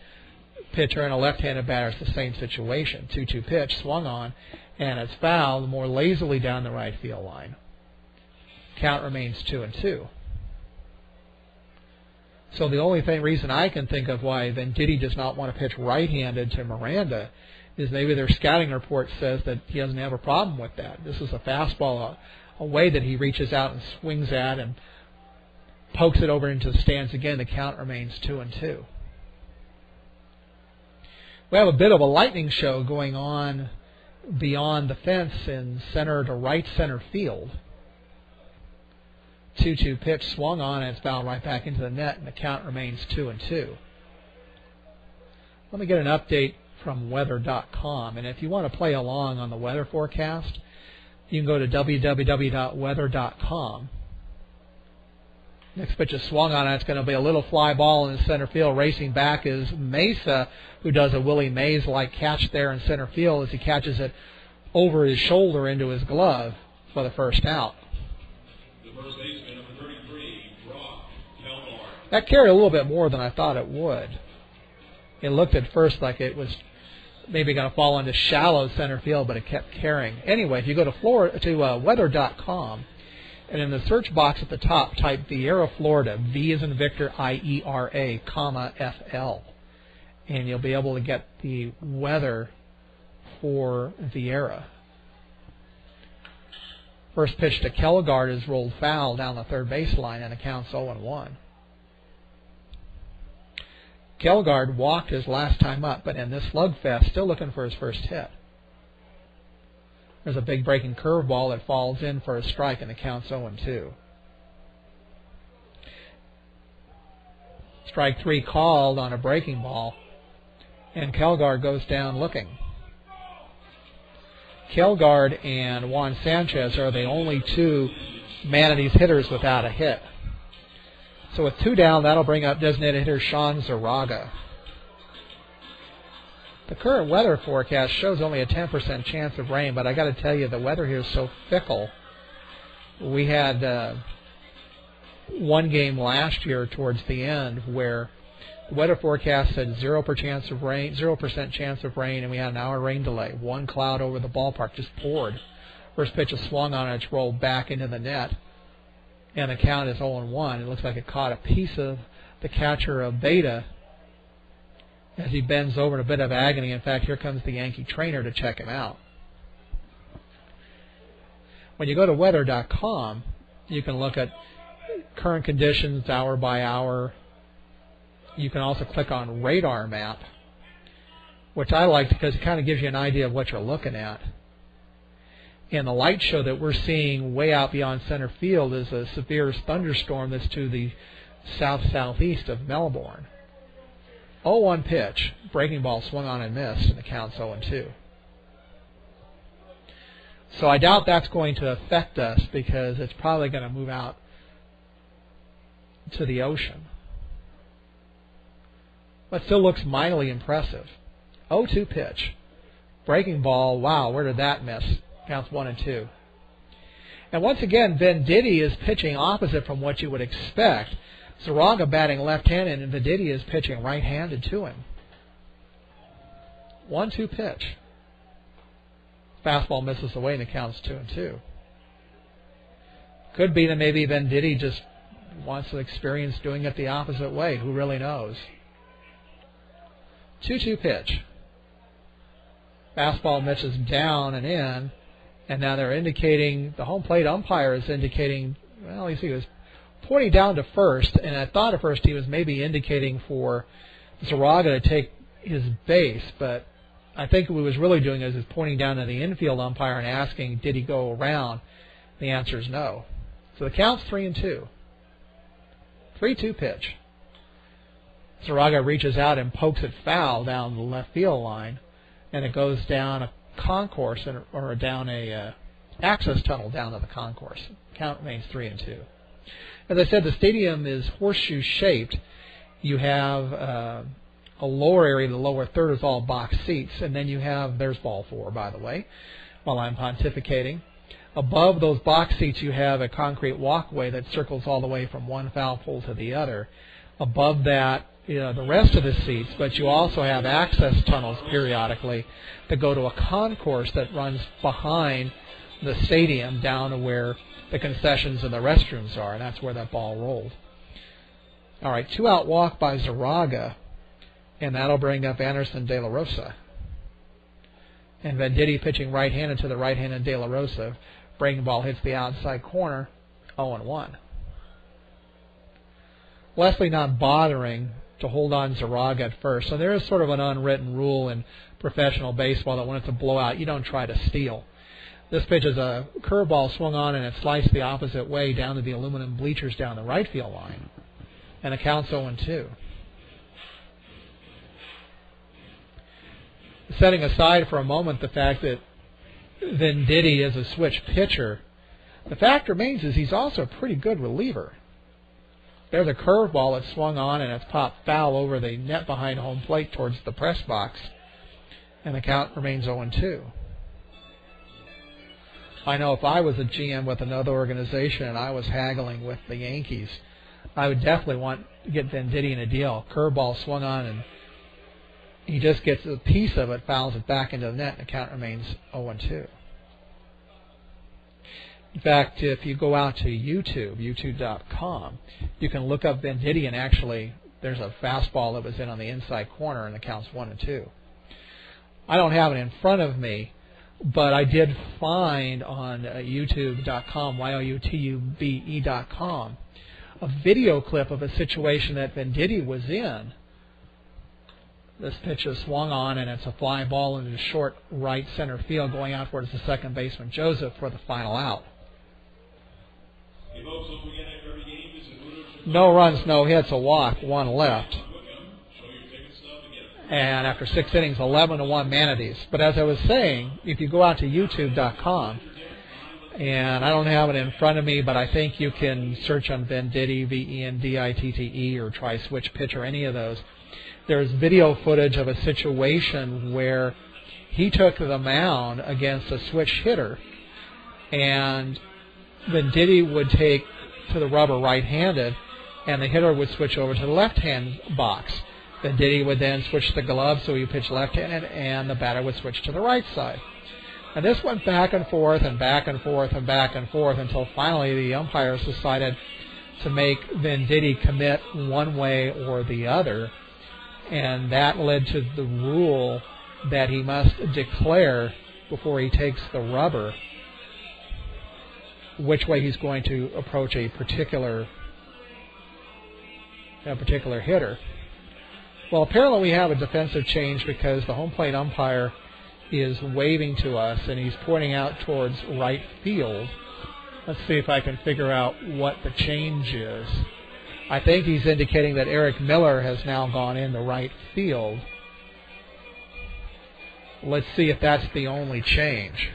pitcher and a left-handed batter, it's the same situation. 2-2 pitch, swung on, and it's fouled more lazily down the right field line. Count remains 2-2. So the only reason I can think of why Venditti does not want to pitch right-handed to Miranda is maybe their scouting report says that he doesn't have a problem with that. This is a fastball, a way that he reaches out and swings at and pokes it over into the stands again. The count remains 2-2. We have a bit of a lightning show going on beyond the fence in center to right center field. 2-2 pitch swung on and it's fouled right back into the net, and the count remains 2-2. Let me get an update from weather.com, and if you want to play along on the weather forecast, you can go to www.weather.com. Next pitch is swung on, and it's going to be a little fly ball in the center field. Racing back is Mesa, who does a Willie Mays-like catch there in center field as he catches it over his shoulder into his glove for the first out. The first baseman, number 33, Brock Kelmar. That carried a little bit more than I thought it would. It looked at first like it was maybe going to fall into shallow center field, but it kept carrying. Anyway, if you go to weather.com, and in the search box at the top, type Viera, Florida, V as in Victor, I-E-R-A, comma, F-L. And you'll be able to get the weather for Viera. First pitch to Kelgard is rolled foul down the third baseline, and it counts 0-1. Kelgard walked his last time up, but in this slugfest, still looking for his first hit. There's a big breaking curveball that falls in for a strike, and it counts 0-2. Strike 3 called on a breaking ball, and Kelgard goes down looking. Kelgard and Juan Sanchez are the only two Manatees hitters without a hit. So with 2 down, that'll bring up designated hitter Sean Zaraga. The current weather forecast shows only a 10% chance of rain, but I got to tell you, the weather here is so fickle. We had one game last year towards the end where the weather forecast said 0% chance of rain, and we had an hour rain delay. One cloud over the ballpark, just poured. First pitch is swung on, and it's rolled back into the net, and the count is 0-1. It looks like it caught a piece of the catcher of Beta as he bends over in a bit of agony. In fact, here comes the Yankee trainer to check him out. When you go to weather.com, you can look at current conditions hour by hour. You can also click on radar map, which I like because it kind of gives you an idea of what you're looking at. And the light show that we're seeing way out beyond center field is a severe thunderstorm that's to the south-southeast of Melbourne. 0-1 pitch, breaking ball swung on and missed, and the count's 0-2. So I doubt that's going to affect us because it's probably going to move out to the ocean. But still looks mightily impressive. 0-2 pitch. Breaking ball, wow, where did that miss? Counts 1-2. And once again, Venditti is pitching opposite from what you would expect. Zaraga batting left-handed, and Venditti is pitching right-handed to him. 1-2 pitch. Fastball misses away, and it counts 2-2. Could be that maybe Venditti just wants to experience doing it the opposite way. Who really knows? 2-2 pitch. Fastball misses down and in, and now they're indicating, the home plate umpire is indicating, well, you see, he was pointing down to first, and I thought at first he was maybe indicating for Zaraga to take his base, but I think what he was really doing is pointing down to the infield umpire and asking, did he go around? The answer is no. So the count's 3-2. 3-2 pitch. Zaraga reaches out and pokes it foul down the left field line, and it goes down a concourse or down a access tunnel down to the concourse. Count remains 3-2. As I said, the stadium is horseshoe shaped. You have a lower area, the lower third is all box seats, and then you have, there's ball 4, by the way, while I'm pontificating. Above those box seats, you have a concrete walkway that circles all the way from one foul pole to the other. Above that, the rest of the seats, but you also have access tunnels periodically that go to a concourse that runs behind the stadium down to where the concessions and the restrooms are, and that's where that ball rolled. All right, 2-out walk by Zaraga, and that'll bring up Anderson De La Rosa. And Venditti pitching right-handed to the right-handed De La Rosa. Breaking ball hits the outside corner, 0-1. Leslie not bothering to hold on Zaraga at first. So there is sort of an unwritten rule in professional baseball that when it's a blowout, you don't try to steal. This pitch is a curveball swung on, and it sliced the opposite way down to the aluminum bleachers down the right field line. And the count's 0-2. Setting aside for a moment the fact that Venditti is a switch pitcher, the fact remains is he's also a pretty good reliever. There's a curveball that's swung on, and it's popped foul over the net behind home plate towards the press box, and the count remains 0-2. I know if I was a GM with another organization and I was haggling with the Yankees, I would definitely want to get Venditti in a deal. Curveball swung on, and he just gets a piece of it, fouls it back into the net, and the count remains 0-2. In fact, if you go out to YouTube, youtube.com, you can look up Venditti, and actually there's a fastball that was in on the inside corner, and the count's 1-2. I don't have it in front of me, but I did find on youtube.com, youtube.com, a video clip of a situation that Venditti was in. This pitch is swung on, and it's a fly ball into the short right center field going out towards the second baseman, Joseph, for the final out. No runs, no hits, a walk, 1 left. And after 6 innings, 11-1 Manatees. But as I was saying, if you go out to youtube.com, and I don't have it in front of me, but I think you can search on Venditti, Venditte, or try switch pitch or any of those. There's video footage of a situation where he took the mound against a switch hitter, and Venditti would take to the rubber right-handed, and the hitter would switch over to the left-hand box. Venditti would then switch the glove, so he pitched left-handed, and the batter would switch to the right side. And this went back and forth and back and forth and back and forth until finally the umpires decided to make Venditti commit one way or the other, and that led to the rule that he must declare before he takes the rubber which way he's going to approach a particular hitter. Well, apparently we have a defensive change because the home plate umpire is waving to us, and he's pointing out towards right field. Let's see if I can figure out what the change is. I think he's indicating that Eric Miller has now gone into right field. Let's see if that's the only change.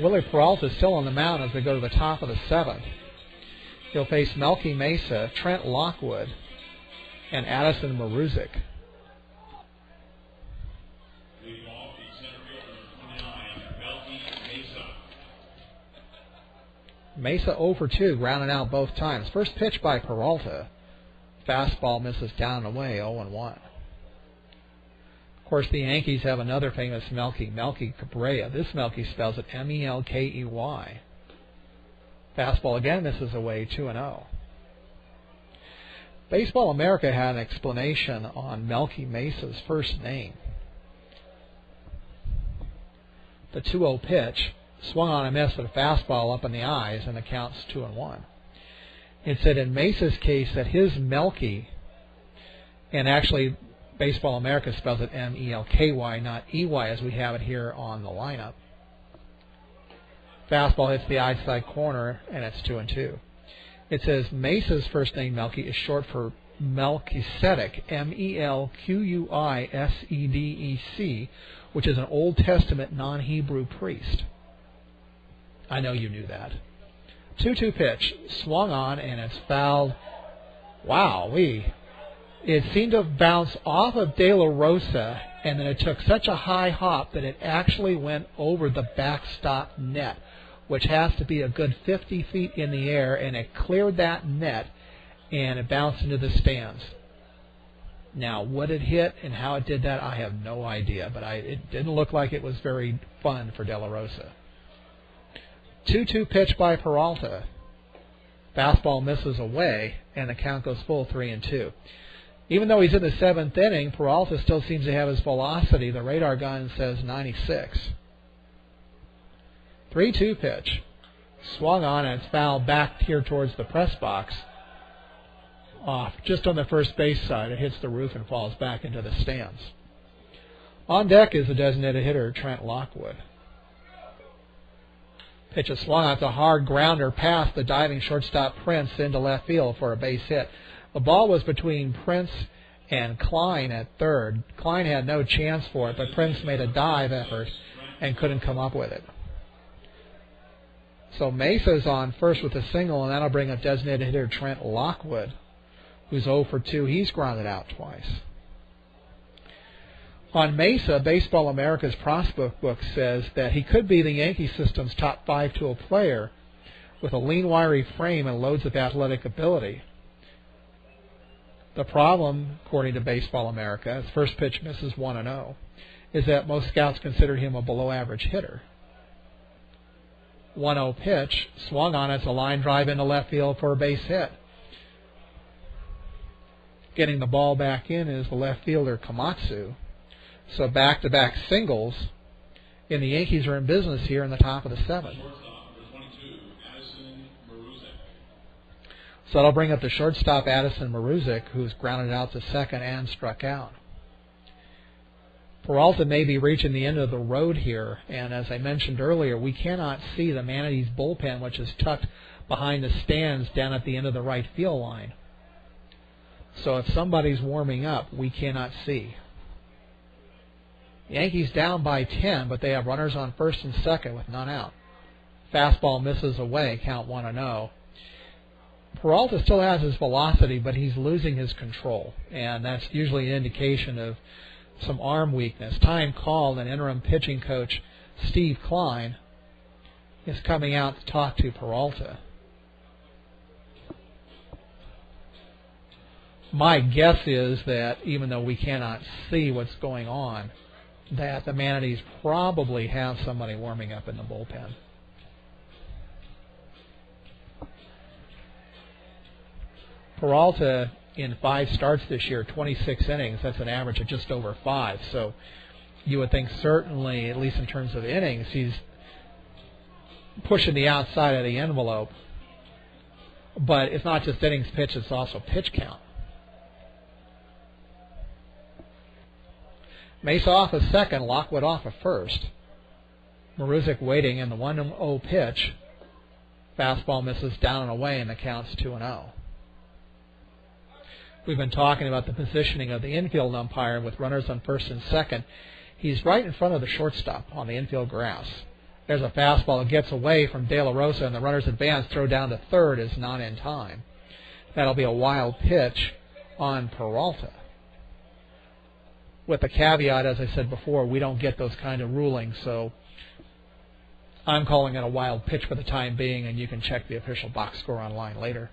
Willie Peralta is still on the mound as they go to the top of the 7th. He'll face Melky Mesa, Trent Lockwood, and Addison Maruzic. Mesa 0 for 2, grounding out both times. First pitch by Peralta. Fastball misses down and away, 0-1. Of course, the Yankees have another famous Melky Cabrera. This Melky spells it Melkey. Fastball again misses away, 2-0. Baseball America had an explanation on Melky Mesa's first name. The 2-0 pitch swung on a miss with a fastball up in the eyes, and the count's 2-1. It said in Mesa's case that his Melky, and actually Baseball America spells it Melky, not EY as we have it here on the lineup. Fastball hits the outside corner, and it's 2-2. It says Mesa's first name Melky is short for Melchizedek, Melquisedec, which is an Old Testament non-Hebrew priest. I know you knew that. 2-2 pitch, swung on, and it's fouled. Wowee. It seemed to bounce off of De La Rosa, and then it took such a high hop that it actually went over the backstop net, which has to be a good 50 feet in the air, and it cleared that net, and it bounced into the stands. Now, what it hit and how it did that, I have no idea, but it didn't look like it was very fun for De La Rosa. 2-2 pitch by Peralta. Fastball misses away, and the count goes full 3-2. Even though he's in the 7th inning, Peralta still seems to have his velocity. The radar gun says 96. 3-2 pitch. Swung on, and it's fouled back here towards the press box. Off just on the first base side. It hits the roof and falls back into the stands. On deck is the designated hitter, Trent Lockwood. Pitch is swung out. It's a hard grounder past the diving shortstop Prince into left field for a base hit. The ball was between Prince and Klein at third. Klein had no chance for it, but Prince made a dive effort and couldn't come up with it. So Mesa's on first with a single, and that'll bring up designated hitter Trent Lockwood, who's 0 for 2. He's grounded out twice. On Mesa, Baseball America's prospect book says that he could be the Yankee system's top 5-tool player with a lean, wiry frame and loads of athletic ability. The problem, according to Baseball America, his first pitch misses 1-0, is that most scouts consider him a below-average hitter. 1-0 pitch, swung on. It's a line drive into left field for a base hit. Getting the ball back in is the left fielder Komatsu. So back-to-back singles, and the Yankees are in business here in the top of the 7th. So that'll bring up the shortstop Addison Maruzic, who's grounded out to second and struck out. Peralta may be reaching the end of the road here, and as I mentioned earlier, we cannot see the Manatees bullpen, which is tucked behind the stands down at the end of the right field line. So if somebody's warming up, we cannot see. Yankees down by 10, but they have runners on first and second with none out. Fastball misses away, count 1-0. Peralta still has his velocity, but he's losing his control, and that's usually an indication of some arm weakness. Time called, and interim pitching coach Steve Klein is coming out to talk to Peralta. My guess is that even though we cannot see what's going on, that the Manatees probably have somebody warming up in the bullpen. Peralta, in 5 starts this year, 26 innings, that's an average of just over 5. So you would think certainly, at least in terms of innings, he's pushing the outside of the envelope. But it's not just innings pitched, it's also pitch count. Mesa off a second, Lockwood off a first. Maruzic waiting in the 1-0 pitch. Fastball misses down and away, and the count's 2-0. We've been talking about the positioning of the infield umpire with runners on first and second. He's right in front of the shortstop on the infield grass. There's a fastball that gets away from De La Rosa, and the runner's advance throw down to third is not in time. That'll be a wild pitch on Peralta. With the caveat, as I said before, we don't get those kind of rulings, so I'm calling it a wild pitch for the time being, and you can check the official box score online later.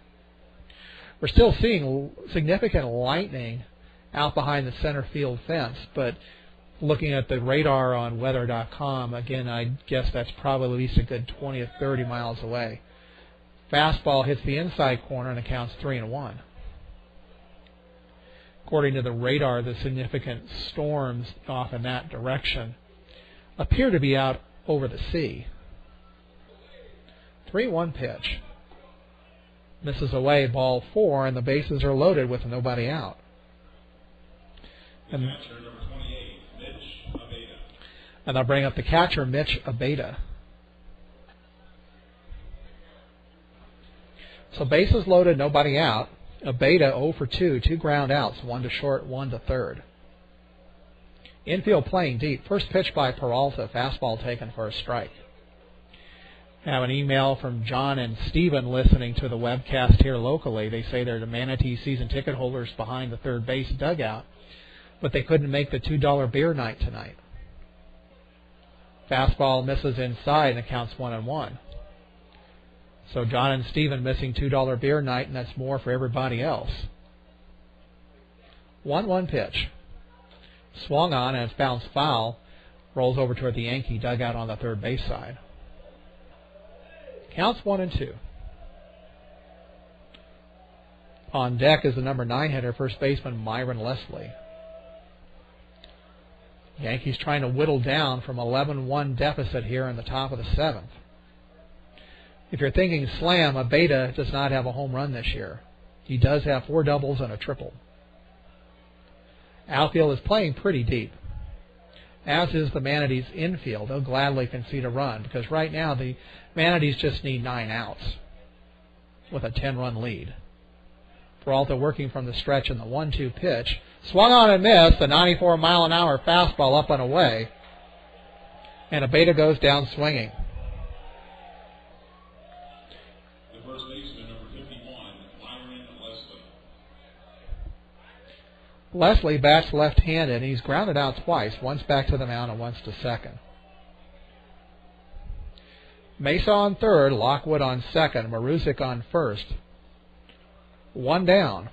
We're still seeing significant lightning out behind the center field fence, but looking at the radar on weather.com, again, I guess that's probably at least a good 20 or 30 miles away. Fastball hits the inside corner and it counts 3-1. According to the radar, the significant storms off in that direction appear to be out over the sea. 3-1 pitch. Misses away, ball 4, and the bases are loaded with nobody out. And I'll bring up the catcher, Mitch Abeda. So bases loaded, nobody out. Abeda 0 for 2, 2 ground outs, 1 to short, 1 to third. Infield playing deep. First pitch by Peralta, fastball taken for a strike. I have an email from John and Stephen listening to the webcast here locally. They say they're the Manatees season ticket holders behind the third base dugout, but they couldn't make the $2 beer night tonight. Fastball misses inside and it counts 1-1. So John and Stephen missing $2 beer night, and that's more for everybody else. 1-1 pitch. Swung on and it's bounced foul. Rolls over toward the Yankee dugout on the third base side. Counts 1-2. On deck is the number 9 hitter, first baseman Myron Leslie. Yankees trying to whittle down from 11-1 deficit here in the top of the 7th. If you're thinking slam, Abeda does not have a home run this year. He does have 4 doubles and a triple. Outfield is playing pretty deep, as is the Manatees infield. They'll gladly concede a run because right now the Manatees just need 9 outs with a 10-run lead. Peralta working from the stretch in the 1-2 pitch. Swung on and missed. A 94-mile-an-hour fastball up and away. And Abeda goes down swinging. The first baseman, number 51, Myron Leslie. Leslie bats left-handed, and he's grounded out twice, once back to the mound and once to second. Mesa on third, Lockwood on second, Maruzic on first. 1 down.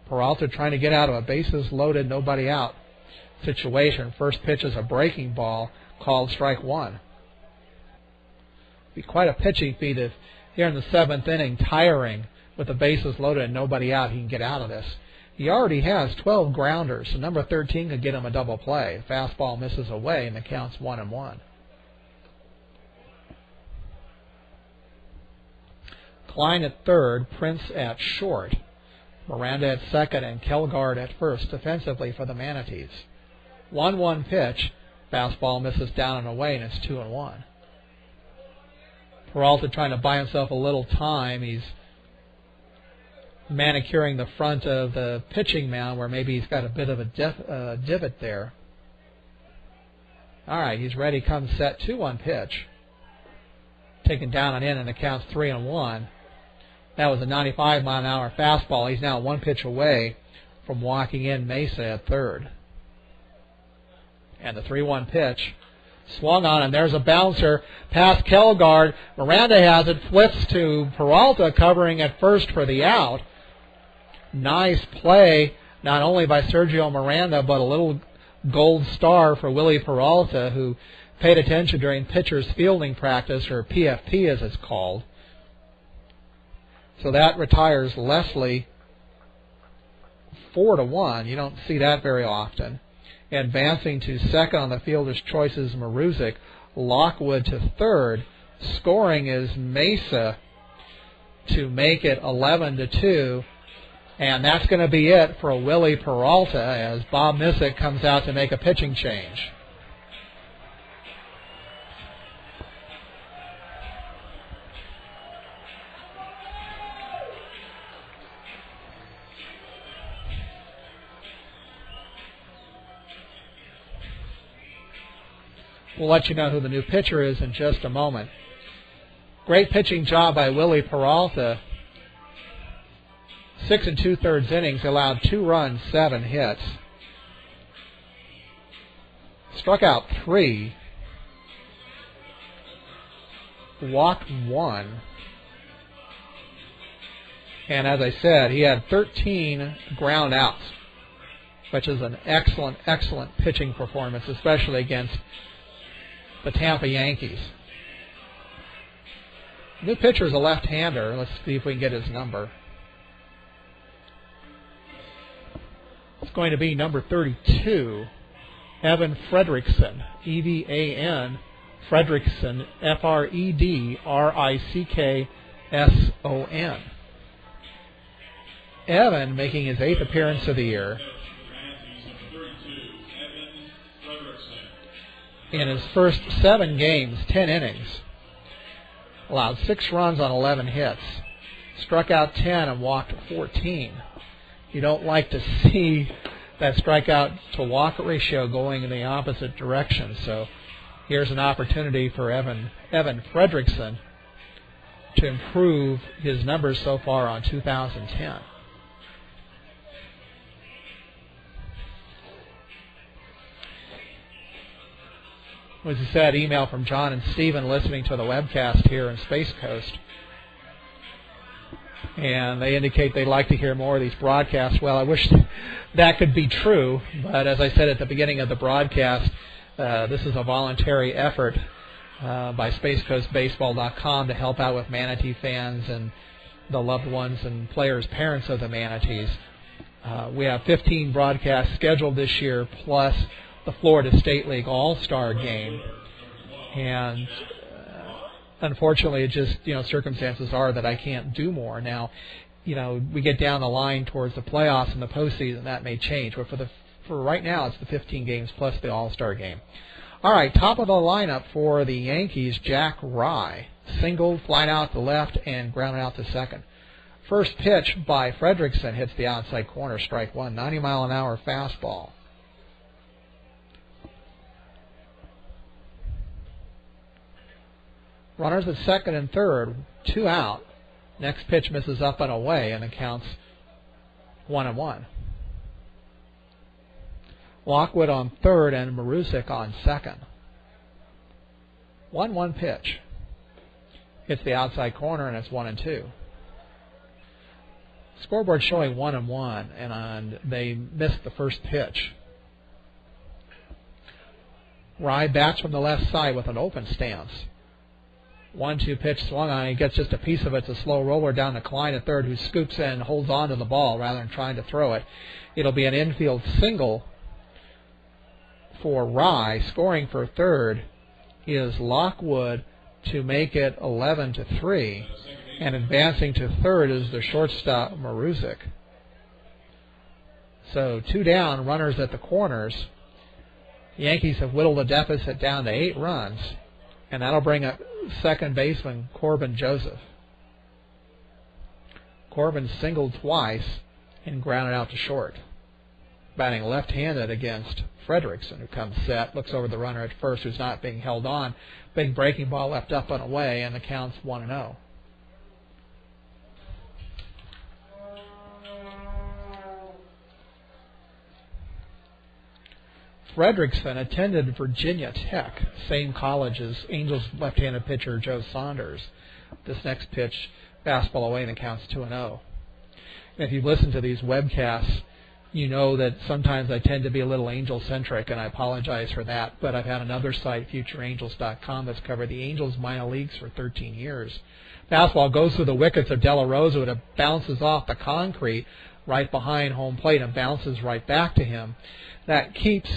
Peralta trying to get out of a bases loaded, nobody out situation. First pitch is a breaking ball, called strike 1. Be quite a pitching feat if here in the 7th inning, tiring with the bases loaded and nobody out, he can get out of this. He already has 12 grounders, so number 13 could get him a double play. Fastball misses away, and the count's 1-1. Klein at third, Prince at short, Miranda at second, and Kelgard at first defensively for the Manatees. 1-1 pitch, fastball misses down and away, and it's 2-1. Peralta trying to buy himself a little time. He's manicuring the front of the pitching mound where maybe he's got a bit of a divot there. All right, he's ready. Comes set. 2-1 pitch. Taken down and in, and it counts 3-1. That was a 95-mile-an-hour fastball. He's now 1 pitch away from walking in Mesa at third. And the 3-1 pitch swung on, and there's a bouncer past Kelgard. Miranda has it, flips to Peralta, covering at first for the out. Nice play, not only by Sergio Miranda, but a little gold star for Willie Peralta, who paid attention during pitcher's fielding practice, or PFP as it's called. So that retires Leslie 4-1. You don't see that very often. Advancing to second on the fielder's choice is Maruzic. Lockwood to third. Scoring is Mesa to make it 11-2. And that's going to be it for Willie Peralta as Bob Missick comes out to make a pitching change. We'll let you know who the new pitcher is in just a moment. Great pitching job by Willie Peralta. 6 2/3 innings, allowed 2 runs, 7 hits. Struck out 3. Walked 1. And as I said, he had 13 ground outs, which is an excellent, excellent pitching performance, especially against the Tampa Yankees. New pitcher is a left-hander. Let's see if we can get his number. It's going to be number 32, Evan Fredrickson, E-V-A-N, Fredrickson, F-R-E-D-R-I-C-K-S-O-N. Evan making his 8th appearance of the year. In his first 7 games, 10 innings. Allowed 6 runs on 11 hits. Struck out 10 and walked 14. You don't like to see that strikeout to walk ratio going in the opposite direction. So here's an opportunity for Evan Fredrickson to improve his numbers so far on 2010. As you said, email from John and Stephen listening to the webcast here in Space Coast. And they indicate they'd like to hear more of these broadcasts. Well, I wish that could be true, but as I said at the beginning of the broadcast, this is a voluntary effort by SpaceCoastBaseball.com to help out with Manatee fans and the loved ones and players, parents of the Manatees. We have 15 broadcasts scheduled this year, plus the Florida State League All-Star Game, and unfortunately, it just, circumstances are that I can't do more. Now, we get down the line towards the playoffs and the postseason, that may change, but for right now, it's the 15 games plus the All-Star Game. All right, top of the lineup for the Yankees, Jack Rye, singled, flied out to left, and grounded out to second. First pitch by Fredrickson hits the outside corner, strike 1, 90-mile-an-hour fastball. Runners at second and third, 2 out. Next pitch misses up and away, and it counts 1-1. Lockwood on third and Marusic on second. 1-1 pitch. Hits the outside corner, and it's 1-2. Scoreboard showing 1-1, and they missed the first pitch. Rye bats from the left side with an open stance. 1-2 pitch swung on. He gets just a piece of it. It's a slow roller down to Klein at third, who scoops in and holds on to the ball rather than trying to throw it. It'll be an infield single for Rye. Scoring for third is Lockwood to make it 11-3, and advancing to third is the shortstop Marusic. So 2 down, runners at the corners. The Yankees have whittled the deficit down to 8 runs. And that'll bring up second baseman Corbin Joseph. Corbin singled twice and grounded out to short. Batting left-handed against Fredrickson, who comes set, looks over the runner at first, who's not being held on. Big breaking ball left up and away, and the count's 1-0. Fredrickson attended Virginia Tech, same college as Angels left-handed pitcher Joe Saunders. This next pitch, fastball away, and it counts 2-0. If you've listened to these webcasts, you know that sometimes I tend to be a little Angel-centric, and I apologize for that, but I've had another site, FutureAngels.com, that's covered the Angels minor leagues for 13 years. Fastball goes through the wickets of De La Rosa, and it bounces off the concrete right behind home plate and bounces right back to him. That keeps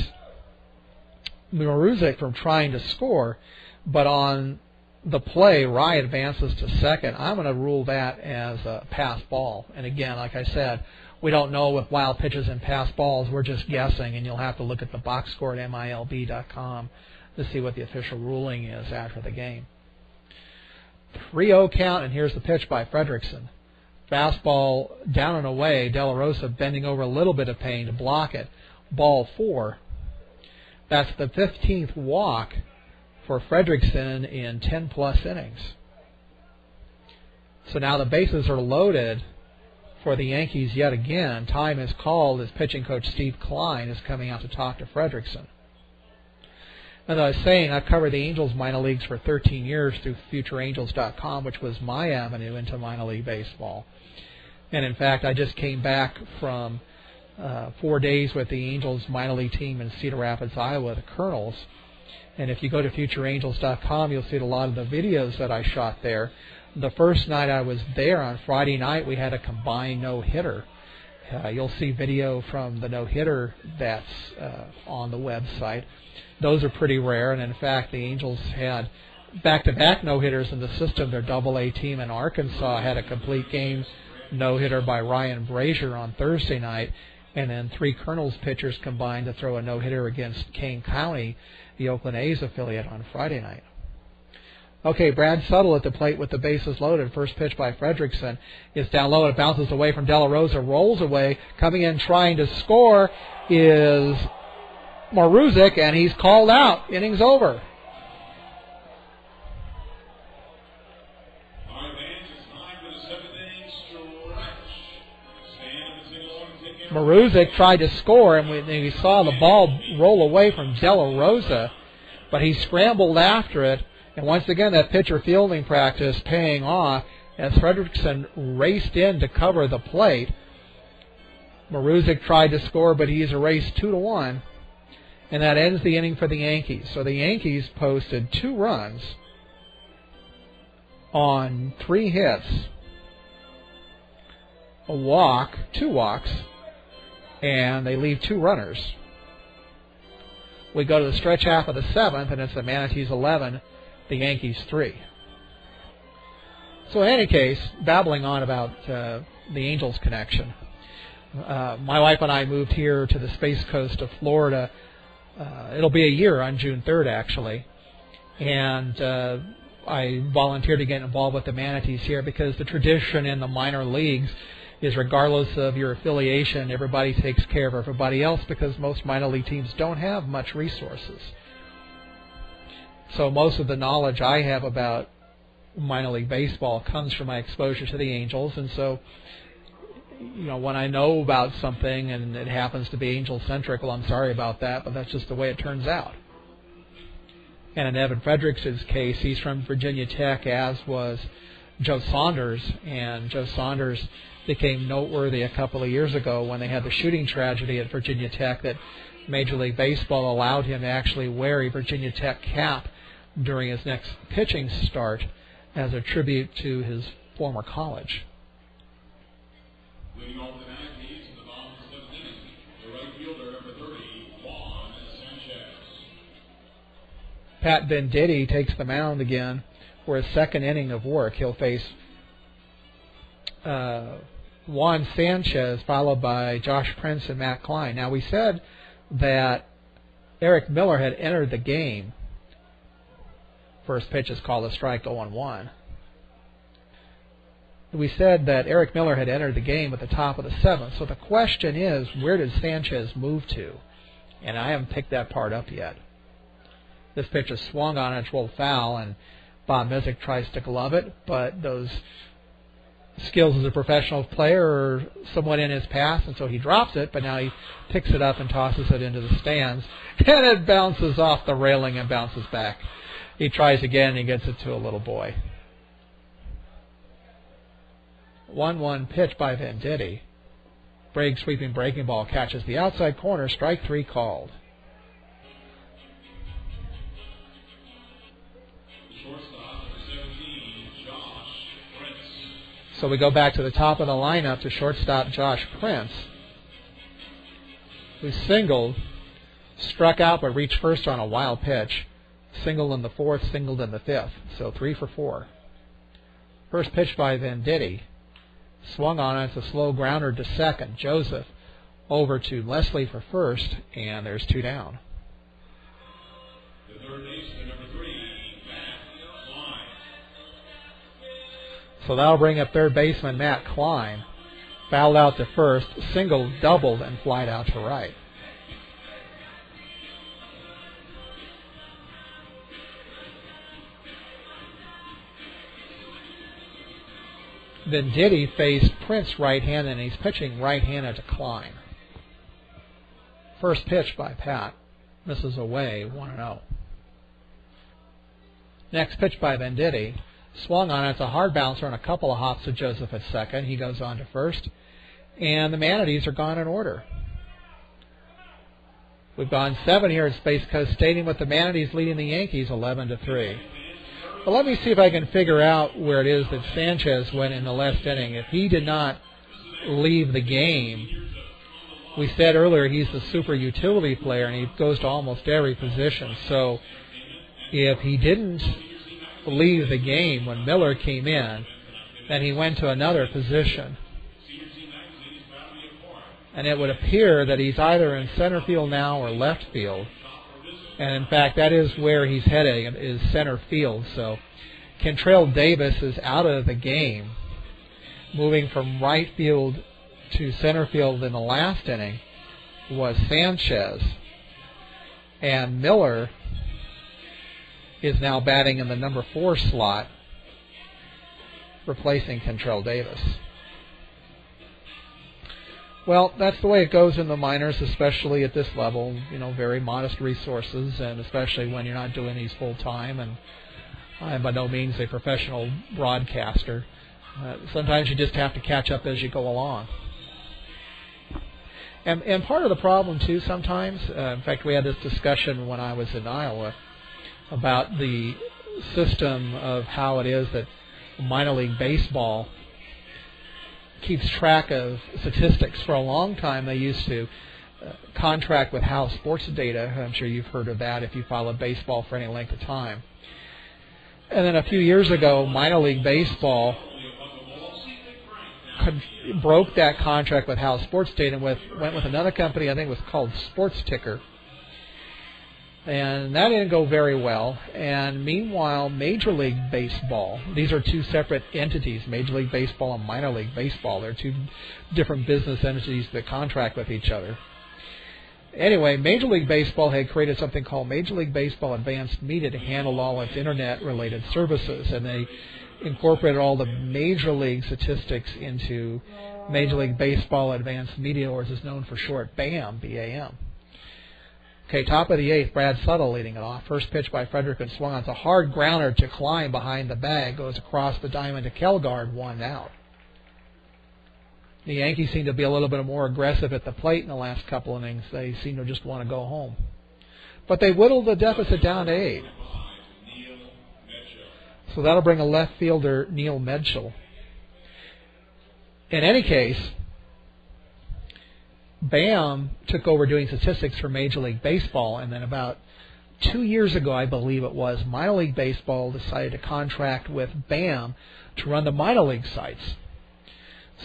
Marusic from trying to score, but on the play, Rye advances to second. I'm going to rule that as a pass ball. And again, like I said, we don't know with wild pitches and pass balls. We're just guessing, and you'll have to look at the box score at MILB.com to see what the official ruling is after the game. 3-0 count, and here's the pitch by Fredrickson. Fastball down and away. De La Rosa bending over a little bit of pain to block it. Ball 4. That's the 15th walk for Fredrickson in 10-plus innings. So now the bases are loaded for the Yankees yet again. Time is called as pitching coach Steve Klein is coming out to talk to Fredrickson. As I was saying, I've covered the Angels minor leagues for 13 years through FutureAngels.com, which was my avenue into minor league baseball. And in fact, I just came back from 4 days with the Angels minor league team in Cedar Rapids, Iowa, the Colonels. And if you go to FutureAngels.com, you'll see a lot of the videos that I shot there. The first night I was there, on Friday night, we had a combined no-hitter. You'll see video from the no-hitter that's on the website. Those are pretty rare, and in fact, the Angels had back-to-back no-hitters in the system. Their Double-A team in Arkansas had a complete game no-hitter by Ryan Brazier on Thursday night, and then 3 Colonels pitchers combined to throw a no-hitter against Kane County, the Oakland A's affiliate, on Friday night. Okay, Brad Suttle at the plate with the bases loaded. First pitch by Fredrickson is down low. It bounces away from De La Rosa, rolls away. Coming in trying to score is Maruzic, and he's called out. Inning's over. Maruzic tried to score, and we saw the ball roll away from De La Rosa, but he scrambled after it. And once again, that pitcher fielding practice paying off as Fredrickson raced in to cover the plate. Maruzic tried to score, but he's erased 2-1. And that ends the inning for the Yankees. So the Yankees posted 2 runs on 3 hits, a walk, 2 walks, and they leave 2 runners. We go to the stretch half of the 7th, and it's the Manatees 11, the Yankees 3. So in any case, babbling on about the Angels connection. My wife and I moved here to the Space Coast of Florida. It'll be a year on June 3rd, actually. And I volunteered to get involved with the Manatees here because the tradition in the minor leagues is, regardless of your affiliation, everybody takes care of everybody else because most minor league teams don't have much resources. So most of the knowledge I have about minor league baseball comes from my exposure to the Angels. And so, when I know about something and it happens to be Angel-centric, well, I'm sorry about that, but that's just the way it turns out. And in Evan Frederickson's case, he's from Virginia Tech, as was Joe Saunders. And Joe Saunders became noteworthy a couple of years ago when they had the shooting tragedy at Virginia Tech that Major League Baseball allowed him to actually wear a Virginia Tech cap during his next pitching start as a tribute to his former college. Leading off the Yankees in the bottom of the 7th inning, the right fielder, number 30, Juan Sanchez. Pat Venditti takes the mound again for his 2nd inning of work. He'll face Juan Sanchez, followed by Josh Prince and Matt Klein. Now, we said that Eric Miller had entered the game. First pitch is called a strike, 0-1. We said that Eric Miller had entered the game at the top of the 7th. So the question is, where did Sanchez move to? And I haven't picked that part up yet. This pitch is swung on, it's rolled foul, and Bob Mizik tries to glove it, but those skills as a professional player are somewhat in his past, and so he drops it, but now he picks it up and tosses it into the stands, and it bounces off the railing and bounces back. He tries again, and he gets it to a little boy. 1-1 pitch by Venditti. Bragg sweeping breaking ball catches the outside corner. Strike 3 called. Shortstop, number 17, Josh Prince. So we go back to the top of the lineup to shortstop Josh Prince, who singled, struck out but reached first on a wild pitch. Singled in the 4th, singled in the 5th. So 3 for 4. First pitch by Venditti. Swung on it. It's a slow grounder to second. Joseph over to Leslie for first, and there's 2 down. The third baseman, number 3, Matt Klein. So that'll bring up third baseman Matt Klein. Fouled out to first, singled, doubled, and flied out to right. Venditti faced Prince right-handed, and he's pitching right-handed to Klein. First pitch by Pat. Misses away, 1-0. Next pitch by Venditti. Swung on it. It's a hard bouncer and a couple of hops to Joseph at second. He goes on to first. And the Manatees are gone in order. We've gone 7 here at Space Coast Stadium with the Manatees leading the Yankees 11-3. But let me see if I can figure out where it is that Sanchez went in the last inning. If he did not leave the game, we said earlier he's the super utility player and he goes to almost every position. So if he didn't leave the game when Miller came in, then he went to another position. And it would appear that he's either in center field now or left field. And in fact, that is where he's heading, is center field. So Kentrell Davis is out of the game, moving from right field to center field in the last inning was Sanchez. And Miller is now batting in the number 4 slot, replacing Kentrell Davis. Well, that's the way it goes in the minors, especially at this level. You know, very modest resources, and especially when you're not doing these full time. And I am by no means a professional broadcaster. Sometimes you just have to catch up as you go along. And part of the problem too, sometimes, in fact, we had this discussion when I was in Iowa about the system of how it is that minor league baseball keeps track of statistics. For a long time, they used to contract with House Sports Data. I'm sure you've heard of that if you followed baseball for any length of time. And then a few years ago, minor league baseball broke that contract with House Sports Data and went with another company, I think it was called Sports Ticker. And that didn't go very well. And meanwhile, Major League Baseball, these are two separate entities, Major League Baseball and Minor League Baseball. They're two different business entities that contract with each other. Anyway, Major League Baseball had created something called Major League Baseball Advanced Media to handle all its Internet-related services. And they incorporated all the Major League statistics into Major League Baseball Advanced Media, or as it's known for short, BAM, B-A-M. Okay, top of the 8th, Brad Suttle leading it off. First pitch by Frederickson swung on. It's a hard grounder to Klein behind the bag. Goes across the diamond to Kelgard, 1 out. The Yankees seem to be a little bit more aggressive at the plate in the last couple innings. They seem to just want to go home. But they whittled the deficit down to 8. So that'll bring a left fielder, Neil Medschel. In any case, BAM took over doing statistics for Major League Baseball, and then about 2 years ago, I believe it was, Minor League Baseball decided to contract with BAM to run the minor league sites.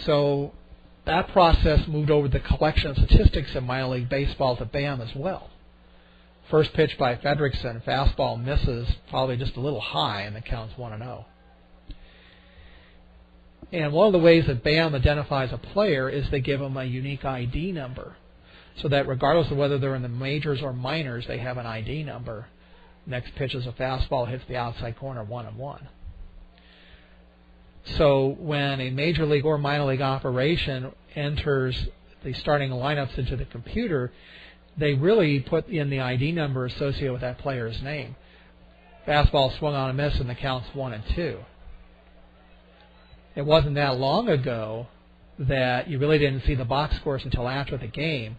So that process moved over the collection of statistics in Minor League Baseball to BAM as well. First pitch by Frederickson, fastball misses, probably just a little high, and the count's 1-0. And one of the ways that BAM identifies a player is they give them a unique ID number, so that regardless of whether they're in the majors or minors, they have an ID number. Next pitch is a fastball, hits the outside corner, 1-1. So when a major league or minor league operation enters the starting lineups into the computer, they really put in the ID number associated with that player's name. Fastball swung on a miss, and the count's 1-2. It wasn't that long ago that you really didn't see the box scores until after the game.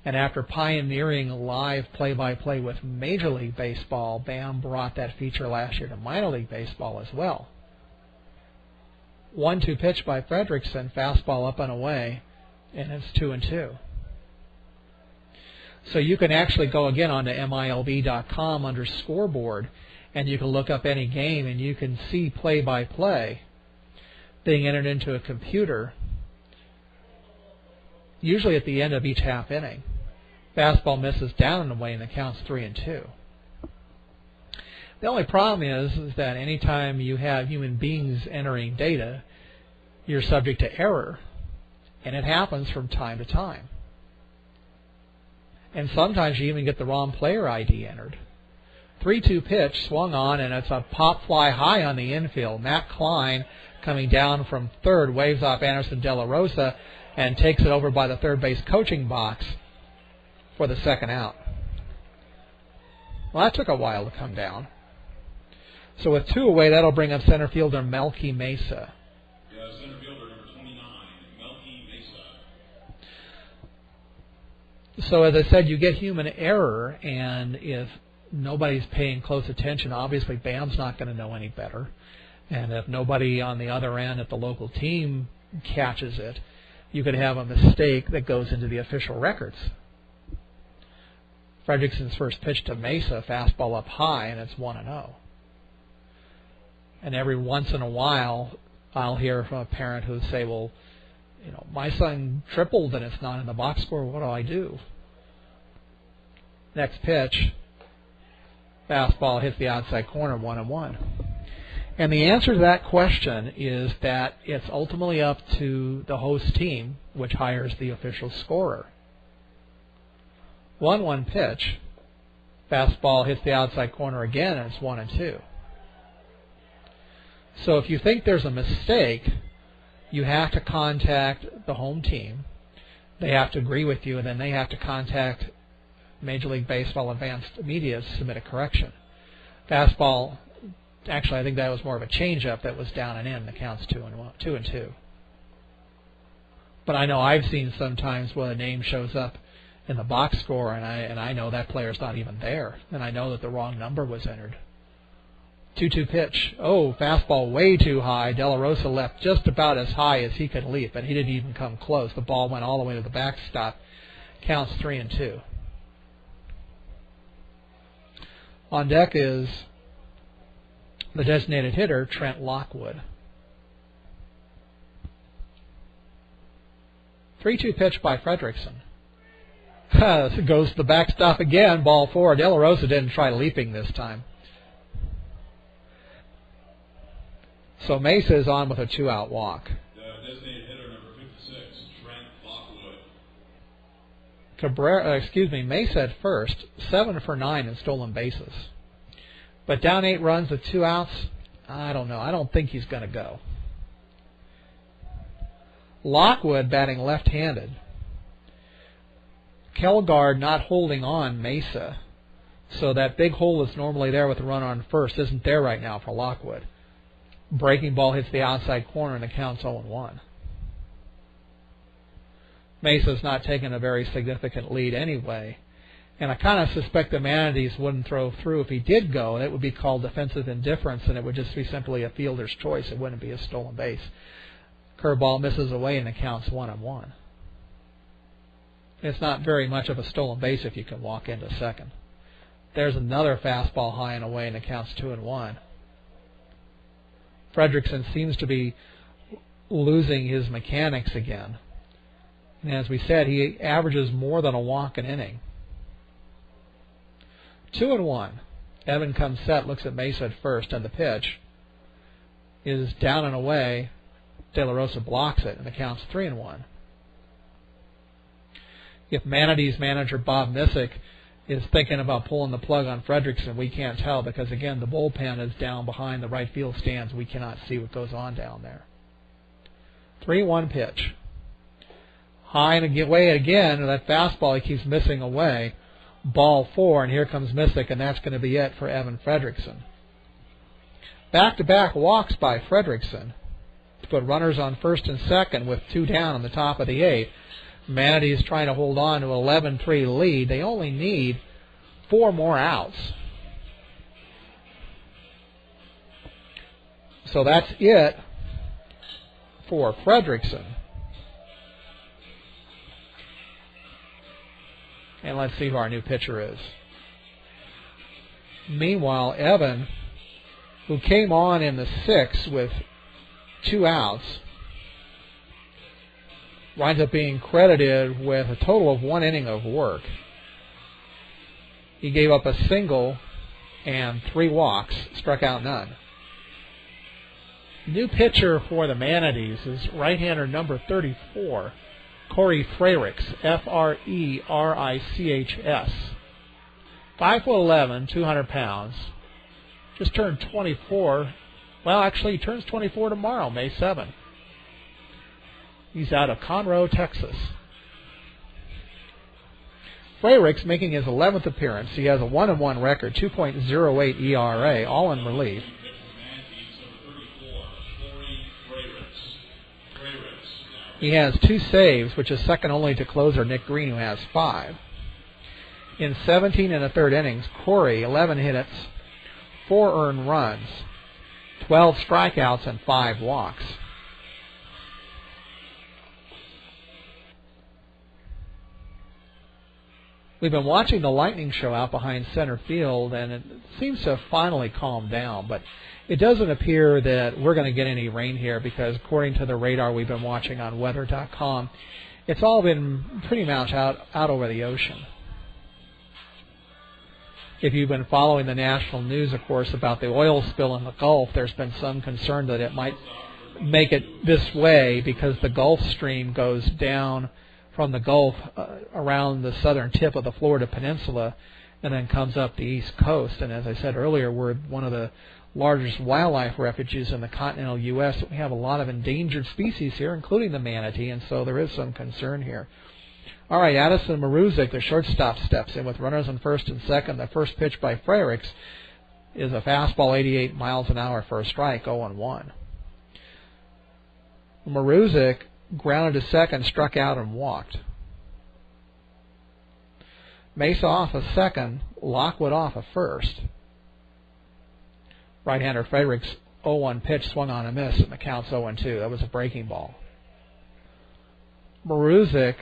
And after pioneering live play-by-play with Major League Baseball, BAM brought that feature last year to Minor League Baseball as well. 1-2 pitch by Frederickson, fastball up and away, and it's 2-2. So you can actually go again onto MILB.com under scoreboard, and you can look up any game, and you can see play-by-play being entered into a computer, usually at the end of each half inning. Fastball misses down and away, and the count's 3-2. The only problem is that anytime you have human beings entering data, you're subject to error, and it happens from time to time. And sometimes you even get the wrong player ID entered. 3-2 pitch, swung on, and it's a pop fly high on the infield. Matt Klein coming down from third, waves off Anderson De La Rosa and takes it over by the third base coaching box for the second out. Well, that took a while to come down. So with 2 away, that'll bring up center fielder Melky Mesa. Yeah, center fielder number 29, Melky Mesa. So as I said, you get human error, and if nobody's paying close attention, obviously Bam's not going to know any better. And if nobody on the other end at the local team catches it, you could have a mistake that goes into the official records. Fredrickson's first pitch to Mesa, fastball up high, and it's 1-0. And every once in a while, I'll hear from a parent who'll say, well, my son tripled and it's not in the box score. What do I do? Next pitch, fastball hits the outside corner, 1-1. And the answer to that question is that it's ultimately up to the host team, which hires the official scorer. 1-1 pitch, fastball hits the outside corner again, and it's 1-2. So if you think there's a mistake, you have to contact the home team. They have to agree with you, and then they have to contact Major League Baseball advanced media to submit a correction. Fastball, actually I think that was more of a changeup that was down and in. The count's 2-2. But I know I've seen sometimes when a name shows up in the box score, and I know that player's not even there, and I know that the wrong number was entered. 2-2 pitch. Oh, fastball way too high. De La Rosa left just about as high as he could leap, and he didn't even come close. The ball went all the way to the backstop. Counts 3-2. On deck is the designated hitter, Trent Lockwood. 3-2 pitch by Fredrickson. Goes to the backstop again, ball 4. De La Rosa didn't try leaping this time. So Mesa is on with a 2-out walk. The designated hitter number 56, Trent Lockwood. Mesa at first, 7 for 9 in stolen bases. But down 8 runs with 2 outs, I don't know. I don't think he's going to go. Lockwood batting left-handed. Kelgard not holding on Mesa. So that big hole that's normally there with the runner on first isn't there right now for Lockwood. Breaking ball hits the outside corner and the count's 0-1. Mesa's not taking a very significant lead anyway. And I kind of suspect the Manatees wouldn't throw through. If he did go, it would be called defensive indifference, and it would just be simply a fielder's choice. It wouldn't be a stolen base. Curveball misses away and the count's 1-1. It's not very much of a stolen base if you can walk into second. There's another fastball high and away and the count's 2-1. Fredrickson seems to be losing his mechanics again. And as we said, he averages more than a walk an inning. 2-1. Evan comes set, looks at Mesa at first, and the pitch is down and away. De La Rosa blocks it, and the count's 3-1. If Manatees manager Bob Missick is thinking about pulling the plug on Fredrickson, we can't tell because, again, the bullpen is down behind the right field stands. We cannot see what goes on down there. 3-1 pitch. High and away again, and that fastball he keeps missing away. Ball 4, and here comes Missick, and that's going to be it for Evan Fredrickson. Back-to-back walks by Fredrickson to put runners on first and second with 2 down on the top of the 8th. Manatees trying to hold on to an 11-3 lead. They only need 4 more outs. So that's it for Fredrickson. And let's see who our new pitcher is. Meanwhile, Evan, who came on in the 6th with 2 outs, winds up being credited with a total of 1 inning of work. He gave up a single and 3 walks, struck out none. New pitcher for the Manatees is right-hander number 34, Corey Frerichs, Frerichs. 5'11", 200 pounds. Just turned 24 Well, actually, he turns 24 tomorrow, May 7th. He's out of Conroe, Texas. Frerichs making his 11th appearance. He has a 1-1 record, 2.08 ERA, all in relief. He has 2 saves, which is second only to closer Nick Green, who has 5. In 17 1/3 innings, Corey, 11 hits, 4 earned runs, 12 strikeouts, and 5 walks. We've been watching the lightning show out behind center field, and it seems to have finally calmed down, but it doesn't appear that we're going to get any rain here because according to the radar we've been watching on weather.com, it's all been pretty much out over the ocean. If you've been following the national news, of course, about the oil spill in the Gulf, there's been some concern that it might make it this way because the Gulf Stream goes down from the Gulf around the southern tip of the Florida Peninsula and then comes up the East Coast. And as I said earlier, we're one of the largest wildlife refuges in the continental U.S. We have a lot of endangered species here, including the manatee, and so there is some concern here. All right, Addison Maruzic, the shortstop, steps in with runners on first and second. The first pitch by Frerichs is a fastball 88 miles an hour for a strike, 0-1. Maruzic grounded to second, struck out, and walked. Mesa off a second, Lockwood off a first. Right-hander Frerichs' 0-1 pitch swung on a miss, and the count's 0-2. That was a breaking ball. Maruzic,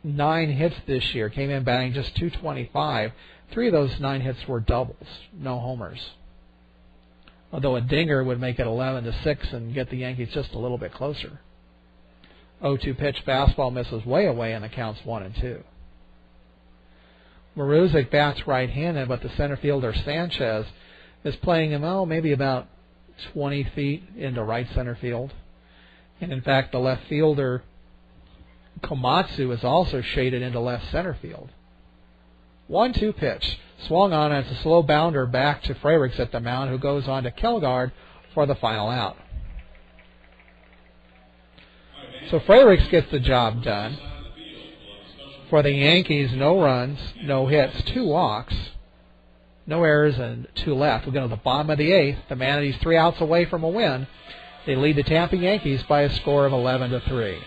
9 hits this year, came in batting just .225. 3 of those 9 hits were doubles, no homers. Although a dinger would make it 11-6 and get the Yankees just a little bit closer. 0-2 pitch, fastball misses way away, and the count's 1-2. Maruzic bats right-handed, but the center fielder Sanchez is playing him, maybe about 20 feet into right center field. And in fact, the left fielder Komatsu is also shaded into left center field. 1-2 pitch, swung on as a slow bounder back to Frerichs at the mound, who goes on to Kelgard for the final out. So Frerichs gets the job done. For the Yankees, no runs, no hits, 2 walks, no errors, and 2 left. We go to the bottom of the 8th. The Manatees 3 outs away from a win. They lead the Tampa Yankees by a score of 11-3.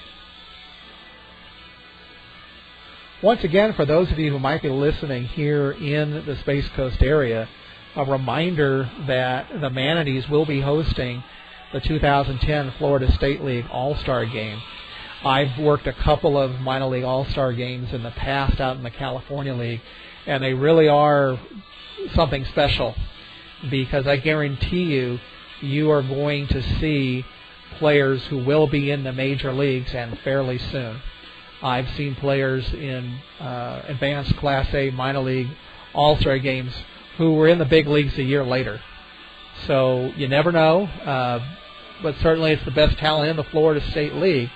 Once again, for those of you who might be listening here in the Space Coast area, a reminder that the Manatees will be hosting the 2010 Florida State League All-Star Game. I've worked a couple of minor league All-Star games in the past out in the California League, and they really are something special because I guarantee you are going to see players who will be in the major leagues and fairly soon. I've seen players in advanced Class A minor league All-Star games who were in the big leagues a year later. So you never know, but certainly it's the best talent in the Florida State League.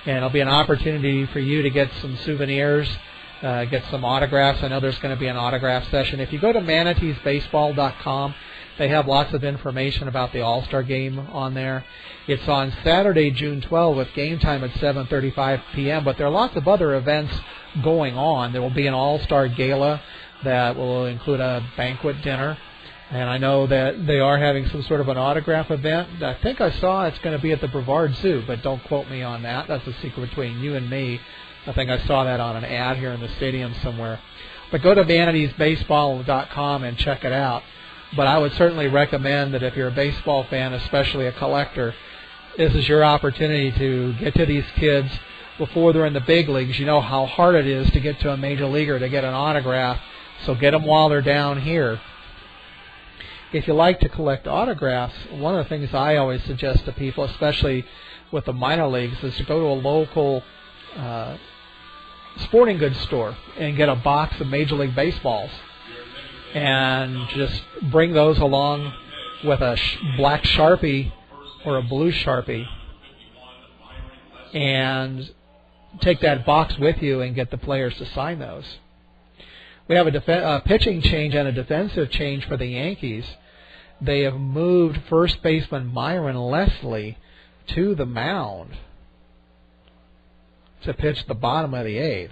And it'll be an opportunity for you to get some souvenirs, get some autographs. I know there's going to be an autograph session. If you go to manateesbaseball.com, they have lots of information about the All-Star Game on there. It's on Saturday, June 12th, with game time at 7:35 p.m., but there are lots of other events going on. There will be an All-Star Gala that will include a banquet dinner. And I know that they are having some sort of an autograph event. I think I saw it's going to be at the Brevard Zoo, but don't quote me on that. That's a secret between you and me. I think I saw that on an ad here in the stadium somewhere. But go to manateesbaseball.com and check it out. But I would certainly recommend that if you're a baseball fan, especially a collector, this is your opportunity to get to these kids before they're in the big leagues. You know how hard it is to get to a major leaguer to get an autograph, so get them while they're down here. If you like to collect autographs, one of the things I always suggest to people, especially with the minor leagues, is to go to a local sporting goods store and get a box of Major League Baseballs and just bring those along with a black Sharpie or a blue Sharpie and take that box with you and get the players to sign those. We have a pitching change and a defensive change for the Yankees. they have moved first baseman Myron Leslie to the mound to pitch the bottom of the eighth.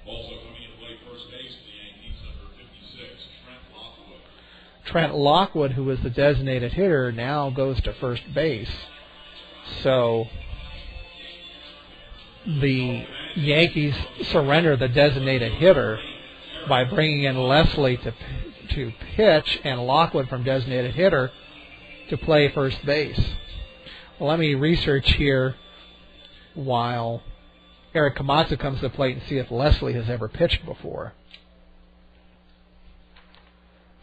Also coming in to play first base for the Yankees, number 56, Trent Lockwood. Trent Lockwood, who was the designated hitter, now goes to first base. So the Yankees surrender the designated hitter by bringing in Leslie to pitch and Lockwood from designated hitter to play first base. Well, let me research here while Eric Komatsu comes to the plate and see if Leslie has ever pitched before.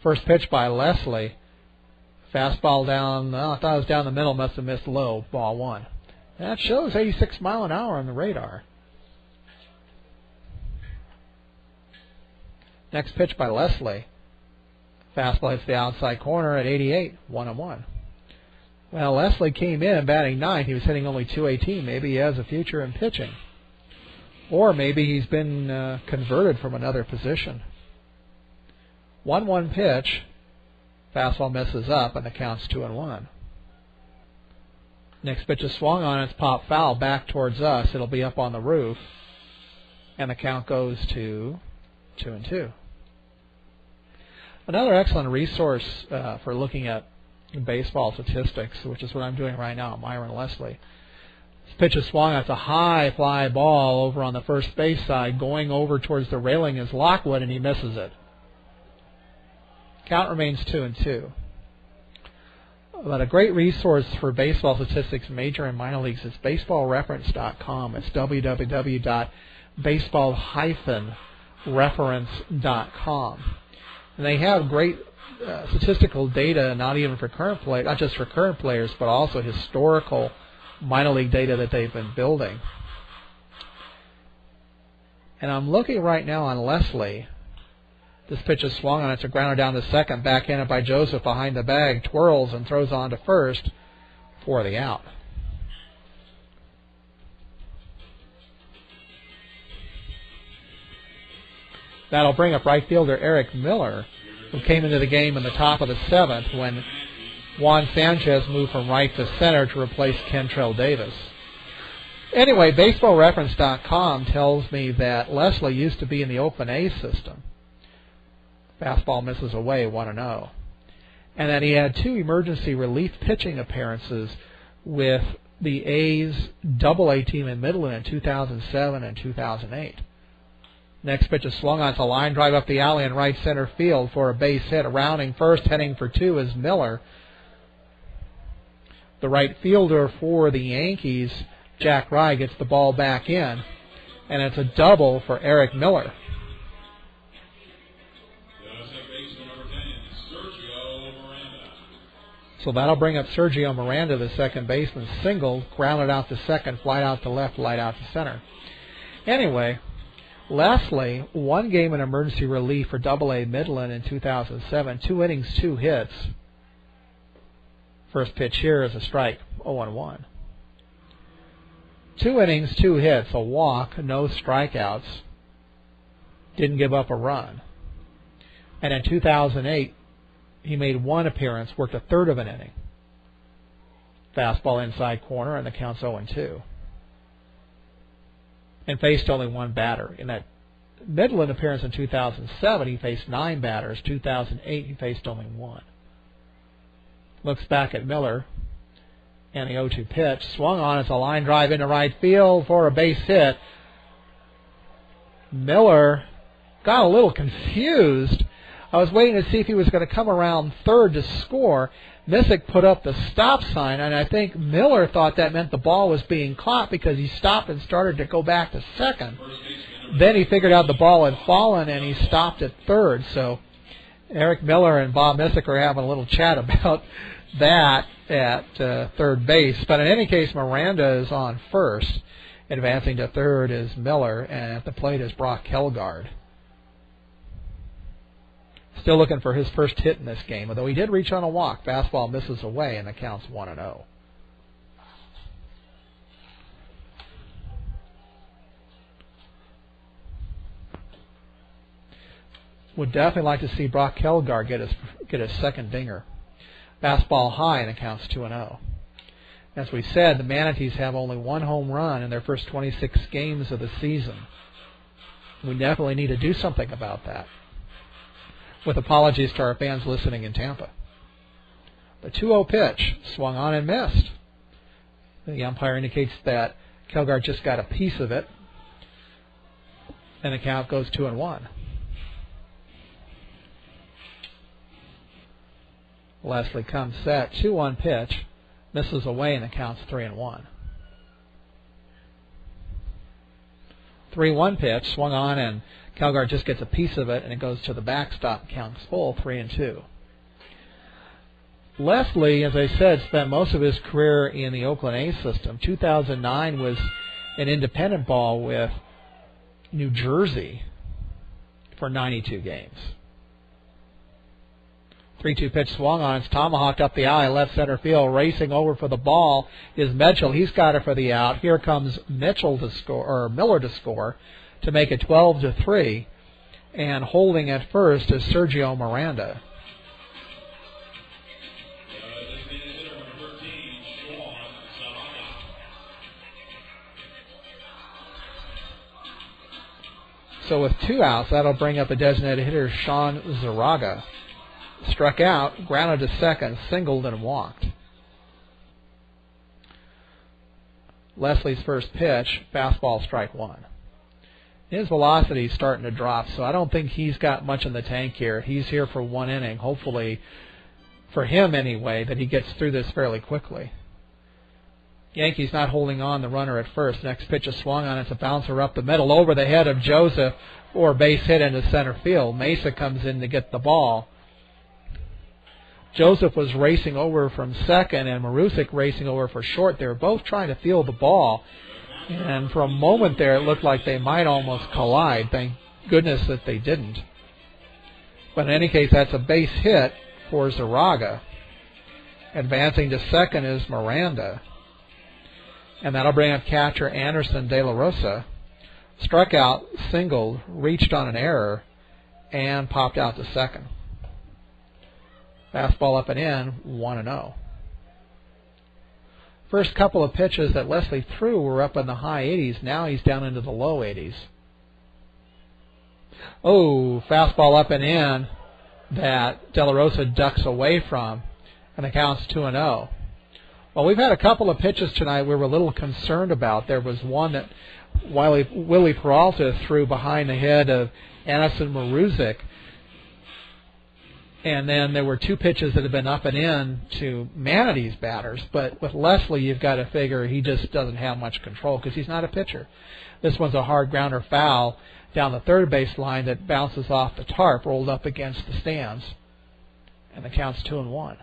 First pitch by Leslie. Fastball down, I thought it was down the middle, must have missed low, ball one. That shows 86 mile an hour on the radar. Next pitch by Leslie. Fastball hits the outside corner at 88, 1-1. Well, Leslie came in batting ninth. He was hitting only .218. Maybe he has a future in pitching. Or maybe he's been converted from another position. 1-1 pitch. Fastball misses up, and the count's 2-1. Next pitch is swung on. It's popped foul back towards us. It'll be up on the roof. And the count goes to 2-2. Another excellent resource for looking at baseball statistics, which is what I'm doing right now, Myron Leslie. This pitch is swung. It's a high fly ball over on the first base side. Going over towards the railing is Lockwood, and he misses it. Count remains 2-2. But a great resource for baseball statistics, major and minor leagues, is baseballreference.com. It's www.baseball-reference.com. And they have great statistical data, not just for current players, but also historical minor league data that they've been building. And I'm looking right now on Leslie. This pitch is swung on. It's a grounder down to second, backhanded by Joseph behind the bag, twirls and throws on to first for the out. That'll bring up right fielder Eric Miller, who came into the game in the top of the seventh when Juan Sanchez moved from right to center to replace Kentrell Davis. Anyway, baseballreference.com tells me that Leslie used to be in the open A system. Fastball misses away, 1-0. And that he had two emergency relief pitching appearances with the A's Double-A team in Midland in 2007 and 2008. Next pitch is swung on. It's a line drive up the alley in right center field for a base hit. Rounding first, heading for two is Miller. The right fielder for the Yankees, Jack Rye, gets the ball back in. And it's a double for Eric Miller. So that'll bring up Sergio Miranda, the second baseman, single, grounded out to second, flight out to left, light out to center. Anyway, Leslie, one game in emergency relief for Double-A Midland in 2007, 2 innings, 2 hits. First pitch here is a strike, 0-1. 2 innings, 2 hits, a walk, no strikeouts. Didn't give up a run. And in 2008, he made 1 appearance, worked a third of an inning. Fastball inside corner, and the count's 0-2. And faced only 1 batter. In that Midland appearance in 2007, he faced 9 batters. 2008, he faced only 1. Looks back at Miller, and the 0-2 pitch. Swung on. It's a line drive into right field for a base hit. Miller got a little confused. I was waiting to see if he was going to come around third to score. Missick put up the stop sign, and I think Miller thought that meant the ball was being caught because he stopped and started to go back to second. Then he figured out the ball had fallen, and he stopped at third. So Eric Miller and Bob Missick are having a little chat about that at third base. But in any case, Miranda is on first. Advancing to third is Miller, and at the plate is Brock Kelgard. Still looking for his first hit in this game, although he did reach on a walk. Fastball misses away, and the count's 1-0. Would definitely like to see Brock Kelgard get his get his second dinger. Fastball high, and it counts 2-0. As we said, the Manatees have only one home run in their first 26 games of the season. We definitely need to do something about that. With apologies to our fans listening in Tampa. The 2-0 pitch swung on and missed. The umpire indicates that Kelgard just got a piece of it, and the count goes 2-1. Leslie comes set, 2-1 pitch, misses away, and it counts 3-1. 3-1 pitch, swung on, and Kelgard just gets a piece of it, and it goes to the backstop, counts full, 3-2. Leslie, as I said, spent most of his career in the Oakland A's system. 2009 was an independent ball with New Jersey for 92 games. 3-2 pitch swung on. It's tomahawked up the alley, left center field. Racing over for the ball is Mitchell. He's got it for the out. Here comes Mitchell to score, or Miller to score, to make it 12-3. And holding at first is Sergio Miranda. So with 2 outs, that'll bring up a designated hitter, Sean Zaraga. Struck out, grounded to second, singled, and walked. Leslie's first pitch, fastball, strike one. His velocity is starting to drop, so I don't think he's got much in the tank here. He's here for one inning, hopefully, for him anyway, that he gets through this fairly quickly. Yankees not holding on the runner at first. Next pitch is swung on. It's a bouncer up the middle over the head of Joseph, or base hit into center field. Mesa comes in to get the ball. Joseph was racing over from second, and Marusic racing over for short. They were both trying to field the ball, and for a moment there it looked like they might almost collide. Thank goodness that they didn't. But in any case, that's a base hit for Zaraga. Advancing to second is Miranda. And that'll bring up catcher Anderson De La Rosa. Struck out, singled, reached on an error, and popped out to second. Fastball up and in, 1-0. First couple of pitches that Leslie threw were up in the high 80s. Now he's down into the low 80s. Oh, fastball up and in that De La Rosa ducks away from, and the count's 2-0. Well, we've had a couple of pitches tonight we were a little concerned about. There was one that Willie Peralta threw behind the head of Anderson Marusic. And then there were 2 pitches that had been up and in to Manatees batters. But with Leslie, you've got to figure he just doesn't have much control because he's not a pitcher. This one's a hard grounder foul down the third base line that bounces off the tarp, rolled up against the stands. And the count's 2-1.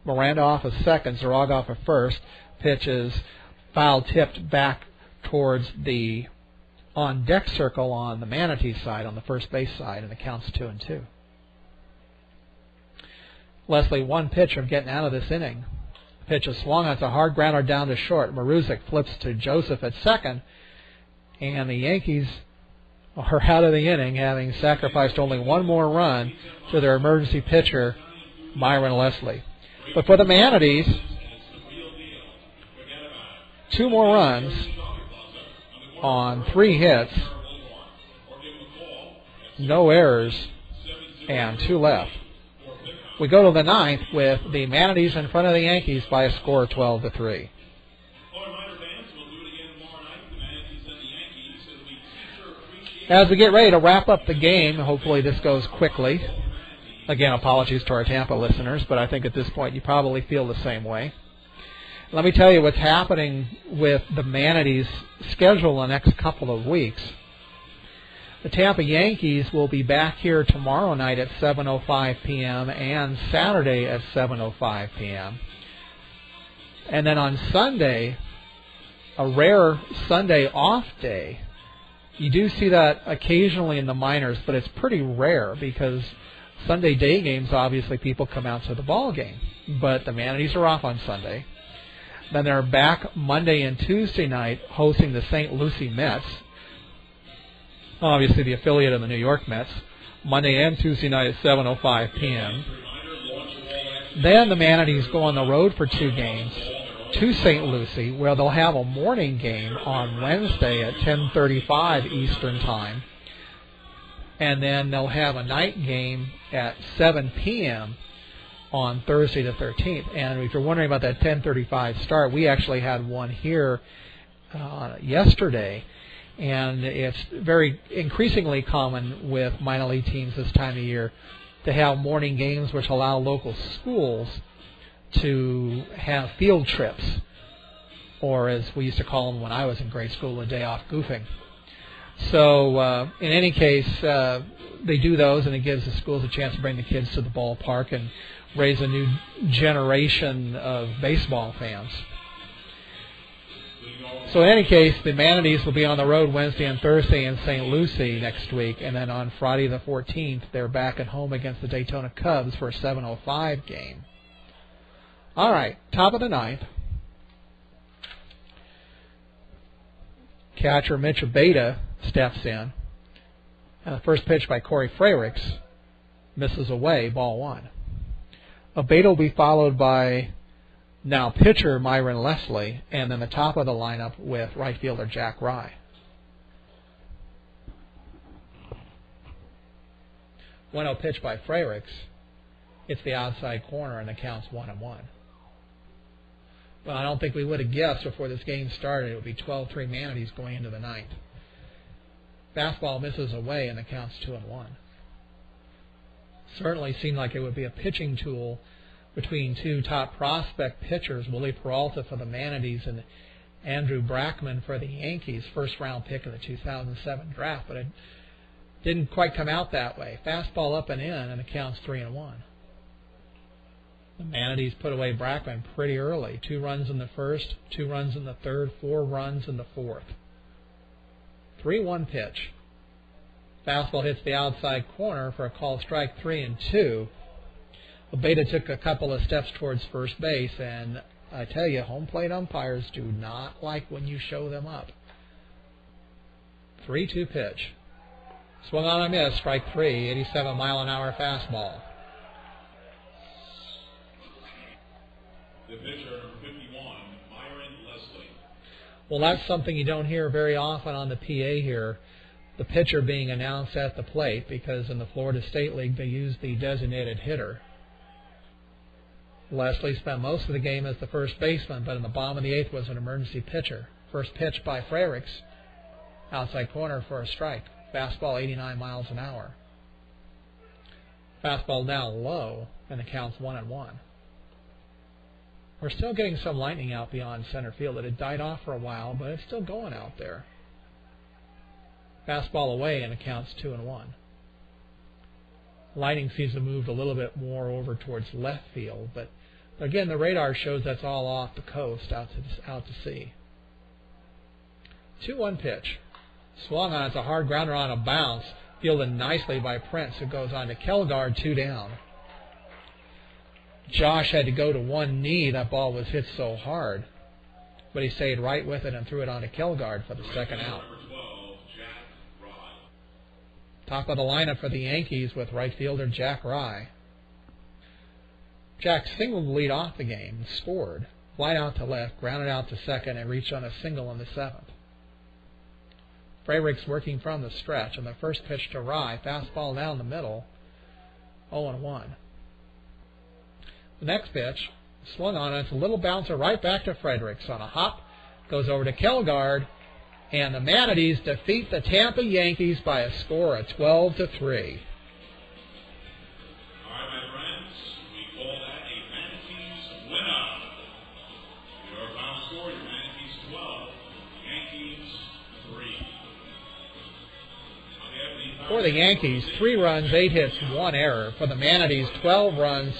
Miranda off of second, Zaraga off of first. Pitch is foul tipped back towards the on-deck circle on the Manatee side, on the first base side, and the count's 2-2. Leslie, one pitch from getting out of this inning. Pitch is swung. It's a hard grounder down to short. Marusic flips to Joseph at second, and the Yankees are out of the inning, having sacrificed only one more run to their emergency pitcher, Myron Leslie. But for the Manatees, 2 more runs on 3 hits, no errors, and 2 left. We go to the 9th with the Manatees in front of the Yankees by a score of 12-3. As we get ready to wrap up the game, hopefully this goes quickly. Again, apologies to our Tampa listeners, but I think at this point you probably feel the same way. Let me tell you what's happening with the Manatees' schedule the next couple of weeks. The Tampa Yankees will be back here tomorrow night at 7:05 p.m. and Saturday at 7:05 p.m. And then on Sunday, a rare Sunday off day. You do see that occasionally in the minors, but it's pretty rare because Sunday day games, obviously, people come out to the ball game. But the Manatees are off on Sunday. Then they're back Monday and Tuesday night hosting the St. Lucie Mets. obviously the affiliate of the New York Mets, Monday and Tuesday night at 7:05 p.m. Then the Manatees go on the road for 2 games to St. Lucie, where they'll have a morning game on Wednesday at 10:35 Eastern Time. And then they'll have a night game at 7 p.m. on Thursday the 13th. And if you're wondering about that 10:35 start, we actually had one here yesterday. And it's very increasingly common with minor league teams this time of year to have morning games which allow local schools to have field trips, or as we used to call them when I was in grade school, a day off goofing. So in any case, they do those, and it gives the schools a chance to bring the kids to the ballpark and raise a new generation of baseball fans. So in any case, the Manatees will be on the road Wednesday and Thursday in St. Lucie next week, and then on Friday the 14th, they're back at home against the Daytona Cubs for a 7:05 game. All right, top of the ninth. Catcher Mitch Abeta steps in, and the first pitch by Corey Freyricks misses away, ball 1. Abeta will be followed by now pitcher Myron Leslie, and then the top of the lineup with right fielder Jack Rye. 1-0 pitch by Freyricks. It's the outside corner, and the count's 1-1. Well, I don't think we would have guessed before this game started it would be 12-3 Manatees going into the ninth. Fastball misses away, and the count's 2-1. Certainly seemed like it would be a pitching tool between 2 top prospect pitchers, Willie Peralta for the Manatees and Andrew Brackman for the Yankees, first-round pick of the 2007 draft, but it didn't quite come out that way. Fastball up and in, and the count's 3-1. The Manatees put away Brackman pretty early. 2 runs in the first, 2 runs in the third, 4 runs in the fourth. 3-1 pitch. Fastball hits the outside corner for a called strike, 3-2. Abeta took a couple of steps towards first base, and I tell you, home plate umpires do not like when you show them up. 3-2 pitch. Swung on a miss, strike 3, 87-mile-an-hour fastball. The pitcher, number 51, Myron Leslie. Well, that's something you don't hear very often on the PA here, the pitcher being announced at the plate, because in the Florida State League they use the designated hitter. Leslie spent most of the game as the first baseman, but in the bottom of the 8th was an emergency pitcher. First pitch by Freyricks, outside corner for a strike. Fastball 89 miles an hour. Fastball down low, and the count's 1-1. We're still getting some lightning out beyond center field. It had died off for a while, but it's still going out there. Fastball away, and it counts 2-1. Lightning seems to have moved a little bit more over towards left field, but again, the radar shows that's all off the coast, out to sea. 2-1 pitch. Swung on. It's a hard grounder on a bounce, fielded nicely by Prince, who goes on to Kelgard, 2 down. Josh had to go to one knee. That ball was hit so hard, but he stayed right with it and threw it on to Kelgard for the second out. Top of the lineup for the Yankees with right fielder Jack Rye. Jack singled the lead off the game and scored. Fly out to left, grounded out to second, and reached on a single in the 7th. Freyricks working from the stretch, and the first pitch to Rye, fastball down the middle, 0-1. The next pitch, swung on it, it's a little bouncer right back to Fredericks on a hop, goes over to Kelgard, and the Manatees defeat the Tampa Yankees by a score of 12-3. All right, my friends, we call that a Manatees winner. Your final score, your Manatees 12, Yankees 3. For the Yankees, 3 runs, 8 hits, 1 error. For the Manatees, 12 runs,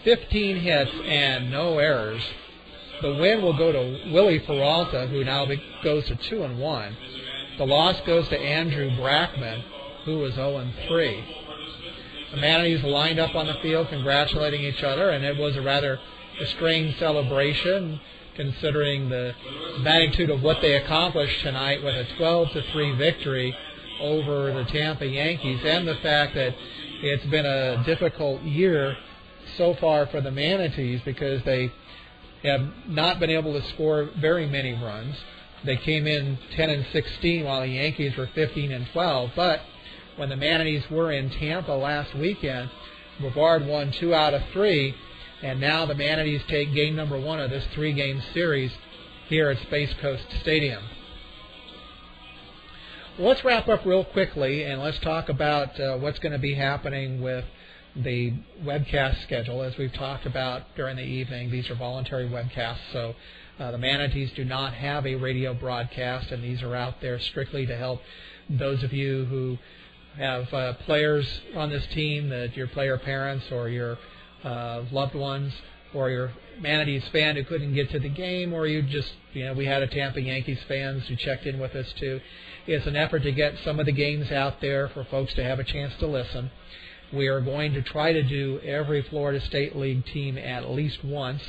15 hits, and no errors. The win will go to Willie Peralta, who now goes to 2-1. The loss goes to Andrew Brackman, who was 0-3. The Manatees lined up on the field congratulating each other, and it was a rather strange celebration considering the magnitude of what they accomplished tonight with a 12-3 victory over the Tampa Yankees, and the fact that it's been a difficult year so far for the Manatees because they have not been able to score very many runs. They came in 10-16 while the Yankees were 15-12, but when the Manatees were in Tampa last weekend, Brevard won 2 out of 3, and now the Manatees take game number 1 of this 3-game series here at Space Coast Stadium. Well, let's wrap up real quickly, and let's talk about what's going to be happening with the webcast schedule. As we've talked about during the evening, these are voluntary webcasts, so the Manatees do not have a radio broadcast, and these are out there strictly to help those of you who have players on this team, that your player parents or your loved ones, or your Manatees fan who couldn't get to the game, or you just, we had a Tampa Yankees fans who checked in with us too. It's an effort to get some of the games out there for folks to have a chance to listen. We are going to try to do every Florida State League team at least once,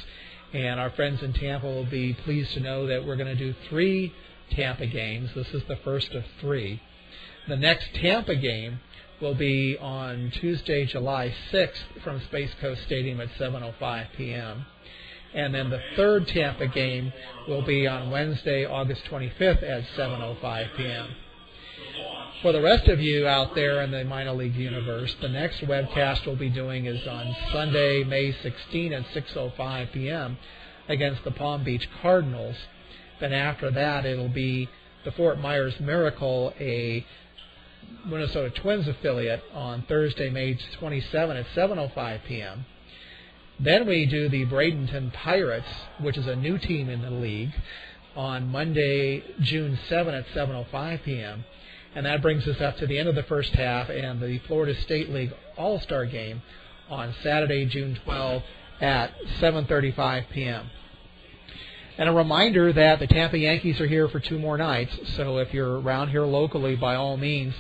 and our friends in Tampa will be pleased to know that we're going to do 3 Tampa games. This is the first of 3. The next Tampa game will be on Tuesday, July 6th from Space Coast Stadium at 7:05 p.m. And then the third Tampa game will be on Wednesday, August 25th at 7:05 p.m. For the rest of you out there in the minor league universe, the next webcast we'll be doing is on Sunday, May 16 at 6:05 p.m. against the Palm Beach Cardinals. Then after that, it'll be the Fort Myers Miracle, a Minnesota Twins affiliate, on Thursday, May 27 at 7:05 p.m. Then we do the Bradenton Pirates, which is a new team in the league, on Monday, June 7 at 7:05 p.m. And that brings us up to the end of the first half and the Florida State League All-Star Game on Saturday, June 12 at 7:35 p.m. And a reminder that the Tampa Yankees are here for 2 more nights, so if you're around here locally, by all means,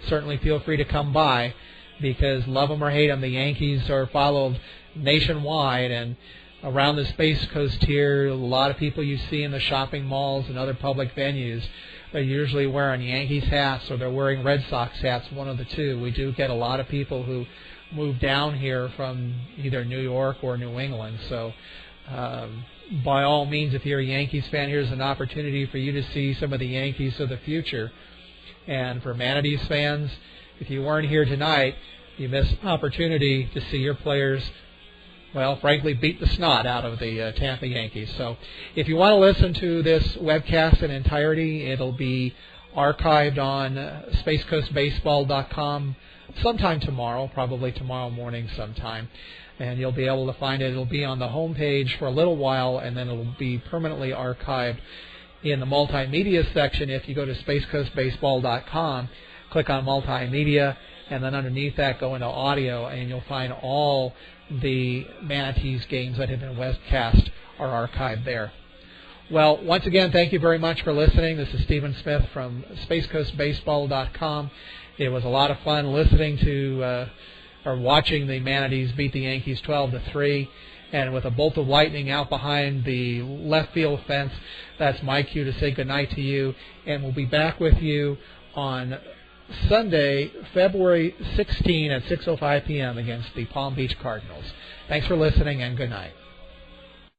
certainly feel free to come by, because love them or hate them, the Yankees are followed nationwide, and around the Space Coast here, a lot of people you see in the shopping malls and other public venues, they're usually wearing Yankees hats or they're wearing Red Sox hats, one of the two. We do get a lot of people who move down here from either New York or New England, so by all means, if you're a Yankees fan, here's an opportunity for you to see some of the Yankees of the future. And for Manatees fans, if you weren't here tonight, you missed an opportunity to see your players, well, frankly, beat the snot out of the Tampa Yankees. So if you want to listen to this webcast in entirety, it'll be archived on spacecoastbaseball.com sometime tomorrow, probably tomorrow morning sometime. And you'll be able to find it. It'll be on the home page for a little while, and then it'll be permanently archived in the multimedia section. If you go to spacecoastbaseball.com, click on multimedia, and then underneath that go into audio, and you'll find all the Manatees games that have been webcast are archived there. Well, once again, thank you very much for listening. This is Stephen Smith from spacecoastbaseball.com. It was a lot of fun listening to or watching the Manatees beat the Yankees 12-3, and with a bolt of lightning out behind the left field fence, that's my cue to say goodnight to you, and we'll be back with you on Sunday, February 16 at 6:05 p.m. against the Palm Beach Cardinals. Thanks for listening, and good night.